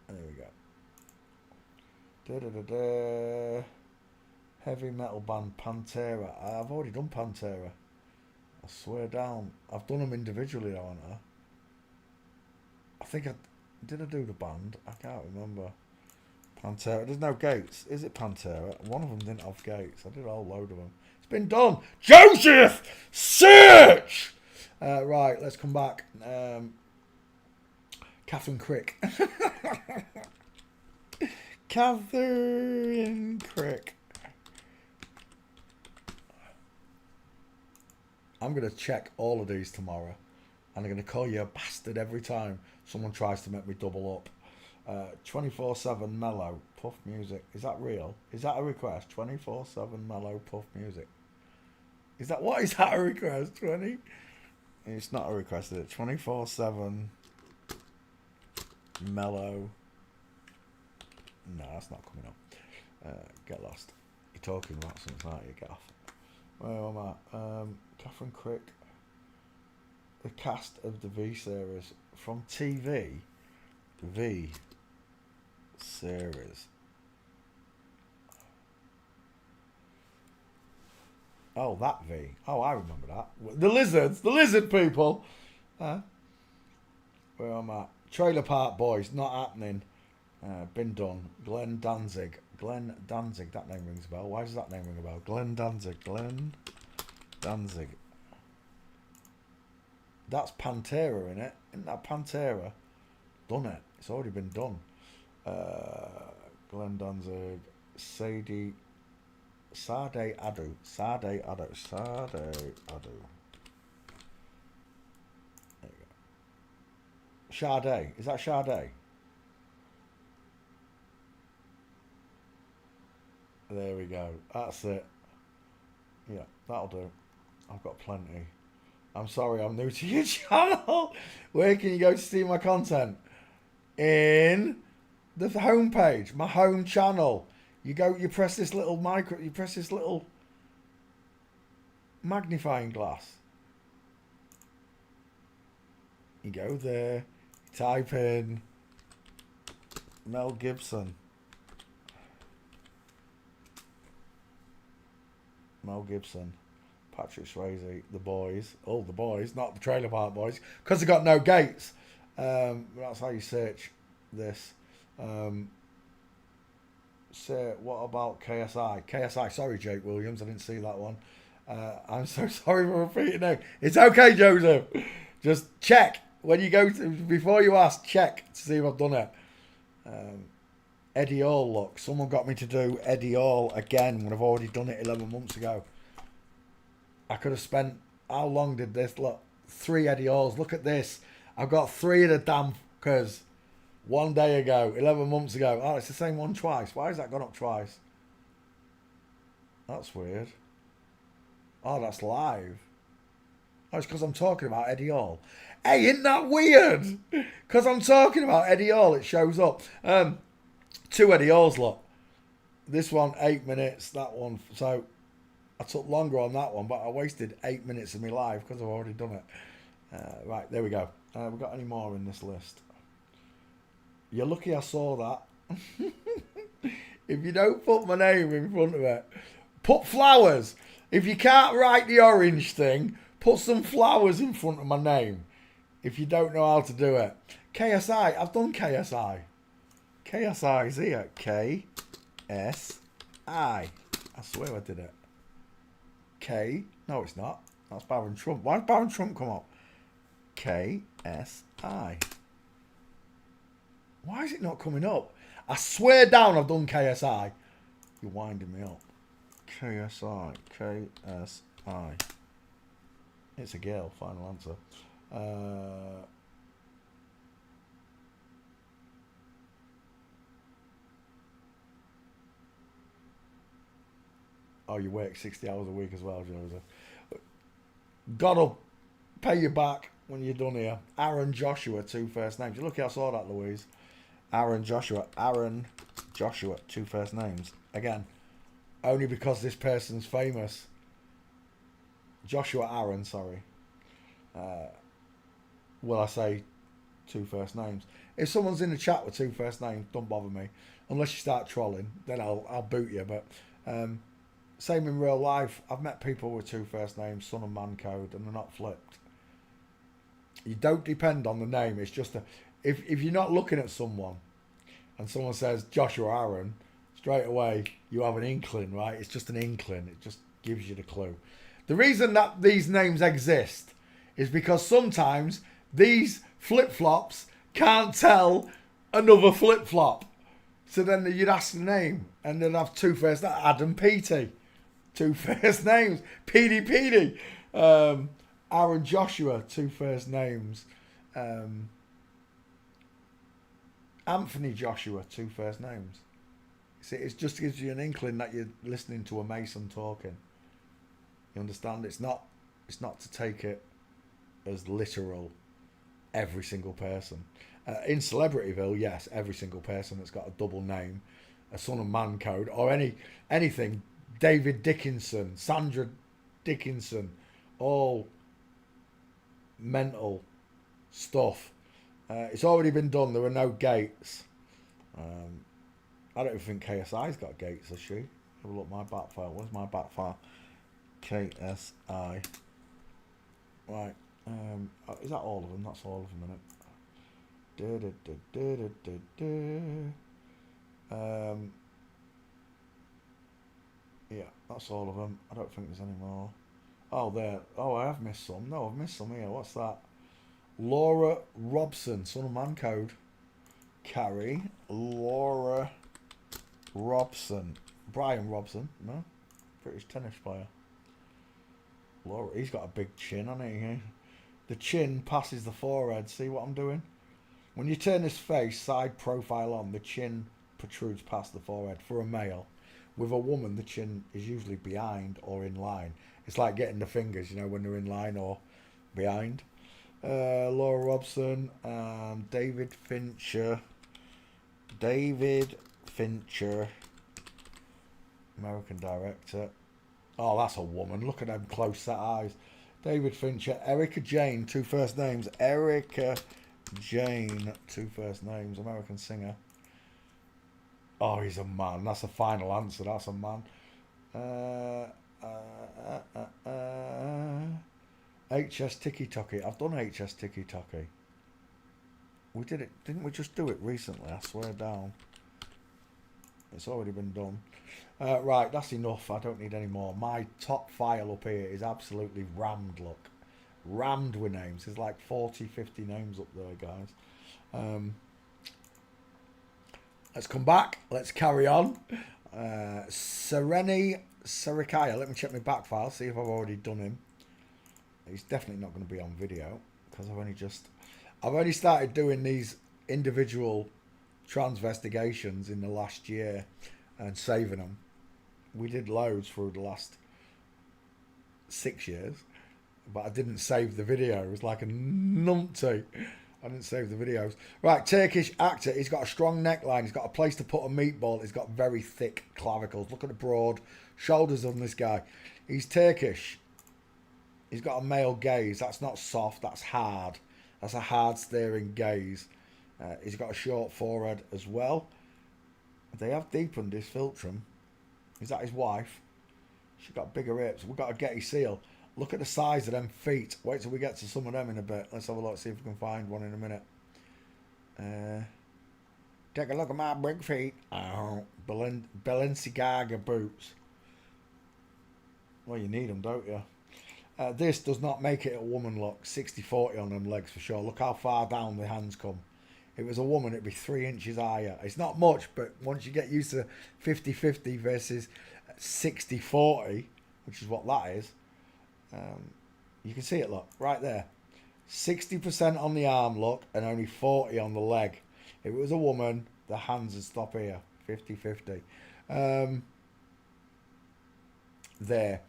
[SPEAKER 1] There we go. Da-da-da-da. Heavy metal band Pantera. I've already done Pantera. I swear down. I've done them individually, haven't I? I think I... Did I do the band? I can't remember. Pantera. There's no gates. Is it Pantera? One of them didn't have gates. I did a whole load of them. It's been done. Joseph! Search! Right, let's come back. Catherine Crick. Catherine Crick. I'm going to check all of these tomorrow. And I'm going to call you a bastard every time someone tries to make me double up. 24/7 mellow puff music. Is that real? Is that a request? 24/7 mellow puff music. Is that, what is that a request? 20? It's not a request, is it? 24/7 mellow. No, that's not coming up. Get lost. You're talking about something, aren't you? Get off. Where am I? Catherine Crick. The cast of the V series from TV. V series. Oh, that V. Oh, I remember that. The lizards, the lizard people. Where am I? Trailer Park Boys, not happening. Been done. Glenn Danzig. Glenn Danzig. That name rings a bell. Why does that name ring a bell? Glenn Danzig. Glenn Danzig. That's Pantera, isn't it? Isn't that Pantera? Done it. It's already been done. Glenn Danzig. Sade Adu. Sade Adu. Sade Adu. There you go. Sade. Is that Sade? There we go. That's it. Yeah, that'll do. I've got plenty. I'm sorry, I'm new to your channel. Where can you go to see my content? In the homepage, my home channel. You go, you press this little you press this little magnifying glass. You go there, type in Mel Gibson. Mel Gibson. Patrick Swayze, The Boys. Oh, The Boys, not the Trailer Park Boys, because they got no gates. That's how you search this. Say, what about KSI? KSI, sorry, Jake Williams, I didn't see that one. I'm so sorry for repeating it. It's okay, Joseph. Just check when you go to, before you ask, check to see if I've done it. Eddie Hall, look, someone got me to do Eddie Hall again when I've already done it 11 months ago. I could have spent, how long did this, look, 3 Eddie Halls. Look at this. I've got 3 of the damn fuckers. 1 day ago, 11 months ago. Oh, it's the same one twice. Why has that gone up twice? That's weird. Oh, that's live. Oh, it's because I'm talking about Eddie Hall. Hey, isn't that weird? Because I'm talking about Eddie Hall, it shows up. 2 Eddie Halls, look. This one, 8 minutes. That one, so I took longer on that one, but I wasted 8 minutes of my life because I've already done it. Right, there we go. We got any more in this list? You're lucky I saw that. If you don't put my name in front of it, put flowers. If you can't write the orange thing, put some flowers in front of my name. If you don't know how to do it. KSI, I've done KSI. KSI is here. KSI. I swear I did it. K. No, it's not. That's Baron Trump. Why did Baron Trump come up? KSI. Why is it not coming up? I swear down I've done KSI. You're winding me up. KSI. KSI. It's a girl. Final answer. Oh, you work 60 hours a week as well, Joseph. God will pay you back when you're done here. Aaron Joshua, 2 first names. You're lucky I saw that, Louise. Aaron Joshua, 2 first names. Again, only because this person's famous. Joshua Aaron, sorry. Will I say two first names. If someone's in the chat with two first names, don't bother me. Unless you start trolling, then I'll boot you. But same in real life. I've met people with two first names, Son and Man Code, and they're not flipped. You don't depend on the name. It's just if you're not looking at someone and someone says Joshua Aaron, straight away you have an inkling, right? It's just an inkling. It just gives you the clue. The reason that these names exist is because sometimes these flip-flops can't tell another flip-flop. So then you'd ask the name and they'd have two first names. Adam Petey, two first names. Petey. Aaron Joshua, two first names. Anthony Joshua, two first names. See, it just gives you an inkling that you're listening to a Mason talking. You understand? It's not to take it as literal, every single person. In Celebrityville, yes, every single person that's got a double name, a Son of Man Code, or anything, David Dickinson, Sandra Dickinson, all mental stuff. It's already been done. There were no gates. I don't even think KSI's got gates, has she? Have a look at my back file. Where's my back file? KSI. Right. Is that all of them? That's all of them, innit? Yeah, that's all of them. I don't think there's any more. Oh, there. Oh, I have missed some. No, I've missed some here. What's that? Laura Robson, Son of Man Code. Carrie. Laura Robson. Brian Robson. No? British tennis player. Laura. He's got a big chin, hasn't he? The chin passes the forehead. See what I'm doing? When you turn his face side profile on, the chin protrudes past the forehead for a male. With a woman, the chin is usually behind or in line. It's like getting the fingers, you know, when they're in line or behind. Laura Robson and David Fincher. David Fincher, American director. Oh, that's a woman. Look at them close set eyes. David Fincher. Erica Jane, two first names. Erica Jane, two first names. American singer. Oh, he's a man. That's a final answer. That's a man. HS Tiki Toki. I've done HS Tiki Toki. We did it. Didn't we just do it recently? I swear down. It's already been done. Right, that's enough. I don't need any more. My top file up here is absolutely rammed, look. Rammed with names. There's like 40, 50 names up there, guys. Let's come back. Let's carry on. Sereni Sarikaya. Let me check my back file, see if I've already done him. He's definitely not going to be on video because I've only started doing these individual transvestigations in the last year and saving them. We did loads through the last 6 years, but I didn't save the video. It was like a numpty. I didn't save the videos. Right, Turkish actor. He's got a strong neckline. He's got a place to put a meatball. He's got very thick clavicles. Look at the broad shoulders on this guy. He's Turkish. He's got a male gaze. That's not soft. That's hard. That's a hard staring gaze. He's got a short forehead as well. They have deepened his philtrum. Is that his wife? She's got bigger hips. We've got a Getty seal. Look at the size of them feet. Wait till we get to some of them in a bit. Let's have a look, see if we can find one in a minute. Take a look at my big feet. Oh, Balenciaga boots. Well, you need them, don't you? This does not make it a woman look. 60-40 on them legs for sure. Look how far down the hands come. If it was a woman, it'd be 3 inches higher. It's not much, but once you get used to 50-50 versus 60-40, which is what that is, you can see it, look, right there. 60% on the arm, look, and only 40 on the leg. If it was a woman, the hands would stop here. 50-50. There.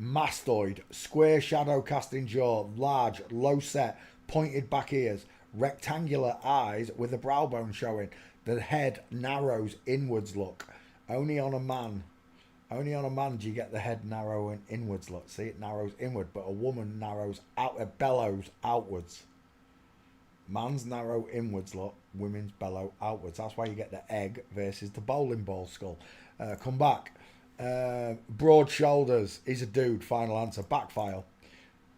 [SPEAKER 1] Mastoid, square shadow casting jaw, large, low set, pointed back ears, rectangular eyes with the brow bone showing. The head narrows inwards, look. Only on a man do you get the head narrowing inwards, look. See, it narrows inward, but a woman narrows out, bellows outwards. Man's narrow inwards look, women's bellow outwards. That's why you get the egg versus the bowling ball skull. Come back. Broad shoulders. He's a dude. Final answer. Back file.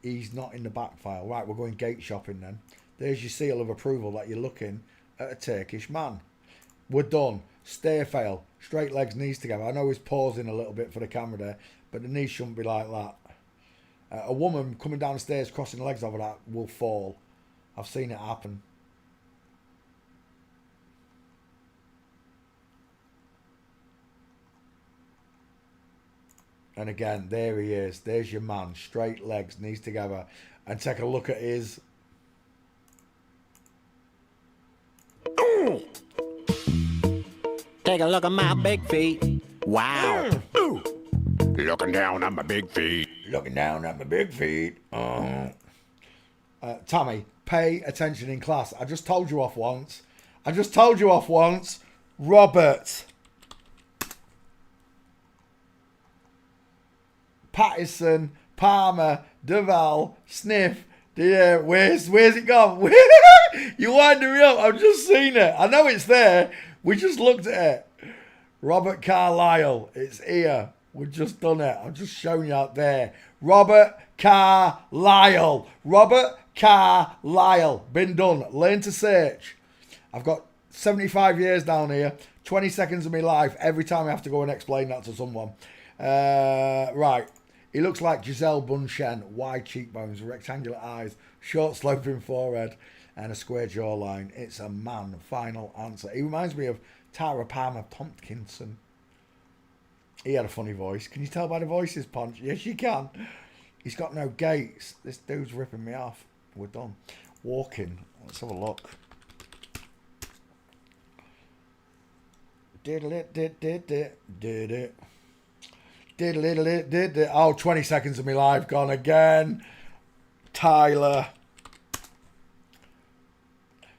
[SPEAKER 1] He's not in the back file. Right, we're going gate shopping then. There's your seal of approval that you're looking at a Turkish man. We're done. Stair fail. Straight legs, knees together. I know he's pausing a little bit for the camera there, but the knees shouldn't be like that. A woman coming down the stairs, crossing the legs over that, will fall. I've seen it happen. And again, there he is. There's your man. Straight legs, knees together. And take a look at his...
[SPEAKER 6] Take a look at my big feet. Wow.
[SPEAKER 7] Looking down at my big feet.
[SPEAKER 1] Looking down at my big feet. Tommy, pay attention in class. I just told you off once. Robert Patterson, Palmer, Duval, Sniff. Yeah, where's it gone? You winding me up. I've just seen it. I know it's there. We just looked at it. Robert Carlyle. It's here. We've just done it. I've just shown you out there. Robert Carlyle. Robert Carlyle. Been done. Learn to search. I've got 75 years down here. 20 seconds of my life every time I have to go and explain that to someone. Right. He looks like Giselle Bunchen. Wide cheekbones, rectangular eyes, short sloping forehead, and a square jawline. It's a man. Final answer. He reminds me of Tara Palmer Tompkinson. He had a funny voice. Can you tell by the voices, Punch? Yes, you can. He's got no gaits. This dude's ripping me off. We're done. Walking. Let's have a look. Did it. Oh, 20 seconds of my life gone again. Tyler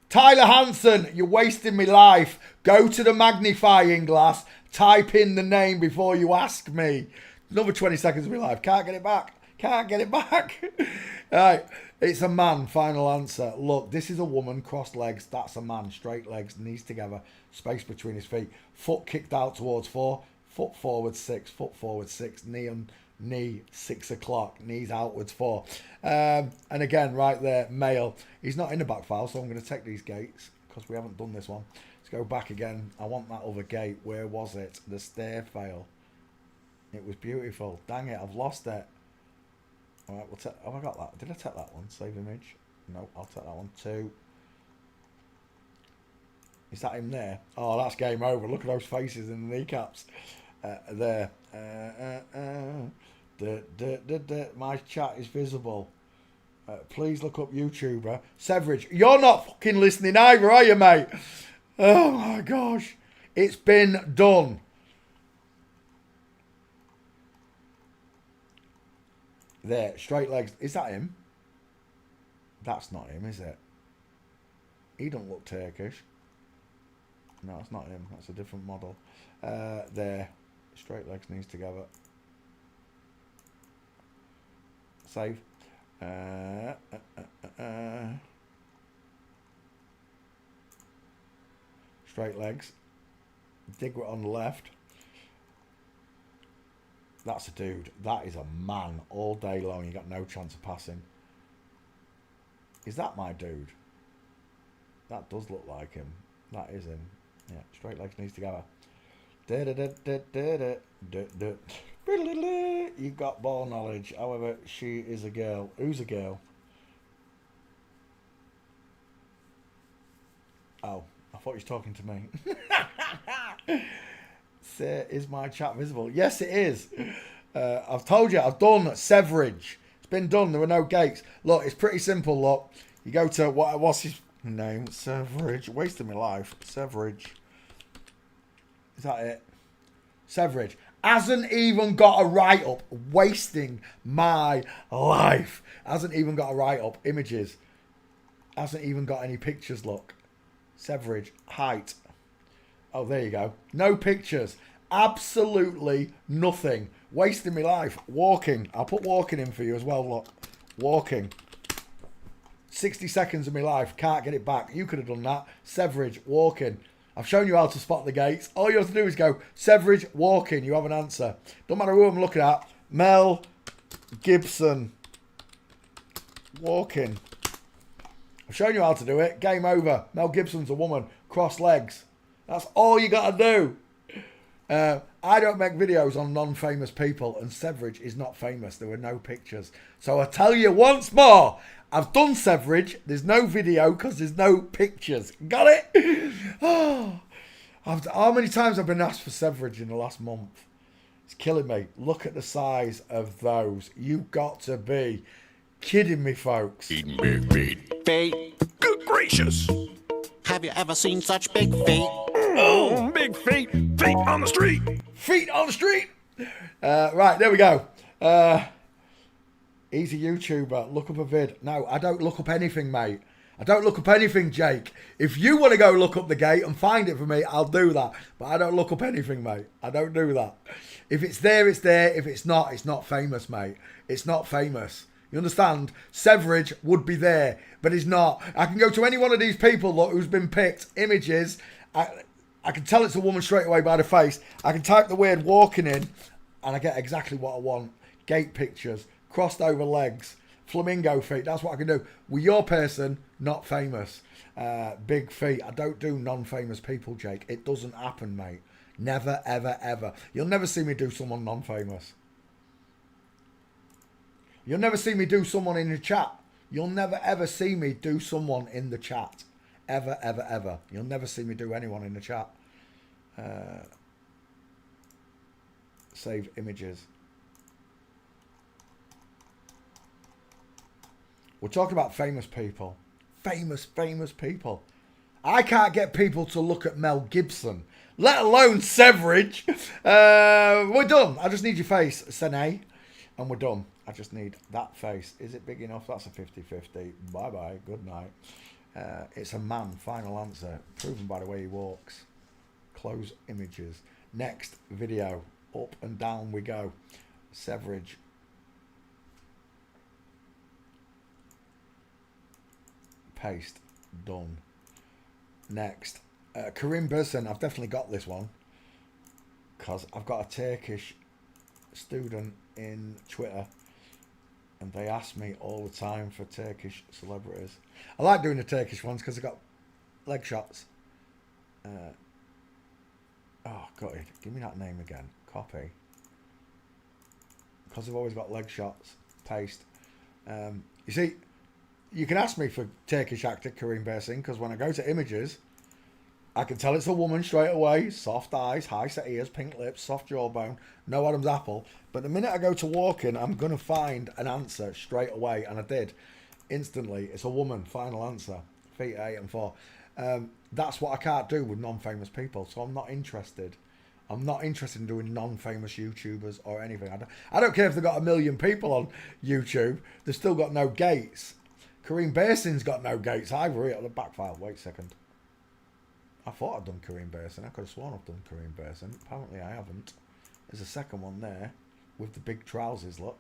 [SPEAKER 1] Hansen, you're wasting my life. Go to the magnifying glass. Type in the name before you ask me. Another 20 seconds of my life. Can't get it back. Right. It's a man. Final answer. Look, this is a woman. Crossed legs. That's a man. Straight legs. Knees together. Space between his feet. Foot kicked out towards 4. Foot forward 6. Foot forward 6. Knee on knee 6 o'clock. Knees outwards 4. And again, right there, male. He's not in the back file, so I'm going to take these gates because we haven't done this one. Let's go back again. I want that other gate. Where was it? The stair fail. It was beautiful. Dang it, I've lost it. All right, have I got that? Did I take that one? Save image. No, I'll take that one too. Is that him there? Oh, that's game over. Look at those faces in the kneecaps. There. My chat is visible. Please look up YouTuber. Severage. You're not fucking listening either, are you, mate? Oh, my gosh. It's been done. There. Straight legs. Is that him? That's not him, is it? He don't look Turkish. No, it's not him. That's a different model. There. Straight legs, knees together. Save. Straight legs. Digger on the left. That's a dude. That is a man all day long. You got no chance of passing. Is that my dude? That does look like him. That is him. Yeah, straight legs, knees together. You got ball knowledge. However, she is a girl. Who's a girl? Oh, I thought he was talking to me. Is my chat visible? Yes, it is. I've told you, I've done Severage. It's been done. There were no gates. Look, it's pretty simple. Look, you go to what's his name? Severage. Wasting my life. Severage. Is that it? Severage. Hasn't even got a write-up. Wasting my life. Hasn't even got a write-up. Images. Hasn't even got any pictures, look. Severage. Height. Oh, there you go. No pictures. Absolutely nothing. Wasting my life. Walking. I'll put walking in for you as well, look. Walking. 60 seconds of my life, can't get it back. You could have done that. Severidge, walking. I've shown you how to spot the gates. All you have to do is go, Severidge, walking. You have an answer. Don't matter who I'm looking at. Mel Gibson, walking. I've shown you how to do it. Game over. Mel Gibson's a woman. Cross legs. That's all you got to do. I don't make videos on non-famous people, and Severidge is not famous. There were no pictures. So I tell you once more, I've done Severidge. There's no video because there's no pictures. Got it? Oh, how many times have I been asked for Severidge in the last month? It's killing me. Look at the size of those. You've got to be kidding me, folks.
[SPEAKER 7] Eating big feet.
[SPEAKER 6] Feet.
[SPEAKER 7] Good gracious.
[SPEAKER 6] Have you ever seen such big feet?
[SPEAKER 7] Oh, big feet. Feet on the street.
[SPEAKER 1] Feet on the street. Right, there we go. He's a YouTuber. Look up a vid. No, I don't look up anything, mate. I don't look up anything, Jake. If you want to go look up the gate and find it for me, I'll do that. But I don't look up anything, mate. I don't do that. If it's there, it's there. If it's not famous, mate. It's not famous. You understand? Severidge would be there, but he's not. I can go to any one of these people, look, who's been picked, images. I can tell it's a woman straight away by the face. I can type the word walking in, and I get exactly what I want. Gate pictures, crossed over legs, flamingo feet. That's what I can do. With your person, not famous. Big feet. I don't do non-famous people, Jake. It doesn't happen, mate. Never, ever, ever. You'll never see me do someone non-famous. You'll never see me do someone in the chat. You'll never, ever see me do someone in the chat. Ever, ever, ever. You'll never see me do anyone in the chat. Save images. We're talking about famous people. Famous people. I can't get people to look at Mel Gibson, let alone Severidge. We're done. I just need your face, Sene, and we're done. I just need that face. Is it big enough? That's a 50-50. Bye-bye. Good night. It's a man. Final answer. Proven by the way he walks. Close images. Next video. Up and down we go. Severidge. Paste. Done. Next. Karim Bürsin. I've definitely got this one. Because I've got a Turkish student in Twitter. And they ask me all the time for Turkish celebrities. I like doing the Turkish ones because I've got leg shots. Oh, got it. Give me that name again. Copy. Because I've always got leg shots. Paste. You see, you can ask me for Turkish actor Karim Bürsin because when I go to images, I can tell it's a woman straight away. Soft eyes, high set ears, pink lips, soft jawbone, no Adam's apple. But the minute I go to walking, I'm going to find an answer straight away. And I did. Instantly. It's a woman. Final answer. Feet 8 and 4. That's what I can't do with non-famous people. So I'm not interested. I'm not interested in doing non-famous YouTubers or anything. I don't care if they've got 1 million people on YouTube. They've still got no gates. Karim Bürsin's got no gates either. At the back file. Wait a second. I thought I'd done Karim Bürsin. I could have sworn I've done Karim Bürsin. Apparently I haven't. There's a second one there with the big trousers, look.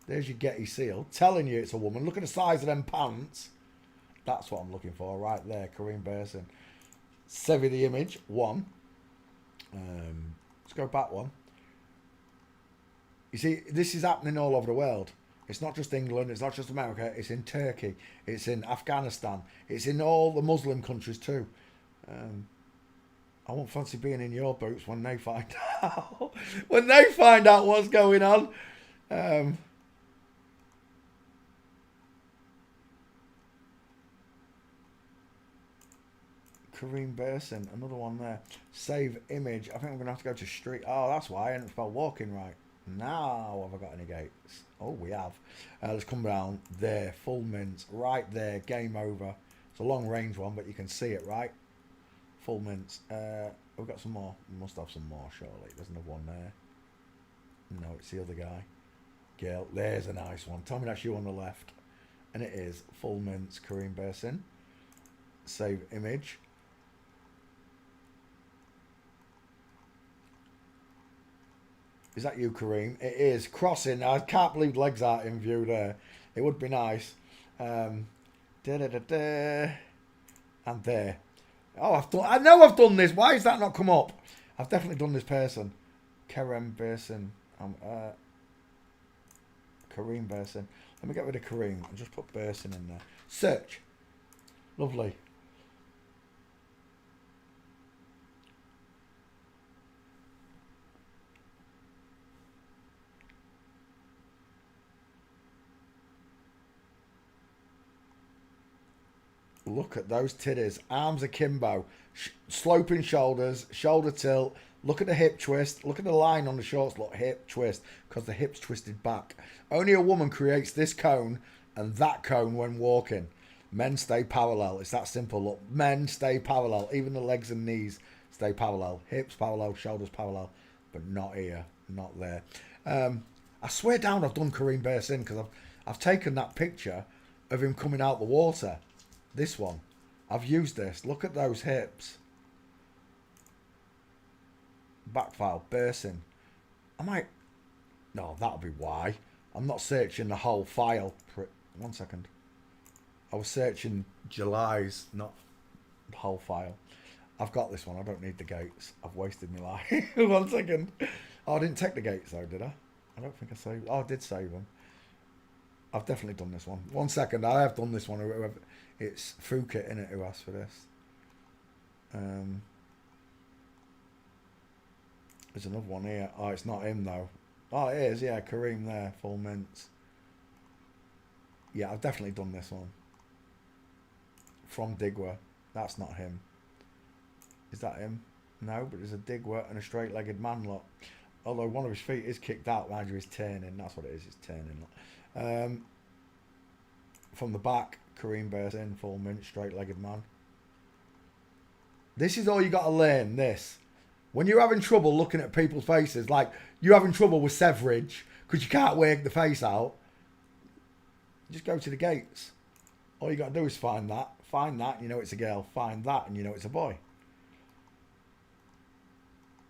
[SPEAKER 1] There's your Getty seal. Telling you it's a woman. Look at the size of them pants. That's what I'm looking for right there. Karim Bürsin. Save the image. 1. Let's go back 1. You see, this is happening all over the world. It's not just England. It's not just America. It's in Turkey. It's in Afghanistan. It's in all the Muslim countries too. I won't fancy being in your boots when they find out. When they find out what's going on. Karim Bürsin, another one there. Save image. I think I'm going to have to go to street. Oh, that's why I didn't spell walking right. Now have I got any gates? Oh, we have. Let's come down there. Full mints. Right there. Game over. It's a long range one, but you can see it, right? Full mints. We've got some more. We must have some more, surely. There's another one there. No, it's the other guy. Girl, there's a nice one. Tell me that's you on the left. And it is full mints, Karim Bürsin. Save image. Is that you, Kareem? It is. Crossing. I can't believe legs aren't in view there. It would be nice. Da-da-da-da. And there. Oh, I know I've done this. Why has that not come up? I've definitely done this person. Kareem Bersin. Kareem Bersin. Let me get rid of Kareem and just put Bersin in there. Search. Lovely. Look at those titties. Arms akimbo. Sloping shoulders. Shoulder tilt. Look at the hip twist. Look at the line on the shorts. Look, hip twist. Because the hip's twisted back. Only a woman creates this cone and that cone when walking. Men stay parallel. It's that simple. Look, men stay parallel. Even the legs and knees stay parallel. Hips parallel. Shoulders parallel. But not here. Not there. I swear down I've done Kareem Bersin because I've taken that picture of him coming out the water. This one. I've used this. Look at those hips. Back file. Bersin. I might... No, that'll be why. I'm not searching the whole file. 1 second. I was searching July's, not the whole file. I've got this one. I don't need the gates. I've wasted my life. 1 second. Oh, I didn't take the gates though, did I? I don't think I saved... Oh, I did save them. I've definitely done this one. 1 second. I have done this one. It's Phuket, innit, who asked for this. There's another one here. Oh, it's not him though. Oh, it is. Yeah, Kareem there. Full mints. Yeah, I've definitely done this one. From Digwa. That's not him. Is that him? No, but there's a Digwa and a straight-legged man lot. Although one of his feet is kicked out, mind you, he's turning. That's what it is. It's turning. Lot. From the back, Kareem Bersin, full mint, straight-legged man. This is all you got to learn, this. When you're having trouble looking at people's faces, like you're having trouble with Severidge because you can't work the face out, just go to the gates. All you got to do is find that, you know it's a girl. Find that, and you know it's a boy.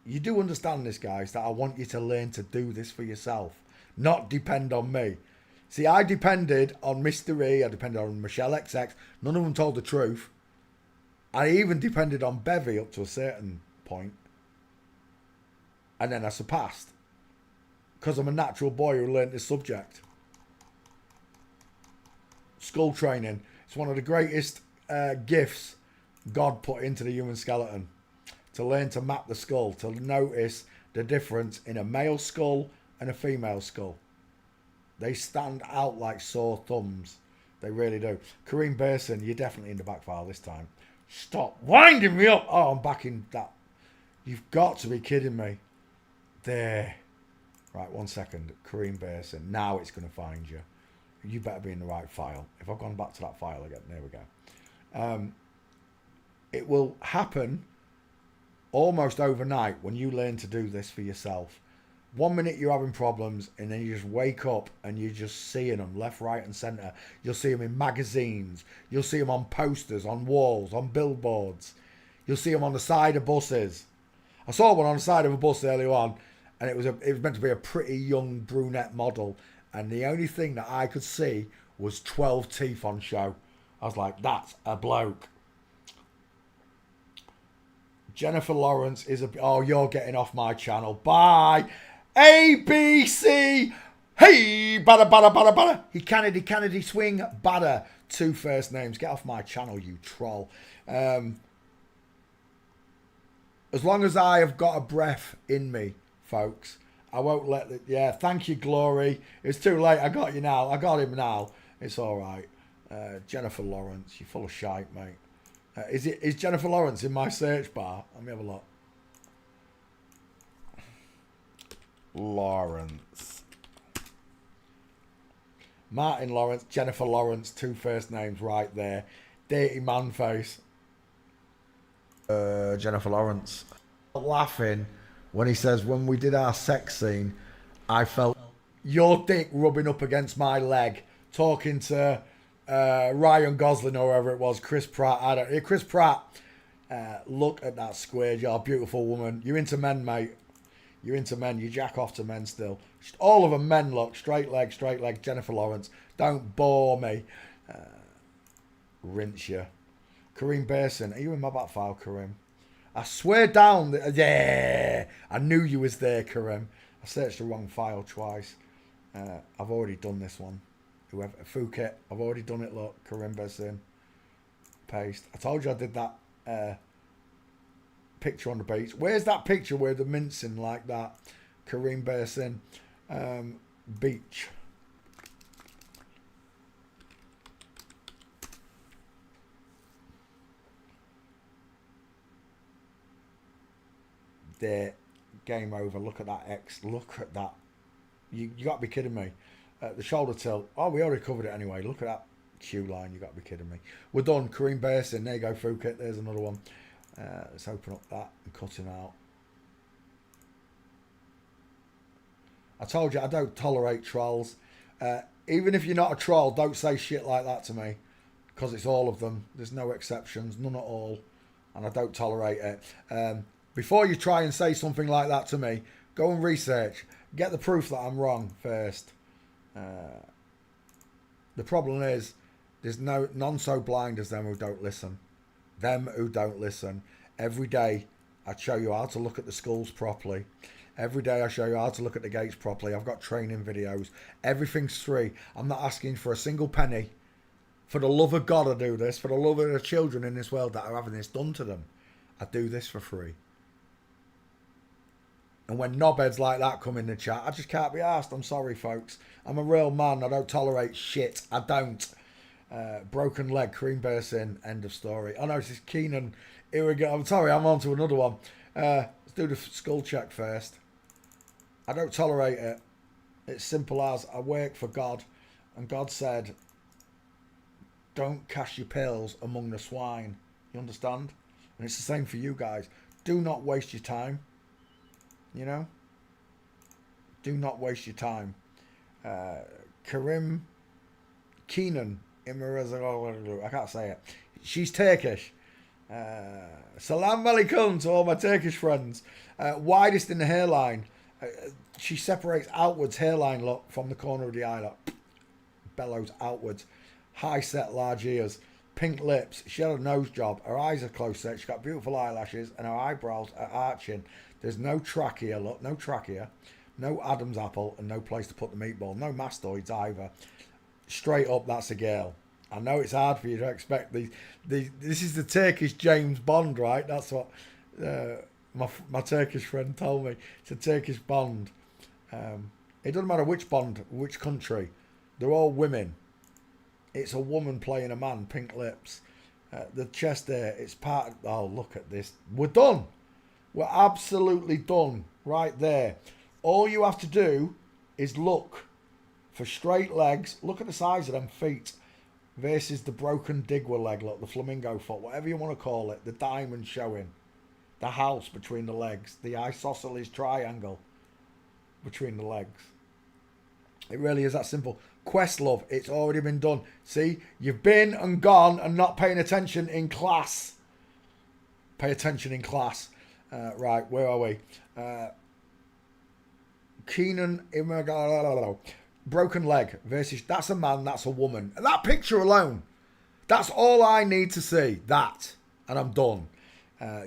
[SPEAKER 1] You do understand this, guys, that I want you to learn to do this for yourself, not depend on me. See, I depended on Mr. E, I depended on Michelle XX. None of them told the truth. I even depended on Bevy up to a certain point. And then I surpassed. Because I'm a natural boy who learnt this subject. Skull training. It's one of the greatest gifts God put into the human skeleton. To learn to map the skull. To notice the difference in a male skull and a female skull. They stand out like sore thumbs. They really do. Kareem Bersin, you're definitely in the back file this time. Stop winding me up. Oh, I'm back in that. You've got to be kidding me. There. Right, 1 second. Kareem Bersin. Now it's going to find you. You better be in the right file. If I've gone back to that file again. There we go. It will happen almost overnight when you learn to do this for yourself. 1 minute you're having problems and then you just wake up and you're just seeing them left, right and centre. You'll see them in magazines. You'll see them on posters, on walls, on billboards. You'll see them on the side of buses. I saw one on the side of a bus earlier on and it was meant to be a pretty young brunette model, and the only thing that I could see was 12 teeth on show. I was like, that's a bloke. Jennifer Lawrence is a... Oh, you're getting off my channel. Bye. ABC. Hey, badder, badder, badder, badder. He Kennedy, swing, badder. 2 first names. Get off my channel, you troll. As long as I have got a breath in me, folks, I won't let it... Yeah, thank you, Glory. It's too late. I got you now. I got him now. It's all right. Jennifer Lawrence, you're full of shite, mate. Is Jennifer Lawrence in my search bar? Let me have a look. Lawrence. Martin Lawrence, Jennifer Lawrence, 2 first names right there. Dirty man face. Jennifer Lawrence. Laughing when he says, when we did our sex scene, I felt your dick rubbing up against my leg. Talking to Ryan Gosling or whoever it was, Chris Pratt. Chris Pratt, look at that square jaw, beautiful woman. You're into men, mate. You're into men. You jack off to men still. All of them men, look. Straight leg, Jennifer Lawrence. Don't bore me. Rinse you. Kareem Basin, are you in my back file, Kareem? I swear down that, yeah, I knew you was there, Kareem. I searched the wrong file twice. I've already done this one. Whoever, Phuket, I've already done it, look. Kareem Basin. Paste. I told you I did that picture on the beach. Where's that picture where they're mincing like that? Kareem Basin. Beach. There, game over. Look at that X. Look at that. You got to be kidding me. The shoulder tilt. Oh, we already covered it anyway. Look at that queue line. You got to be kidding me. We're done. Kareem Basin. There you go, Phuket. There's another one. Let's open up that and cut him out. I told you I don't tolerate trolls. Even if you're not a troll, don't say shit like that to me, because it's all of them. There's no exceptions, none at all, and I don't tolerate it. Before you try and say something like that to me, go and research. Get the proof that I'm wrong first. The problem is, there's none so blind as them who don't listen. Them who don't listen. Every day, I show you how to look at the schools properly. Every day I show you how to look at the gates properly. I've got training videos. Everything's free. I'm not asking for a single penny. For the love of God, I do this. For the love of the children in this world that are having this done to them, I do this for free. And when knobheads like that come in the chat, I just can't be asked. I'm sorry, folks. I'm a real man. I don't tolerate shit. I don't. Broken leg, Kareem Basin, end of story. Oh no, this is Keenan. Here we go. I'm sorry, I'm on to another one. Let's do the skull check first. I don't tolerate it. It's simple as I work for God, and God said, don't cast your pearls among the swine. You understand? And it's the same for you guys. Do not waste your time. You know? Do not waste your time. Keenan, I can't say it. She's Turkish. Salam alaikum to all my Turkish friends. Widest in the hairline. She separates outwards hairline, look, from the corner of the eye, look. Bellows outwards. High set, large ears. Pink lips. She had a nose job. Her eyes are close set. She's got beautiful eyelashes and her eyebrows are arching. There's no trachea, look, no trachea. No Adam's apple and no place to put the meatball. No mastoids either. Straight up, that's a girl. I know it's hard for you to expect these. This is the Turkish James Bond, right? That's what my Turkish friend told me. It's a Turkish Bond. It doesn't matter which Bond, which country. They're all women. It's a woman playing a man, pink lips. The chest there, it's part of... Oh, look at this. We're done. We're absolutely done right there. All you have to do is look for straight legs. Look at the size of them feet versus the broken Digwa leg. Look, the flamingo foot, whatever you want to call it. The diamond showing. The house between the legs. The isosceles triangle between the legs. It really is that simple. Questlove, it's already been done. See, you've been and gone and not paying attention in class. Pay attention in class. Right, where are we? Keenan, broken leg versus, that's a man, that's a woman. And that picture alone, that's all I need to see. That, and I'm done.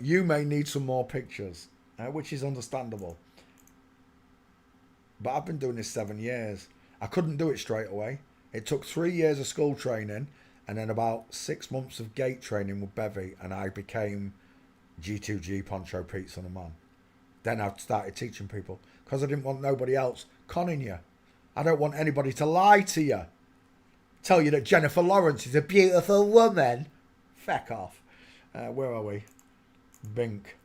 [SPEAKER 1] You may need some more pictures, which is understandable. But I've been doing this 7 years. I couldn't do it straight away. It took 3 years of school training and then about 6 months of gate training with Bevy, and I became G2G Poncho Pizza and a man. Then I started teaching people because I didn't want nobody else conning you. I don't want anybody to lie to you. Tell you that Jennifer Lawrence is a beautiful woman. Feck off. Where are we? Bink.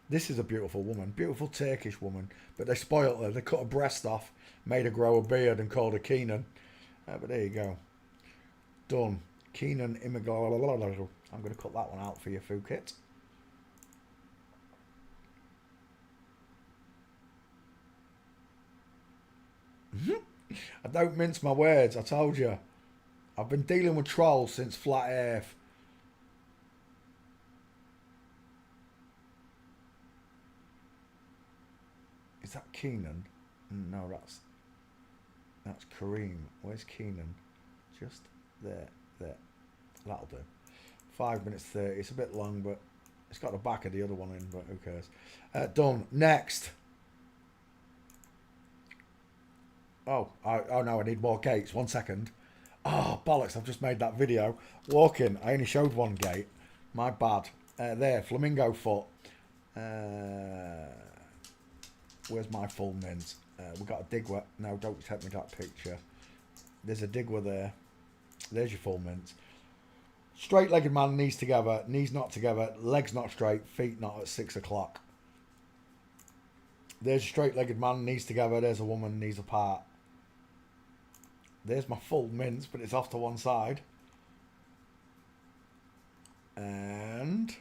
[SPEAKER 1] This is a beautiful woman. Beautiful Turkish woman. But they spoiled her. They cut her breast off, made her grow a beard and called her Keenan. But there you go. Done. Keenan Imagala. I'm going to cut that one out for you, Phuket. I don't mince my words, I told you. I've been dealing with trolls since Flat Earth. Is that Keenan? No, that's Kareem. Where's Keenan? Just there. That'll do. 5 minutes 30. It's a bit long, but it's got the back of the other one in, but who cares? Done. Next. Oh no, I need more gates. 1 second. Oh, bollocks, I've just made that video. Walking, I only showed one gate. My bad. There, flamingo foot. Where's my full mint? We've got a digger. No, don't take me that picture. There's a digger there. There's your full mint. Straight-legged man, knees together, knees not together, legs not straight, feet not at 6 o'clock. There's a straight-legged man, knees together. There's a woman, knees apart. There's my full mince, but it's off to one side. And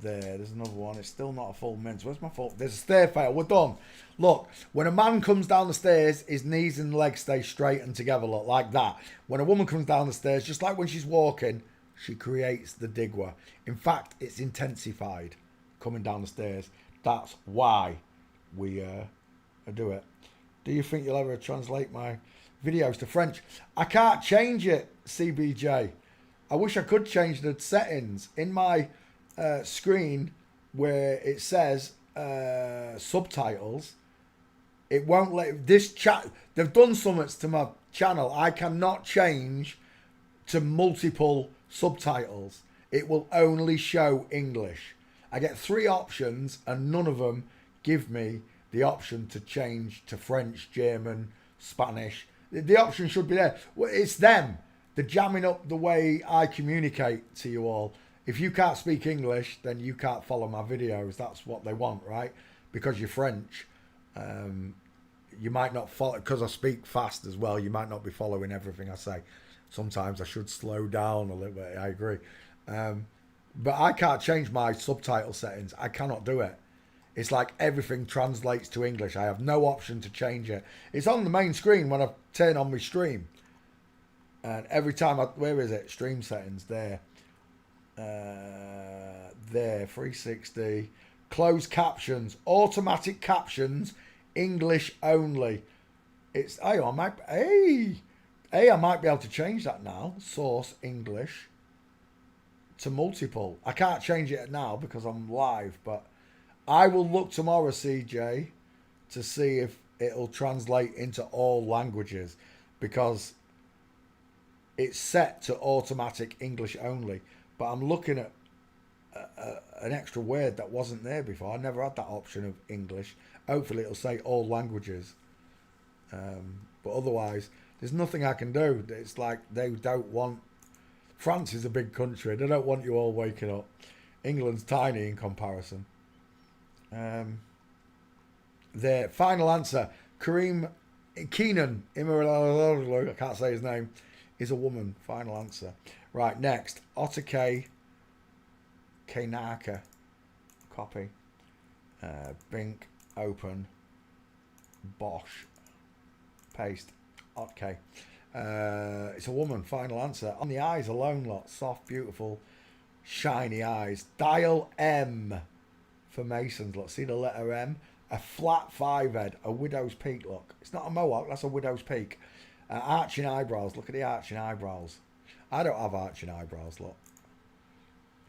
[SPEAKER 1] there's another one. It's still not a full mince. Where's my full? There's a stair fail. We're done. Look, when a man comes down the stairs, his knees and legs stay straight and together, look, like that. When a woman comes down the stairs, just like when she's walking, she creates the digwa. In fact, it's intensified coming down the stairs. That's why we do it. Do you think you'll ever translate my videos to French? I can't change it, CBJ. I wish I could change the settings in my screen where it says subtitles. It won't let this chat. They've done something to my channel. I cannot change to multiple subtitles. It will only show English. I get 3 options and none of them give me the option to change to French, German, Spanish. The option should be there. It's them. They're jamming up the way I communicate to you all. If you can't speak English, then you can't follow my videos. That's what they want, right? Because you're French. You might not follow, because I speak fast as well, you might not be following everything I say. Sometimes I should slow down a little bit, I agree. But I can't change my subtitle settings. I cannot do it. It's like everything translates to English. I have no option to change it. It's on the main screen when I turn on my stream. And every time where is it? Stream settings, there. There, 360. Closed captions, automatic captions, English only. It's, I might be able to change that now. Source English to multiple. I can't change it now because I'm live, but I will look tomorrow, CJ, to see if it'll translate into all languages, because it's set to automatic English only. But I'm looking at an extra word that wasn't there before. I never had that option of English. Hopefully it'll say all languages. But otherwise, there's nothing I can do. It's like they don't want... France is a big country. They don't want you all waking up. England's tiny in comparison. The final answer. Keenan, I can't say his name, is a woman. Final answer. Right, next. Otake Kanaka. Copy. Bink. Open. Bosch. Paste. Okay. It's a woman. Final answer. On the eyes alone, lot. Soft, beautiful, shiny eyes. Dial M for Masons. Look, see the letter M? A flat 5 head. A widow's peak, look. It's not a mohawk, that's a widow's peak. Arching eyebrows. Look at the arching eyebrows. I don't have arching eyebrows, look.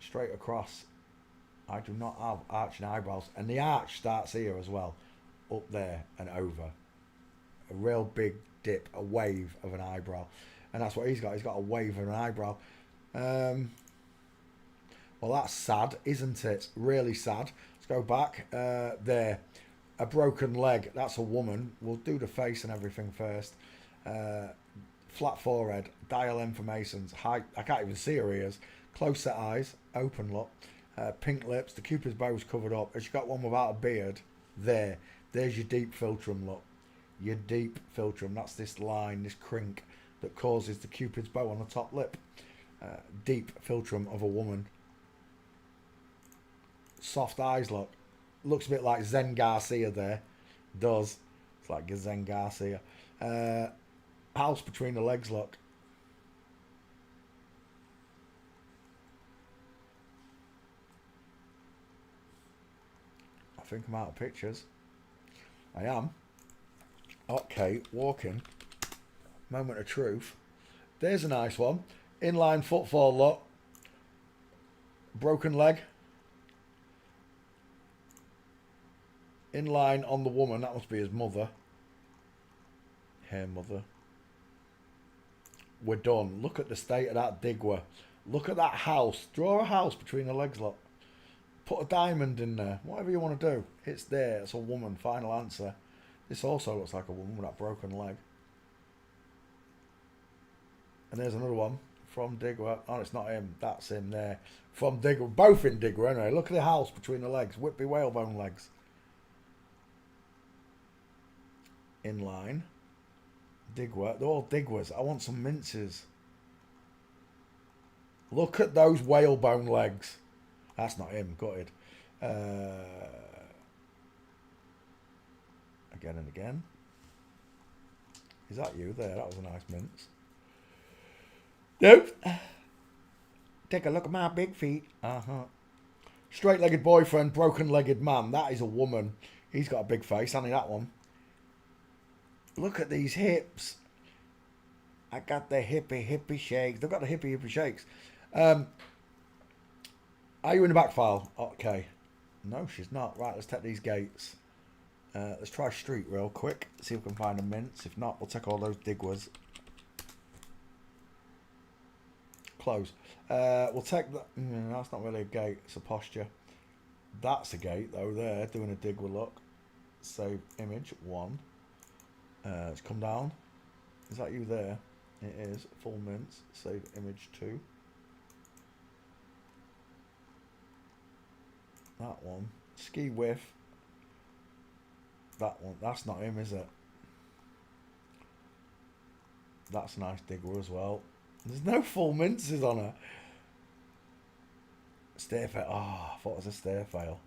[SPEAKER 1] Straight across. I do not have arching eyebrows. And the arch starts here as well. Up there and over. A real big dip, a wave of an eyebrow. And that's what he's got. He's got a wave of an eyebrow. Well, that's sad, isn't it? Really sad. Let's go back. There. A broken leg. That's a woman. We'll do the face and everything first. Flat forehead. Dial M for Masons. Height. I can't even see her ears. Close set eyes. Open look. Pink lips. The Cupid's bow's covered up. Has she got one without a beard? There. There's your deep philtrum look. Your deep philtrum. That's this line, this crink that causes the Cupid's bow on the top lip. Deep philtrum of a woman. Soft eyes look. Looks a bit like Zen Garcia there. Does. It's like Zen Garcia. House between the legs look. I think I'm out of pictures. I am. Okay, walking. Moment of truth. There's a nice one. Inline footfall, look. Broken leg. Inline on the woman. That must be his mother. Her mother. We're done. Look at the state of that digger. Look at that house. Draw a house between the legs, look. Put a diamond in there. Whatever you want to do. It's there. It's a woman. Final answer. This also looks like a woman with that broken leg. And there's another one. From Digger. Oh, it's not him. That's him there. From Digger. Both in Digger anyway. Look at the house between the legs. Whitby whalebone legs. Inline. Digger. They're all Diggers. I want some minces. Look at those whalebone legs. That's not him. Gutted. Again and again. Is that you there? That was a nice mince. Nope. Take a look at my big feet. Straight-legged boyfriend, broken-legged man. That is a woman. He's got a big face, hasn't he, that one? Look at these hips. I got the hippie shakes. They've got the hippie shakes. Are you in the back file? Okay. No, she's not. Right, let's take these gates. Let's try street real quick. See if we can find a mince. If not, we'll take all those Diggers. Close. We'll take that. That's not really a gate. It's a posture. That's a gate, though, there. Doing a Digger look. Save image. 1. Let's come down. Is that you there? It is. Full mince. Save image 2. That one. Ski whiff. That one. That's not him, is it? That's a nice Digger as well. There's no full minces on her. Stair fail. Oh, I thought it was a stair fail.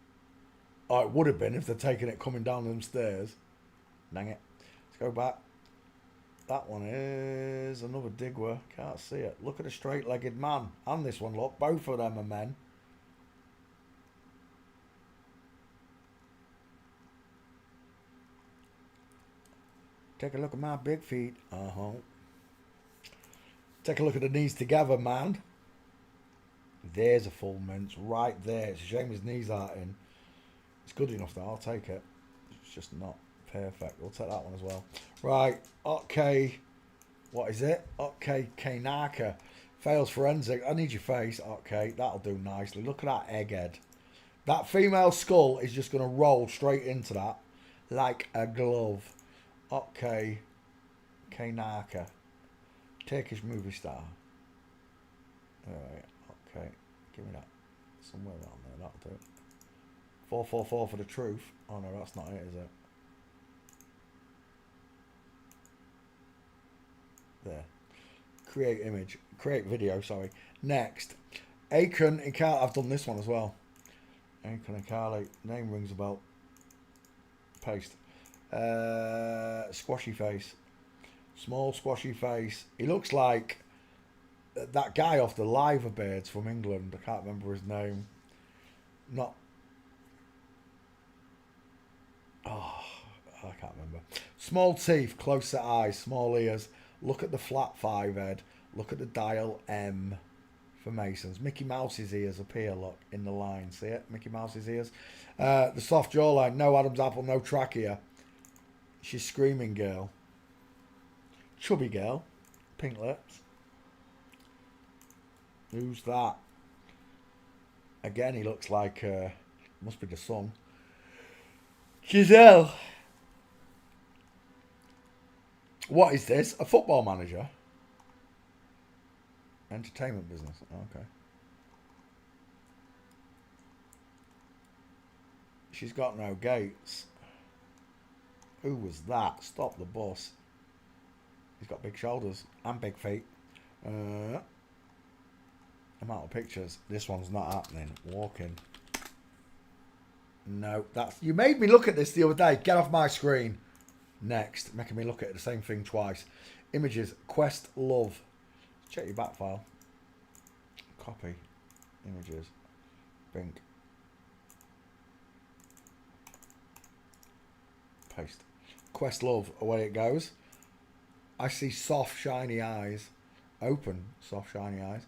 [SPEAKER 1] Oh, it would have been if they're taking it coming down them stairs. Dang it. Let's go back. That one is another Digger. Can't see it. Look at a straight-legged man. And this one, look. Both of them are men. Take a look at my big feet. Take a look at the knees together, man. There's a full mince right there. It's a shame his knees aren't in. It's good enough though. I'll take it. It's just not perfect. We'll take that one as well. Right. Okay. What is it? Okay. Kanaka. Fails forensic. I need your face. Okay. That'll do nicely. Look at that egghead. That female skull is just going to roll straight into that like a glove. Okay. Kanaka. Turkish movie star. Alright, okay. Give me that. Somewhere around there, that'll do it. 444 for the truth. Oh no, that's not it, is it? There. Create image. Create video, sorry. Next. Aiken and Carly. I've done this one as well. Aiken and Carly. Name rings a bell. Paste. Squashy face. Small squashy face. He looks like that guy off the Liverbirds from England. I can't remember his name. Not. Oh, I can't remember. Small teeth, close set eyes, small ears. Look at the flat 5 head. Look at the dial M for Masons. Mickey Mouse's ears appear, look, in the line. See it? Mickey Mouse's ears. The soft jawline. No Adam's apple, no trachea. She's screaming girl. Chubby girl. Pink lips. Who's that? Again, he looks like... must be the son. Giselle. What is this? A football manager? Entertainment business. Okay. She's got no gates. Who was that? Stop the bus. He's got big shoulders and big feet. Amount of pictures. This one's not happening. Walking. No, that's... You made me look at this the other day. Get off my screen. Next. Making me look at the same thing twice. Images. Quest love. Check your back file. Copy. Images. Bink. Paste. Quest love. Away it goes. I see soft, shiny eyes. Open, soft, shiny eyes.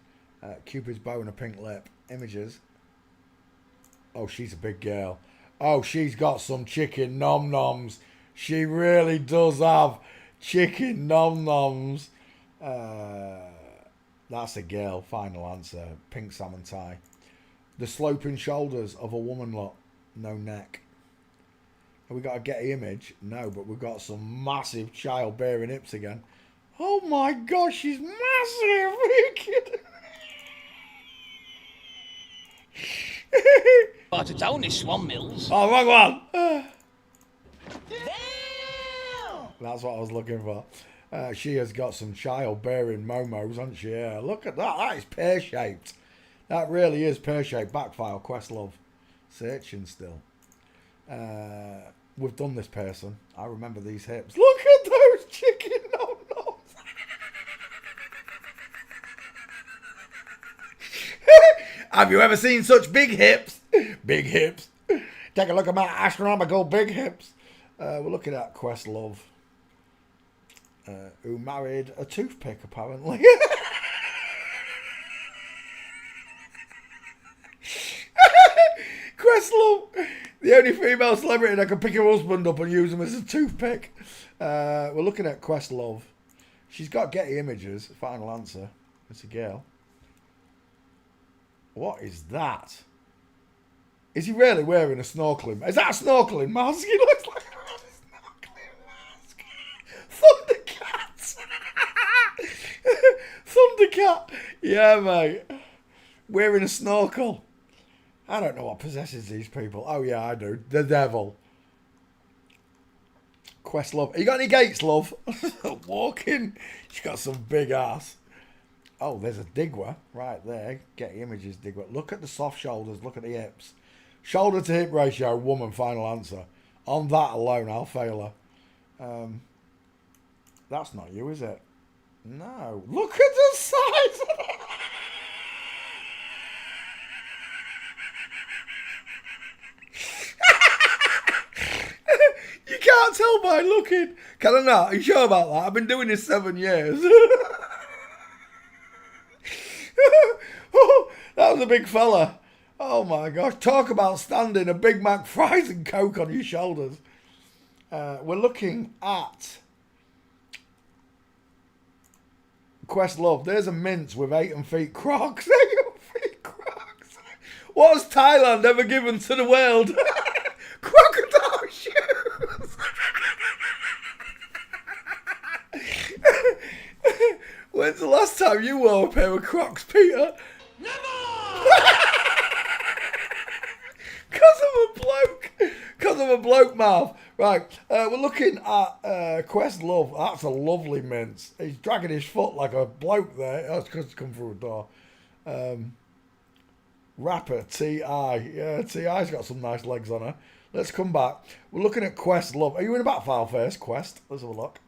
[SPEAKER 1] Cupid's bow and a pink lip. Images. Oh, she's a big girl. Oh, she's got some chicken nom-noms. She really does have chicken nom-noms. That's a girl. Final answer. Pink salmon tie. The sloping shoulders of a woman lot. No neck. Have we got a Getty image? No, but we've got some massive childbearing hips again. Oh my gosh, she's massive. Are you kidding?
[SPEAKER 6] But it's only Swan Mills.
[SPEAKER 1] Oh, wrong one. That's what I was looking for. She has got some childbearing momos, hasn't she? Yeah, look at that. That is pear-shaped. That really is pear-shaped. Backfile, Questlove. Searching still. We've done this person. I remember these hips. Look at those chicken nom-noms. Have you ever seen such big hips? Big hips. Take a look at my astronomical big hips. We're looking at Questlove, who married a toothpick, apparently. Questlove, the only female celebrity that can pick her husband up and use him as a toothpick. We're looking at Questlove. She's got Getty images. Final answer. It's a girl. What is that? Is he really wearing a snorkeling? Is that a snorkeling mask? He looks like a snorkeling mask. Thundercat. Thundercat. Yeah, mate. Wearing a snorkel. I don't know what possesses these people. Oh, yeah, I do. The devil. Questlove. You got any gates, love? Walking. She's got some big ass. Oh, there's a Digwa right there. Getty images, Digwa. Look at the soft shoulders. Look at the hips. Shoulder to hip ratio, woman, final answer. On that alone, I'll fail her. That's not you, is it? No. Look at the size of it. You can't tell by looking. Can I not? Are you sure about that? I've been doing this 7 years. That was a big fella. Oh my gosh. Talk about standing a Big Mac, fries and Coke on your shoulders. We're looking at Questlove. There's a mince with 8 feet Crocs. 8 feet Crocs. What has Thailand ever given to the world? Crocodile shoes. When's the last time you wore a pair of Crocs, Peter? Because of a bloke mouth. Right, we're looking at Questlove. That's a lovely mince. He's dragging his foot like a bloke there. That's because it's come through a door. Rapper, T.I. Yeah, T.I.'s got some nice legs on her. Let's come back. We're looking at Questlove. Are you in a back file first, Quest? Let's have a look.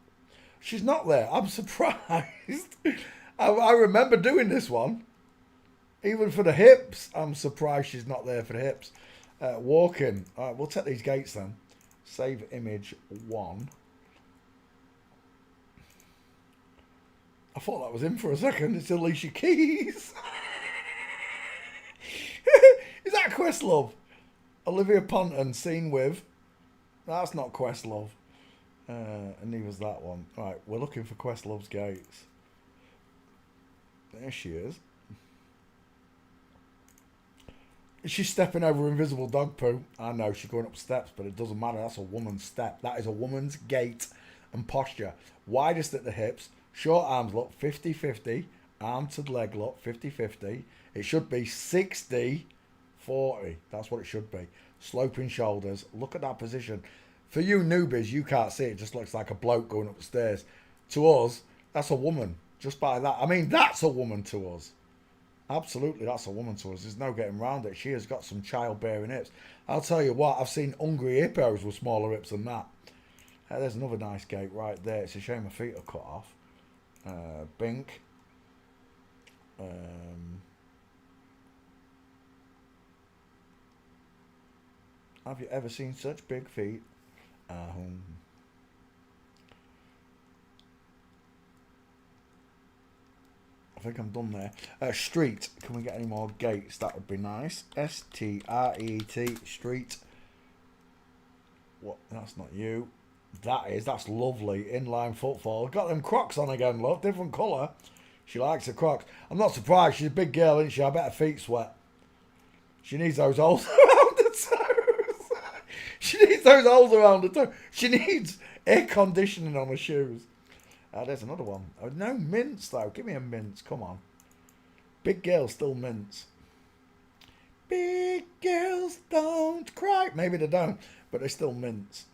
[SPEAKER 1] She's not there. I'm surprised. I remember doing this one. Even for the hips, I'm surprised she's not there for the hips. Walking. All right, we'll take these gates then. Save image 1. I thought that was in for a second. It's Alicia Keys. Is that Questlove? Olivia Ponton seen with. That's not Questlove. And neither's that one. Right, we're looking for Questlove's gates. There she is. Is she stepping over invisible dog poo? I know, she's going up steps, but it doesn't matter. That's a woman's step. That is a woman's gait and posture. Widest at the hips. Short arms look 50-50. Arm to leg look 50-50. It should be 60-40. That's what it should be. Sloping shoulders. Look at that position. For you newbies, you can't see it. It just looks like a bloke going up the stairs. To us, that's a woman. Just by that. I mean, that's a woman to us. Absolutely, that's a woman to us. There's no getting around it. She has got some childbearing hips. I'll tell you what, I've seen hungry hippos with smaller hips than that. There's another nice gate right there. It's a shame my feet are cut off. Bink. Have you ever seen such big feet? think I'm done there. Street. Can we get any more gates? That would be nice. S-T-R-E-E-T. Street. What? That's not you. That's lovely. Inline footfall. Got them Crocs on again, look. Different colour. She likes the Crocs. I'm not surprised. She's a big girl, isn't she? I bet her feet sweat. She needs those holes around the toes. She needs those holes around the toes. She needs air conditioning on her shoes. There's another one. Oh, no mints, though. Give me a mince. Come on. Big girls still mince. Big girls don't cry. Maybe they don't, but they still mince.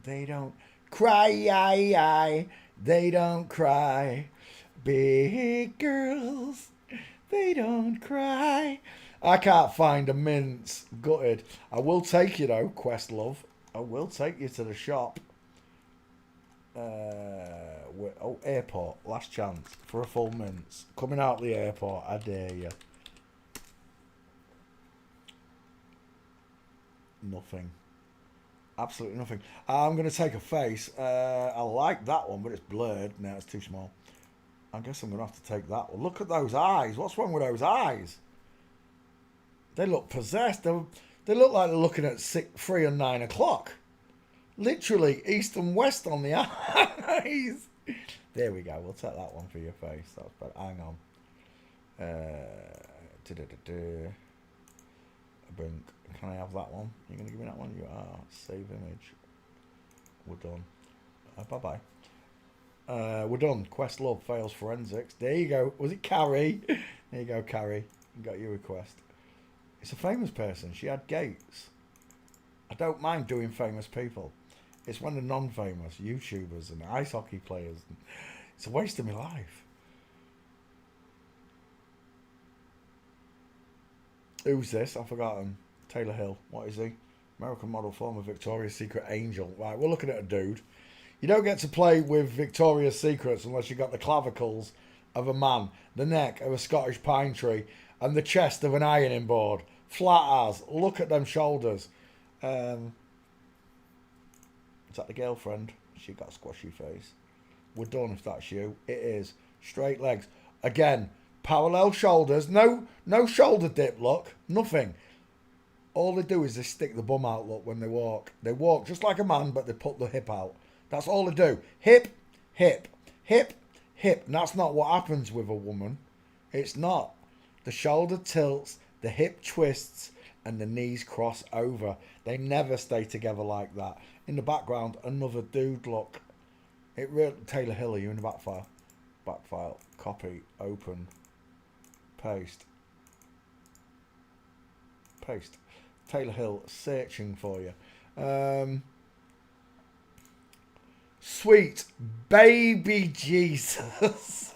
[SPEAKER 1] They don't cry. They don't cry. Big girls, they don't cry. I can't find a mince. Gutted. I will take you, though, Questlove. I will take you to the shop. Airport. Last chance for a full mince. Coming out the airport. I dare you. Nothing. Absolutely nothing. I'm going to take a face. I like that one, but it's blurred. No, it's too small. I guess I'm going to have to take that one. Look at those eyes. What's wrong with those eyes? They look possessed. They look like they're looking at 3 and 9 o'clock. Literally east and west on the eyes. There we go. We'll take that one for your face. That's better. Hang on. Brink. Can I have that one? You're going to give me that one? You are. Save image. We're done. Bye-bye. We're done. Questlove fails forensics. There you go. Was it Carrie? There you go, Carrie. You got your request. It's a famous person. She had gates. I don't mind doing famous people. It's when the non-famous YouTubers and ice hockey players. It's a waste of my life. Who's this? I've forgotten. Taylor Hill. What is he? American model, former Victoria's Secret angel. Right, we're looking at a dude. You don't get to play with Victoria's Secrets unless you've got the clavicles of a man, the neck of a Scottish pine tree, and the chest of an ironing board. Flat as. Look at them shoulders. Is that the girlfriend? She got a squashy face. We're done if that's you. It is. Straight legs. Again, parallel shoulders. No shoulder dip, look. Nothing. All they do is they stick the bum out, look, when they walk. They walk just like a man, but they put the hip out. That's all they do. Hip, hip, hip, hip. And that's not what happens with a woman. It's not. The shoulder tilts, the hip twists, and the knees cross over. They never stay together like that. In the background, another dude, look. Taylor Hill, are you in the back file? Back file. Copy. Open. Paste. Paste. Taylor Hill searching for you. Sweet baby Jesus.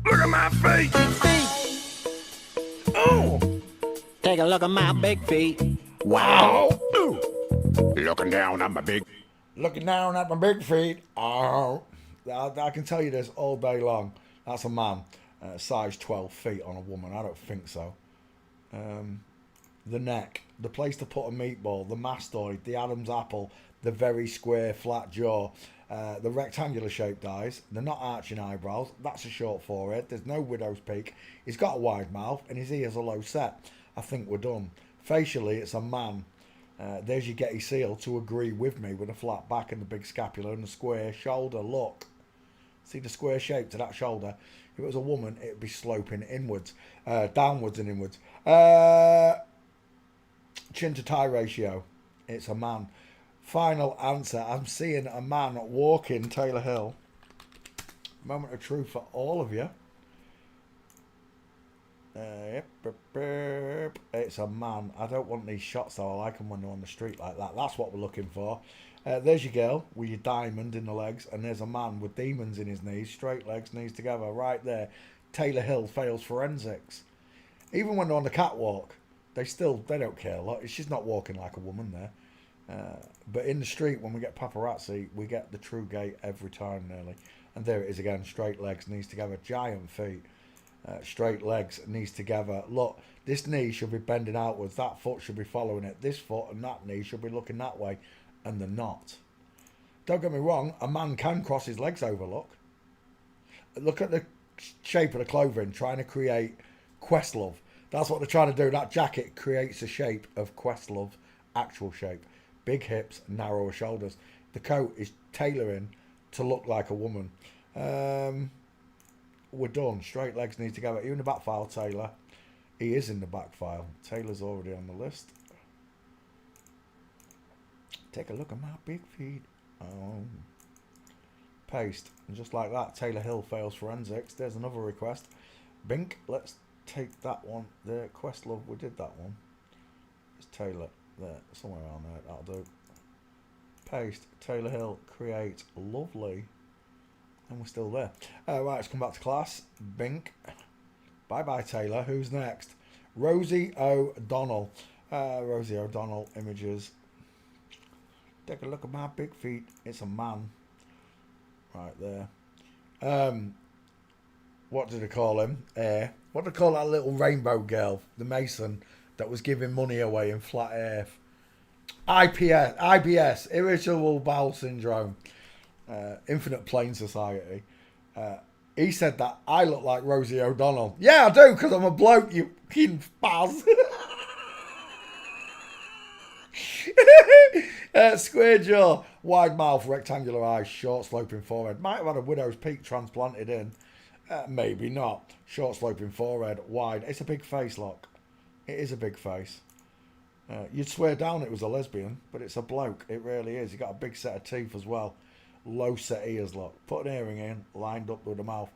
[SPEAKER 7] Look at my feet. Oh.
[SPEAKER 6] Take a look at my big feet.
[SPEAKER 7] Wow. Ooh. Looking down at my big.
[SPEAKER 1] Looking down at my big feet. Oh. I can tell you this all day long. That's a man. Size 12 feet on a woman. I don't think so. The neck. The place to put a meatball. The mastoid. The Adam's apple. The very square flat jaw. The rectangular shaped eyes. They're not arching eyebrows. That's a short forehead. There's no widow's peak. He's got a wide mouth and his ears are low set. I think we're done. Facially, it's a man. There's your Getty seal to agree with me with a flat back and the big scapula and the square shoulder. Look. See the square shape to that shoulder? If it was a woman, it'd be sloping inwards. Downwards and inwards. Chin to tie ratio. It's a man. Final answer. I'm seeing a man walking Taylor Hill. Moment of truth for all of you. It's a man. I don't want these shots though. I like them when they're on the street like that. That's what we're looking for. There's your girl with your diamond in the legs, and there's a man with demons in his knees, straight legs, knees together, right there. Taylor Hill fails forensics. Even when they're on the catwalk, they don't care a lot. She's not walking like a woman there. But in the street, when we get paparazzi, we get the true gait every time nearly. And there it is again, straight legs, knees together, giant feet. Straight legs, knees together. Look, this knee should be bending outwards. That foot should be following it. This foot and that knee should be looking that way. And they're not. Don't get me wrong, a man can cross his legs over, look at the shape of the clothing, trying to create Questlove. That's what they're trying to do. That jacket creates a shape of Questlove's actual shape. Big hips, narrower shoulders. The coat is tailoring to look like a woman. We're done. Straight legs need to go. Are you in the back file, Taylor? He is in the back file. Taylor's already on the list. Take a look at my big feet. Paste. And just like that, Taylor Hill fails forensics. There's another request. Bink. Let's take that one there. Questlove, we did that one. It's Taylor. There. Somewhere around there. That'll do. Paste. Taylor Hill. Create. Lovely. And we're still there. Right, let's come back to class. Bink. Bye-bye, Taylor. Who's next? Rosie O'Donnell. Rosie O'Donnell images. Take a look at my big feet. It's a man. Right there. What did they call him? What did they call that little rainbow girl? The Mason that was giving money away in flat earth. IBS. Irritable bowel syndrome. Infinite Plane Society. He said that I look like Rosie O'Donnell. Yeah, I do, because I'm a bloke, you fucking spaz. Square jaw, wide mouth, rectangular eyes, short sloping forehead. Might have had a widow's peak transplanted in. Maybe not. Short sloping forehead, wide. It's a big face, look. It is a big face. You'd swear down it was a lesbian, but it's a bloke. It really is. He got a big set of teeth as well. Low set ears, look. Put an earring in, lined up with the mouth.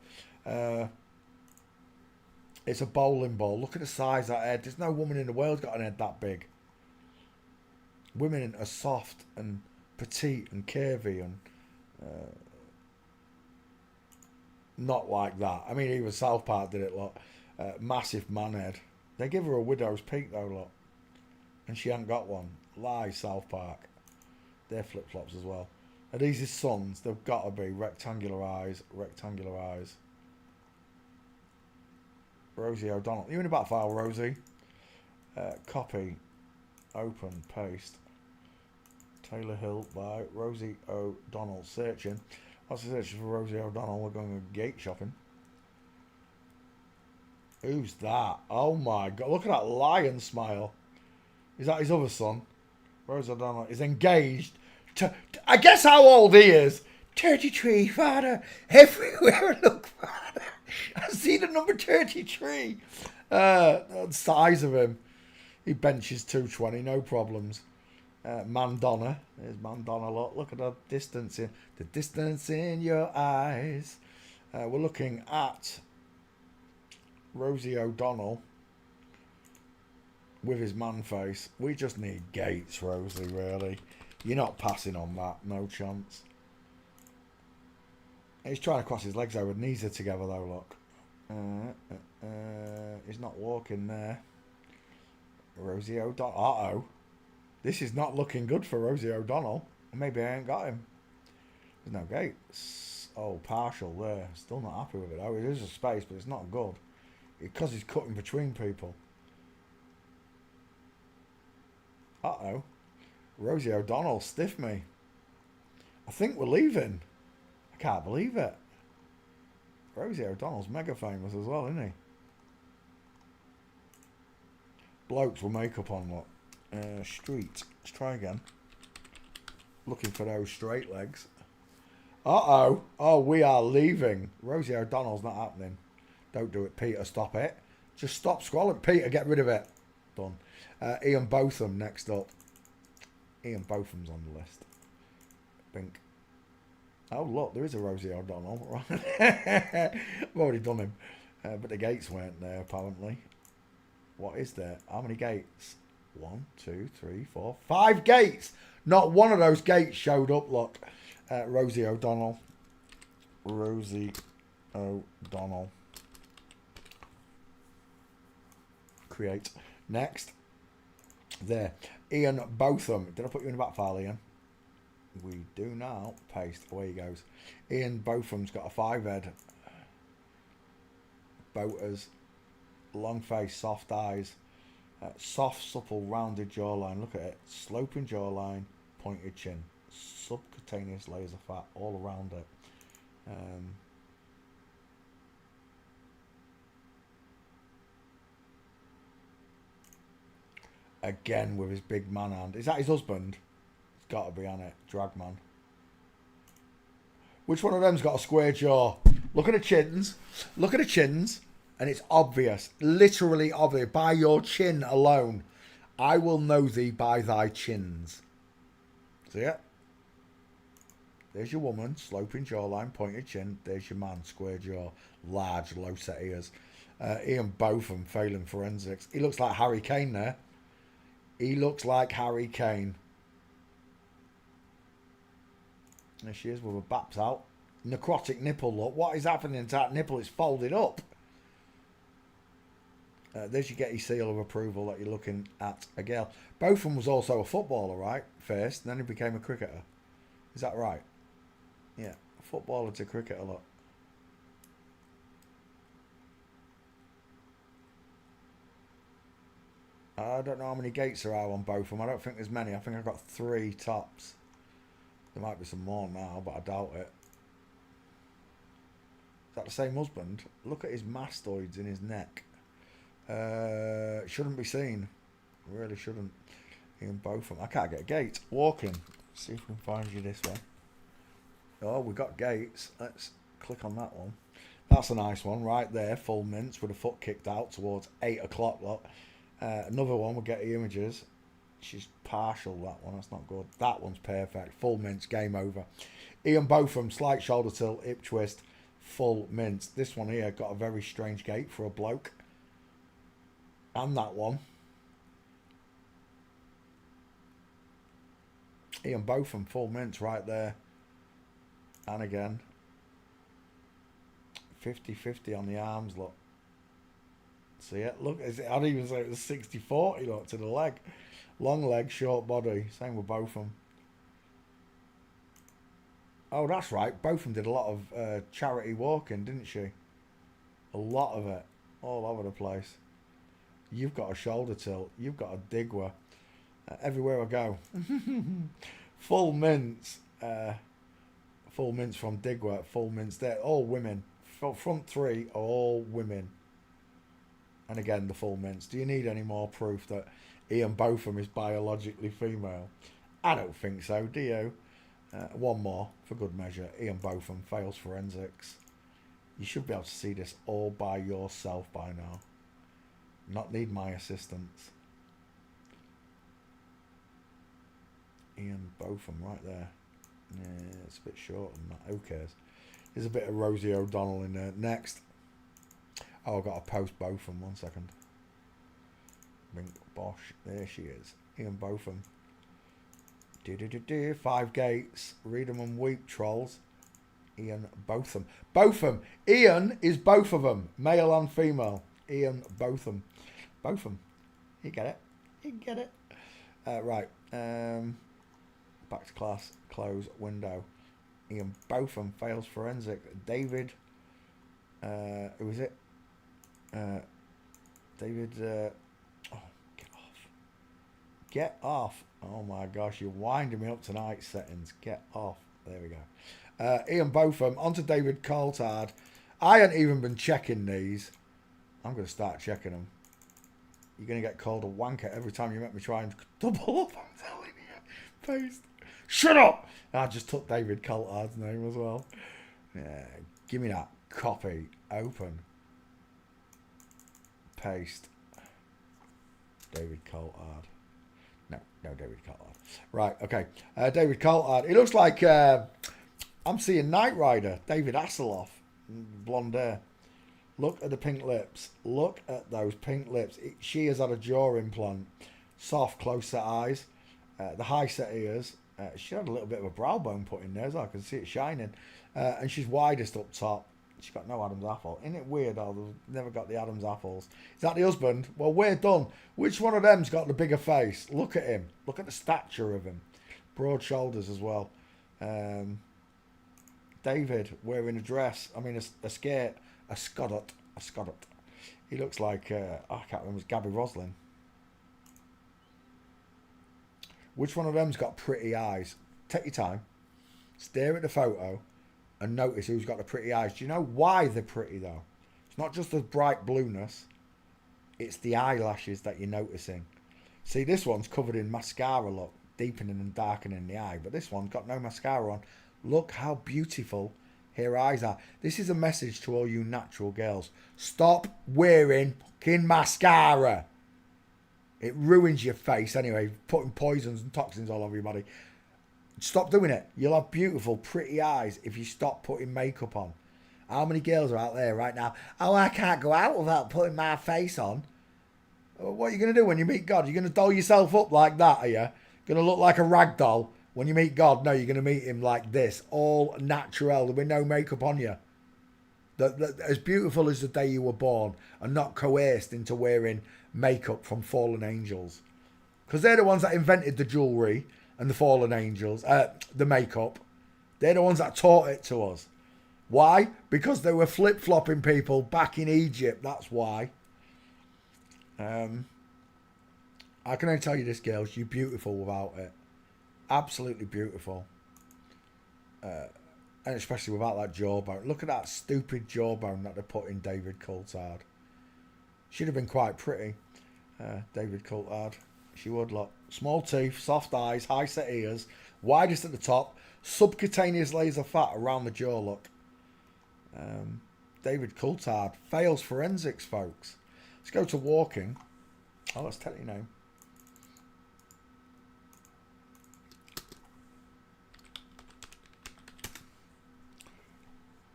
[SPEAKER 1] It's a bowling ball. Look at the size of that head. There's no woman in the world got an head that big. Women are soft and petite and curvy and not like that. I mean, even South Park did it, look. Massive man head. They give her a widow's peak though, look. And she ain't got one. Lie, South Park. They're flip-flops as well. Are these his sons? They've got to be. Rectangular eyes. Rectangular eyes. Rosie O'Donnell. You in the back file, Rosie? Copy. Open. Paste. Taylor Hill by Rosie O'Donnell. Searching. What's the search for Rosie O'Donnell? We're going to gate shopping. Who's that? Oh my God. Look at that lion smile. Is that his other son? Rosie O'Donnell is engaged to, I guess how old he is. 33, father. Everywhere I look, father. I see the number 33. The size of him. He benches 220, no problems. Mandonna. There's Mandonna. Look at the distance in. The distance in your eyes. We're looking at Rosie O'Donnell with his man face. We just need Gates, Rosie, really. You're not passing on that. No chance. He's trying to cross his legs over. Knees are together, though, look. He's not walking there. Rosie O'Donnell. Uh-oh. This is not looking good for Rosie O'Donnell. Maybe I ain't got him. There's no Gates. Oh, partial there. Still not happy with it, though. It is a space, but it's not good. Because he's cutting between people. Uh-oh. Rosie O'Donnell stiffed me. I think we're leaving. I can't believe it. Rosie O'Donnell's mega famous as well, isn't he? Blokes with makeup on, look. Street. Let's try again. Looking for those straight legs. Uh-oh. Oh, we are leaving. Rosie O'Donnell's not happening. Don't do it, Peter. Stop it. Just stop scrolling. Peter, get rid of it. Done. Ian Botham next up. Ian Botham's on the list. Bink. Oh, look, there is a Rosie O'Donnell. I've already done him. But the gates weren't there, apparently. What is there? How many gates? 1, 2, 3, 4, 5 gates! Not one of those gates showed up, look. Rosie O'Donnell. Rosie O'Donnell. Create. Next. There. Ian Botham. Did I put you in the back file, Ian? We do now. Paste. Away he goes. Ian Botham's got a 5-head. Boaters. Long face, soft eyes. Soft, supple, rounded jawline. Look at it. Sloping jawline. Pointed chin. subcutaneous layers of fat all around it. Again with his big man hand. Is that his husband? It's got to be on it. Dragman. Which one of them's got a square jaw? Look at the chins. Look at the chins. And it's obvious. Literally obvious. By your chin alone. I will know thee by thy chins. See it? There's your woman. Sloping jawline. Pointed chin. There's your man. Square jaw. Large, low set ears. Ian Botham failing forensics. He looks like Harry Kane there. He looks like Harry Kane. There she is with her baps out. Necrotic nipple, look. What is happening to that nipple? It's folded up. There's your Getty seal of approval that you're looking at a girl. Botham was also a footballer, right? First, and then he became a cricketer. Is that right? Yeah. Footballer to cricketer, look. I don't know how many gates there are on both of them. I don't think there's many. I think I've got 3 tops. There might be some more now, but I doubt it. Is that the same husband? Look at his mastoids in his neck. Shouldn't be seen. Really shouldn't. Ian Botham. I can't get a gate. Walking. See if we can find you this way. Oh, we got gates. Let's click on that one. That's a nice one right there. Full mince with a foot kicked out towards 8 o'clock. Look. Another one, we'll get the images. She's partial, that one. That's not good. That one's perfect. Full mince, game over. Ian Botham, slight shoulder tilt, hip twist, full mince. This one here got a very strange gait for a bloke. And that one. Ian Botham, full mince right there. And again. 50-50 on the arms, look. See it? Look, I'd even say it was 60-40 look to the leg. Long leg, short body. Same with Botham. Oh, that's right. Botham did a lot of charity walking, didn't she? A lot of it. All over the place. You've got a shoulder tilt. You've got a digger. Everywhere I go. Full mince. Full mince from digger. Full mince there. All women. Front 3 are all women. And again, the full mince. Do you need any more proof that Ian Botham is biologically female? I don't think so, do you? One more, for good measure. Ian Botham fails forensics. You should be able to see this all by yourself by now. Not need my assistance. Ian Botham right there. Yeah, it's a bit short than that. Who cares? There's a bit of Rosie O'Donnell in there. Next. Oh, I've got to post Botham. 1 second. Bink, bosh. There she is. Ian Botham. 5 gates. Read them and weep, trolls. Ian Botham. Botham. Ian is both of them. Male and female. Ian Botham. Botham. You get it? You get it? Right. Back to class. Close window. Ian Botham fails forensic. David. Who is it? David, oh, get off. Get off. Oh my gosh, you're winding me up tonight, settings. Get off. There we go. Ian Botham, on to David Coulthard. I haven't even been checking these. I'm going to start checking them. You're going to get called a wanker every time you make me try and double up. I'm telling you. Paste. Shut up! I just took David Coulthard's name as well. Yeah, give me that. Copy. Open. Paste. David Coulthard. No, David Coulthard. Right, okay. David Coulthard. He looks like I'm seeing Knight Rider. David Hasselhoff. Blonde hair. Look at the pink lips. Look at those pink lips. She has had a jaw implant. Soft, close set eyes. The high set ears. She had a little bit of a brow bone put in there as well. I can see it shining. And she's widest up top. She's got no Adam's apple. Isn't it weird how they've never got the Adam's apples? Is that the husband? Well, we're done. Which one of them's got the bigger face? Look at him. Look at the stature of him. Broad shoulders as well. David wearing a dress. I mean, a skirt. A Scudder. He looks like, I can't remember, it's Gabby Roslin. Which one of them's got pretty eyes? Take your time. Stare at the photo and notice who's got the pretty eyes. Do you know why they're pretty though? It's not just the bright blueness. It's the eyelashes that you're noticing. See, this one's covered in mascara, look. Deepening and darkening the eye. But this one's got no mascara on. Look how beautiful her eyes are. This is a message to all you natural girls. Stop wearing fucking mascara. It ruins your face anyway. Putting poisons and toxins all over your body. Stop doing it. You'll have beautiful, pretty eyes if you stop putting makeup on. How many girls are out there right now? Oh, I can't go out without putting my face on. What are you going to do when you meet God? You're going to doll yourself up like that, are you? Going to look like a rag doll when you meet God? No, you're going to meet him like this. All natural. There'll be no makeup on you. As beautiful as the day you were born and not coerced into wearing makeup from fallen angels. Because they're the ones that invented the jewellery and the fallen angels, the makeup. They're the ones that taught it to us. Why? Because they were flip-flopping people back in Egypt. That's why. I can only tell you this, girls. You're beautiful without it. Absolutely beautiful. And especially without that jawbone. Look at that stupid jawbone that they put in David Coulthard. She'd have been quite pretty. David Coulthard. She would look. Small teeth, soft eyes, high set ears, widest at the top, subcutaneous layers of fat around the jaw, look. David Coulthard fails forensics, folks. Let's go to walking. Oh, let's tell your name.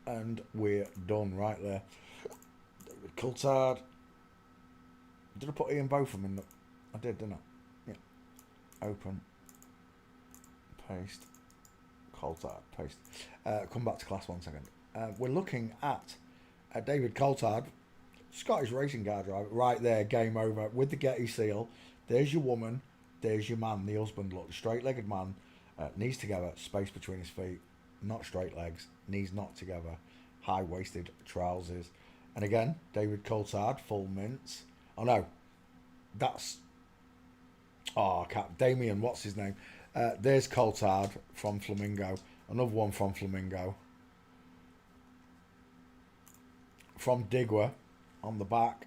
[SPEAKER 1] And we're done right there. David Coulthard. Did I put Ian Botham in? I did, didn't I? Yeah. Open. Paste. Coulthard. Paste. Come back to class 1 second. We're looking at David Coulthard, Scottish racing car driver. Right there, game over. With the Getty seal. There's your woman. There's your man, the husband. Look, straight-legged man. Knees together. Space between his feet. Not straight legs. Knees not together. High-waisted trousers. And again, David Coulthard, full mince. Oh, no. That's... Oh, Damien, what's his name? There's Coulthard from Flamingo. Another one from Flamingo. From Digwa on the back.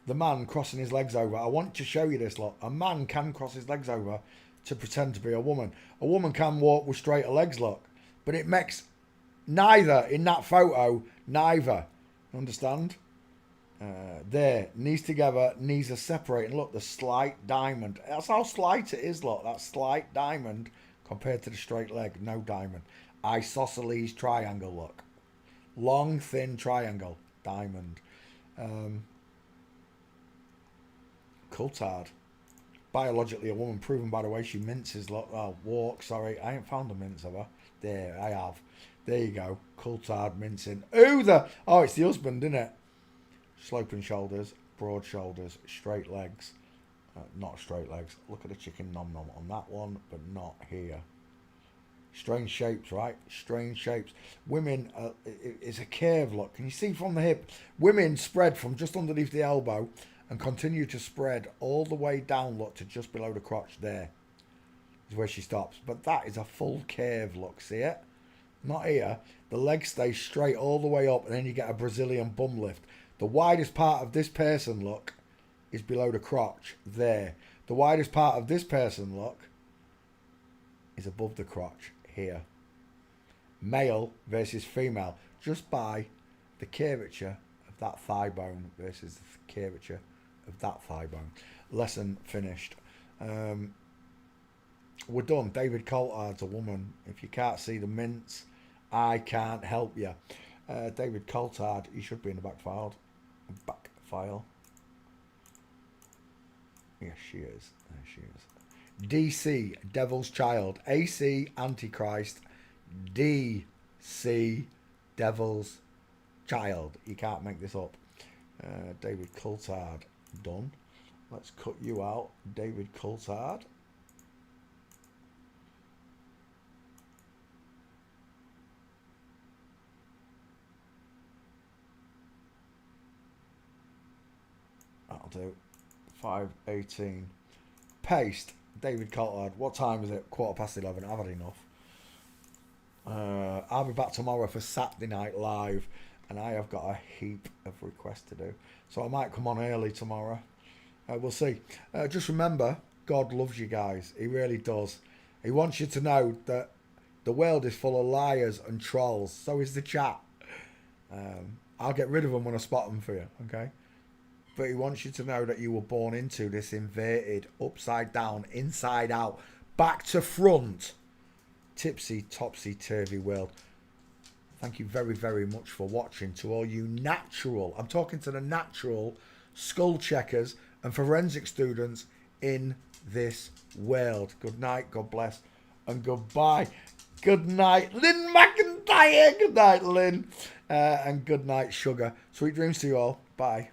[SPEAKER 1] The man crossing his legs over. I want to show you this, look. A man can cross his legs over to pretend to be a woman. A woman can walk with straighter legs, look. But it makes neither in that photo, neither. Understand? There, knees together, knees are separating. Look, the slight diamond. That's how slight it is, look. That slight diamond compared to the straight leg. No diamond. Isosceles triangle, look. Long, thin triangle. Diamond. Coulthard. Biologically a woman, proven by the way she minces. Look, walk, sorry. I ain't found a mince of her. There, I have. There you go. Coulthard mincing. Ooh, oh, it's the husband, isn't it? Sloping shoulders, broad shoulders, straight legs. Not straight legs. Look at the chicken nom nom on that one, but not here. Strange shapes, right? Strange shapes. Women, it's a curve, look. Can you see from the hip? Women spread from just underneath the elbow and continue to spread all the way down, look, to just below the crotch there. Is where she stops. But that is a full curve, look. See it? Not here. The legs stay straight all the way up and then you get a Brazilian bum lift. The widest part of this person, look, is below the crotch. There. The widest part of this person, look, is above the crotch. Here. Male versus female. Just by the curvature of that thigh bone versus the curvature of that thigh bone. Lesson finished. We're done. David Coulthard's a woman. If you can't see the mince, I can't help you. David Coulthard, he should be in the back file. Back file. Yes, she is. There she is. DC, Devil's Child. AC, Antichrist. DC, Devil's Child. You can't make this up. David Coulthard, done. Let's cut you out. David Coulthard. That'll do. 518. Paste. David Coulthard. What time is it? 11:15. I've had enough. I'll be back tomorrow for Saturday Night Live, and I have got a heap of requests to do. So I might come on early tomorrow. We'll see. Just remember, God loves you guys. He really does. He wants you to know that the world is full of liars and trolls. So is the chat. I'll get rid of them when I spot them for you, okay? But he wants you to know that you were born into this inverted, upside down, inside out, back to front, tipsy, topsy-turvy world. Thank you very, very much for watching. To all you natural, I'm talking to the natural skull checkers and forensic students in this world. Good night, God bless, and goodbye. Good night, Lynn McIntyre. Good night, Lynn. And good night, Sugar. Sweet dreams to you all. Bye.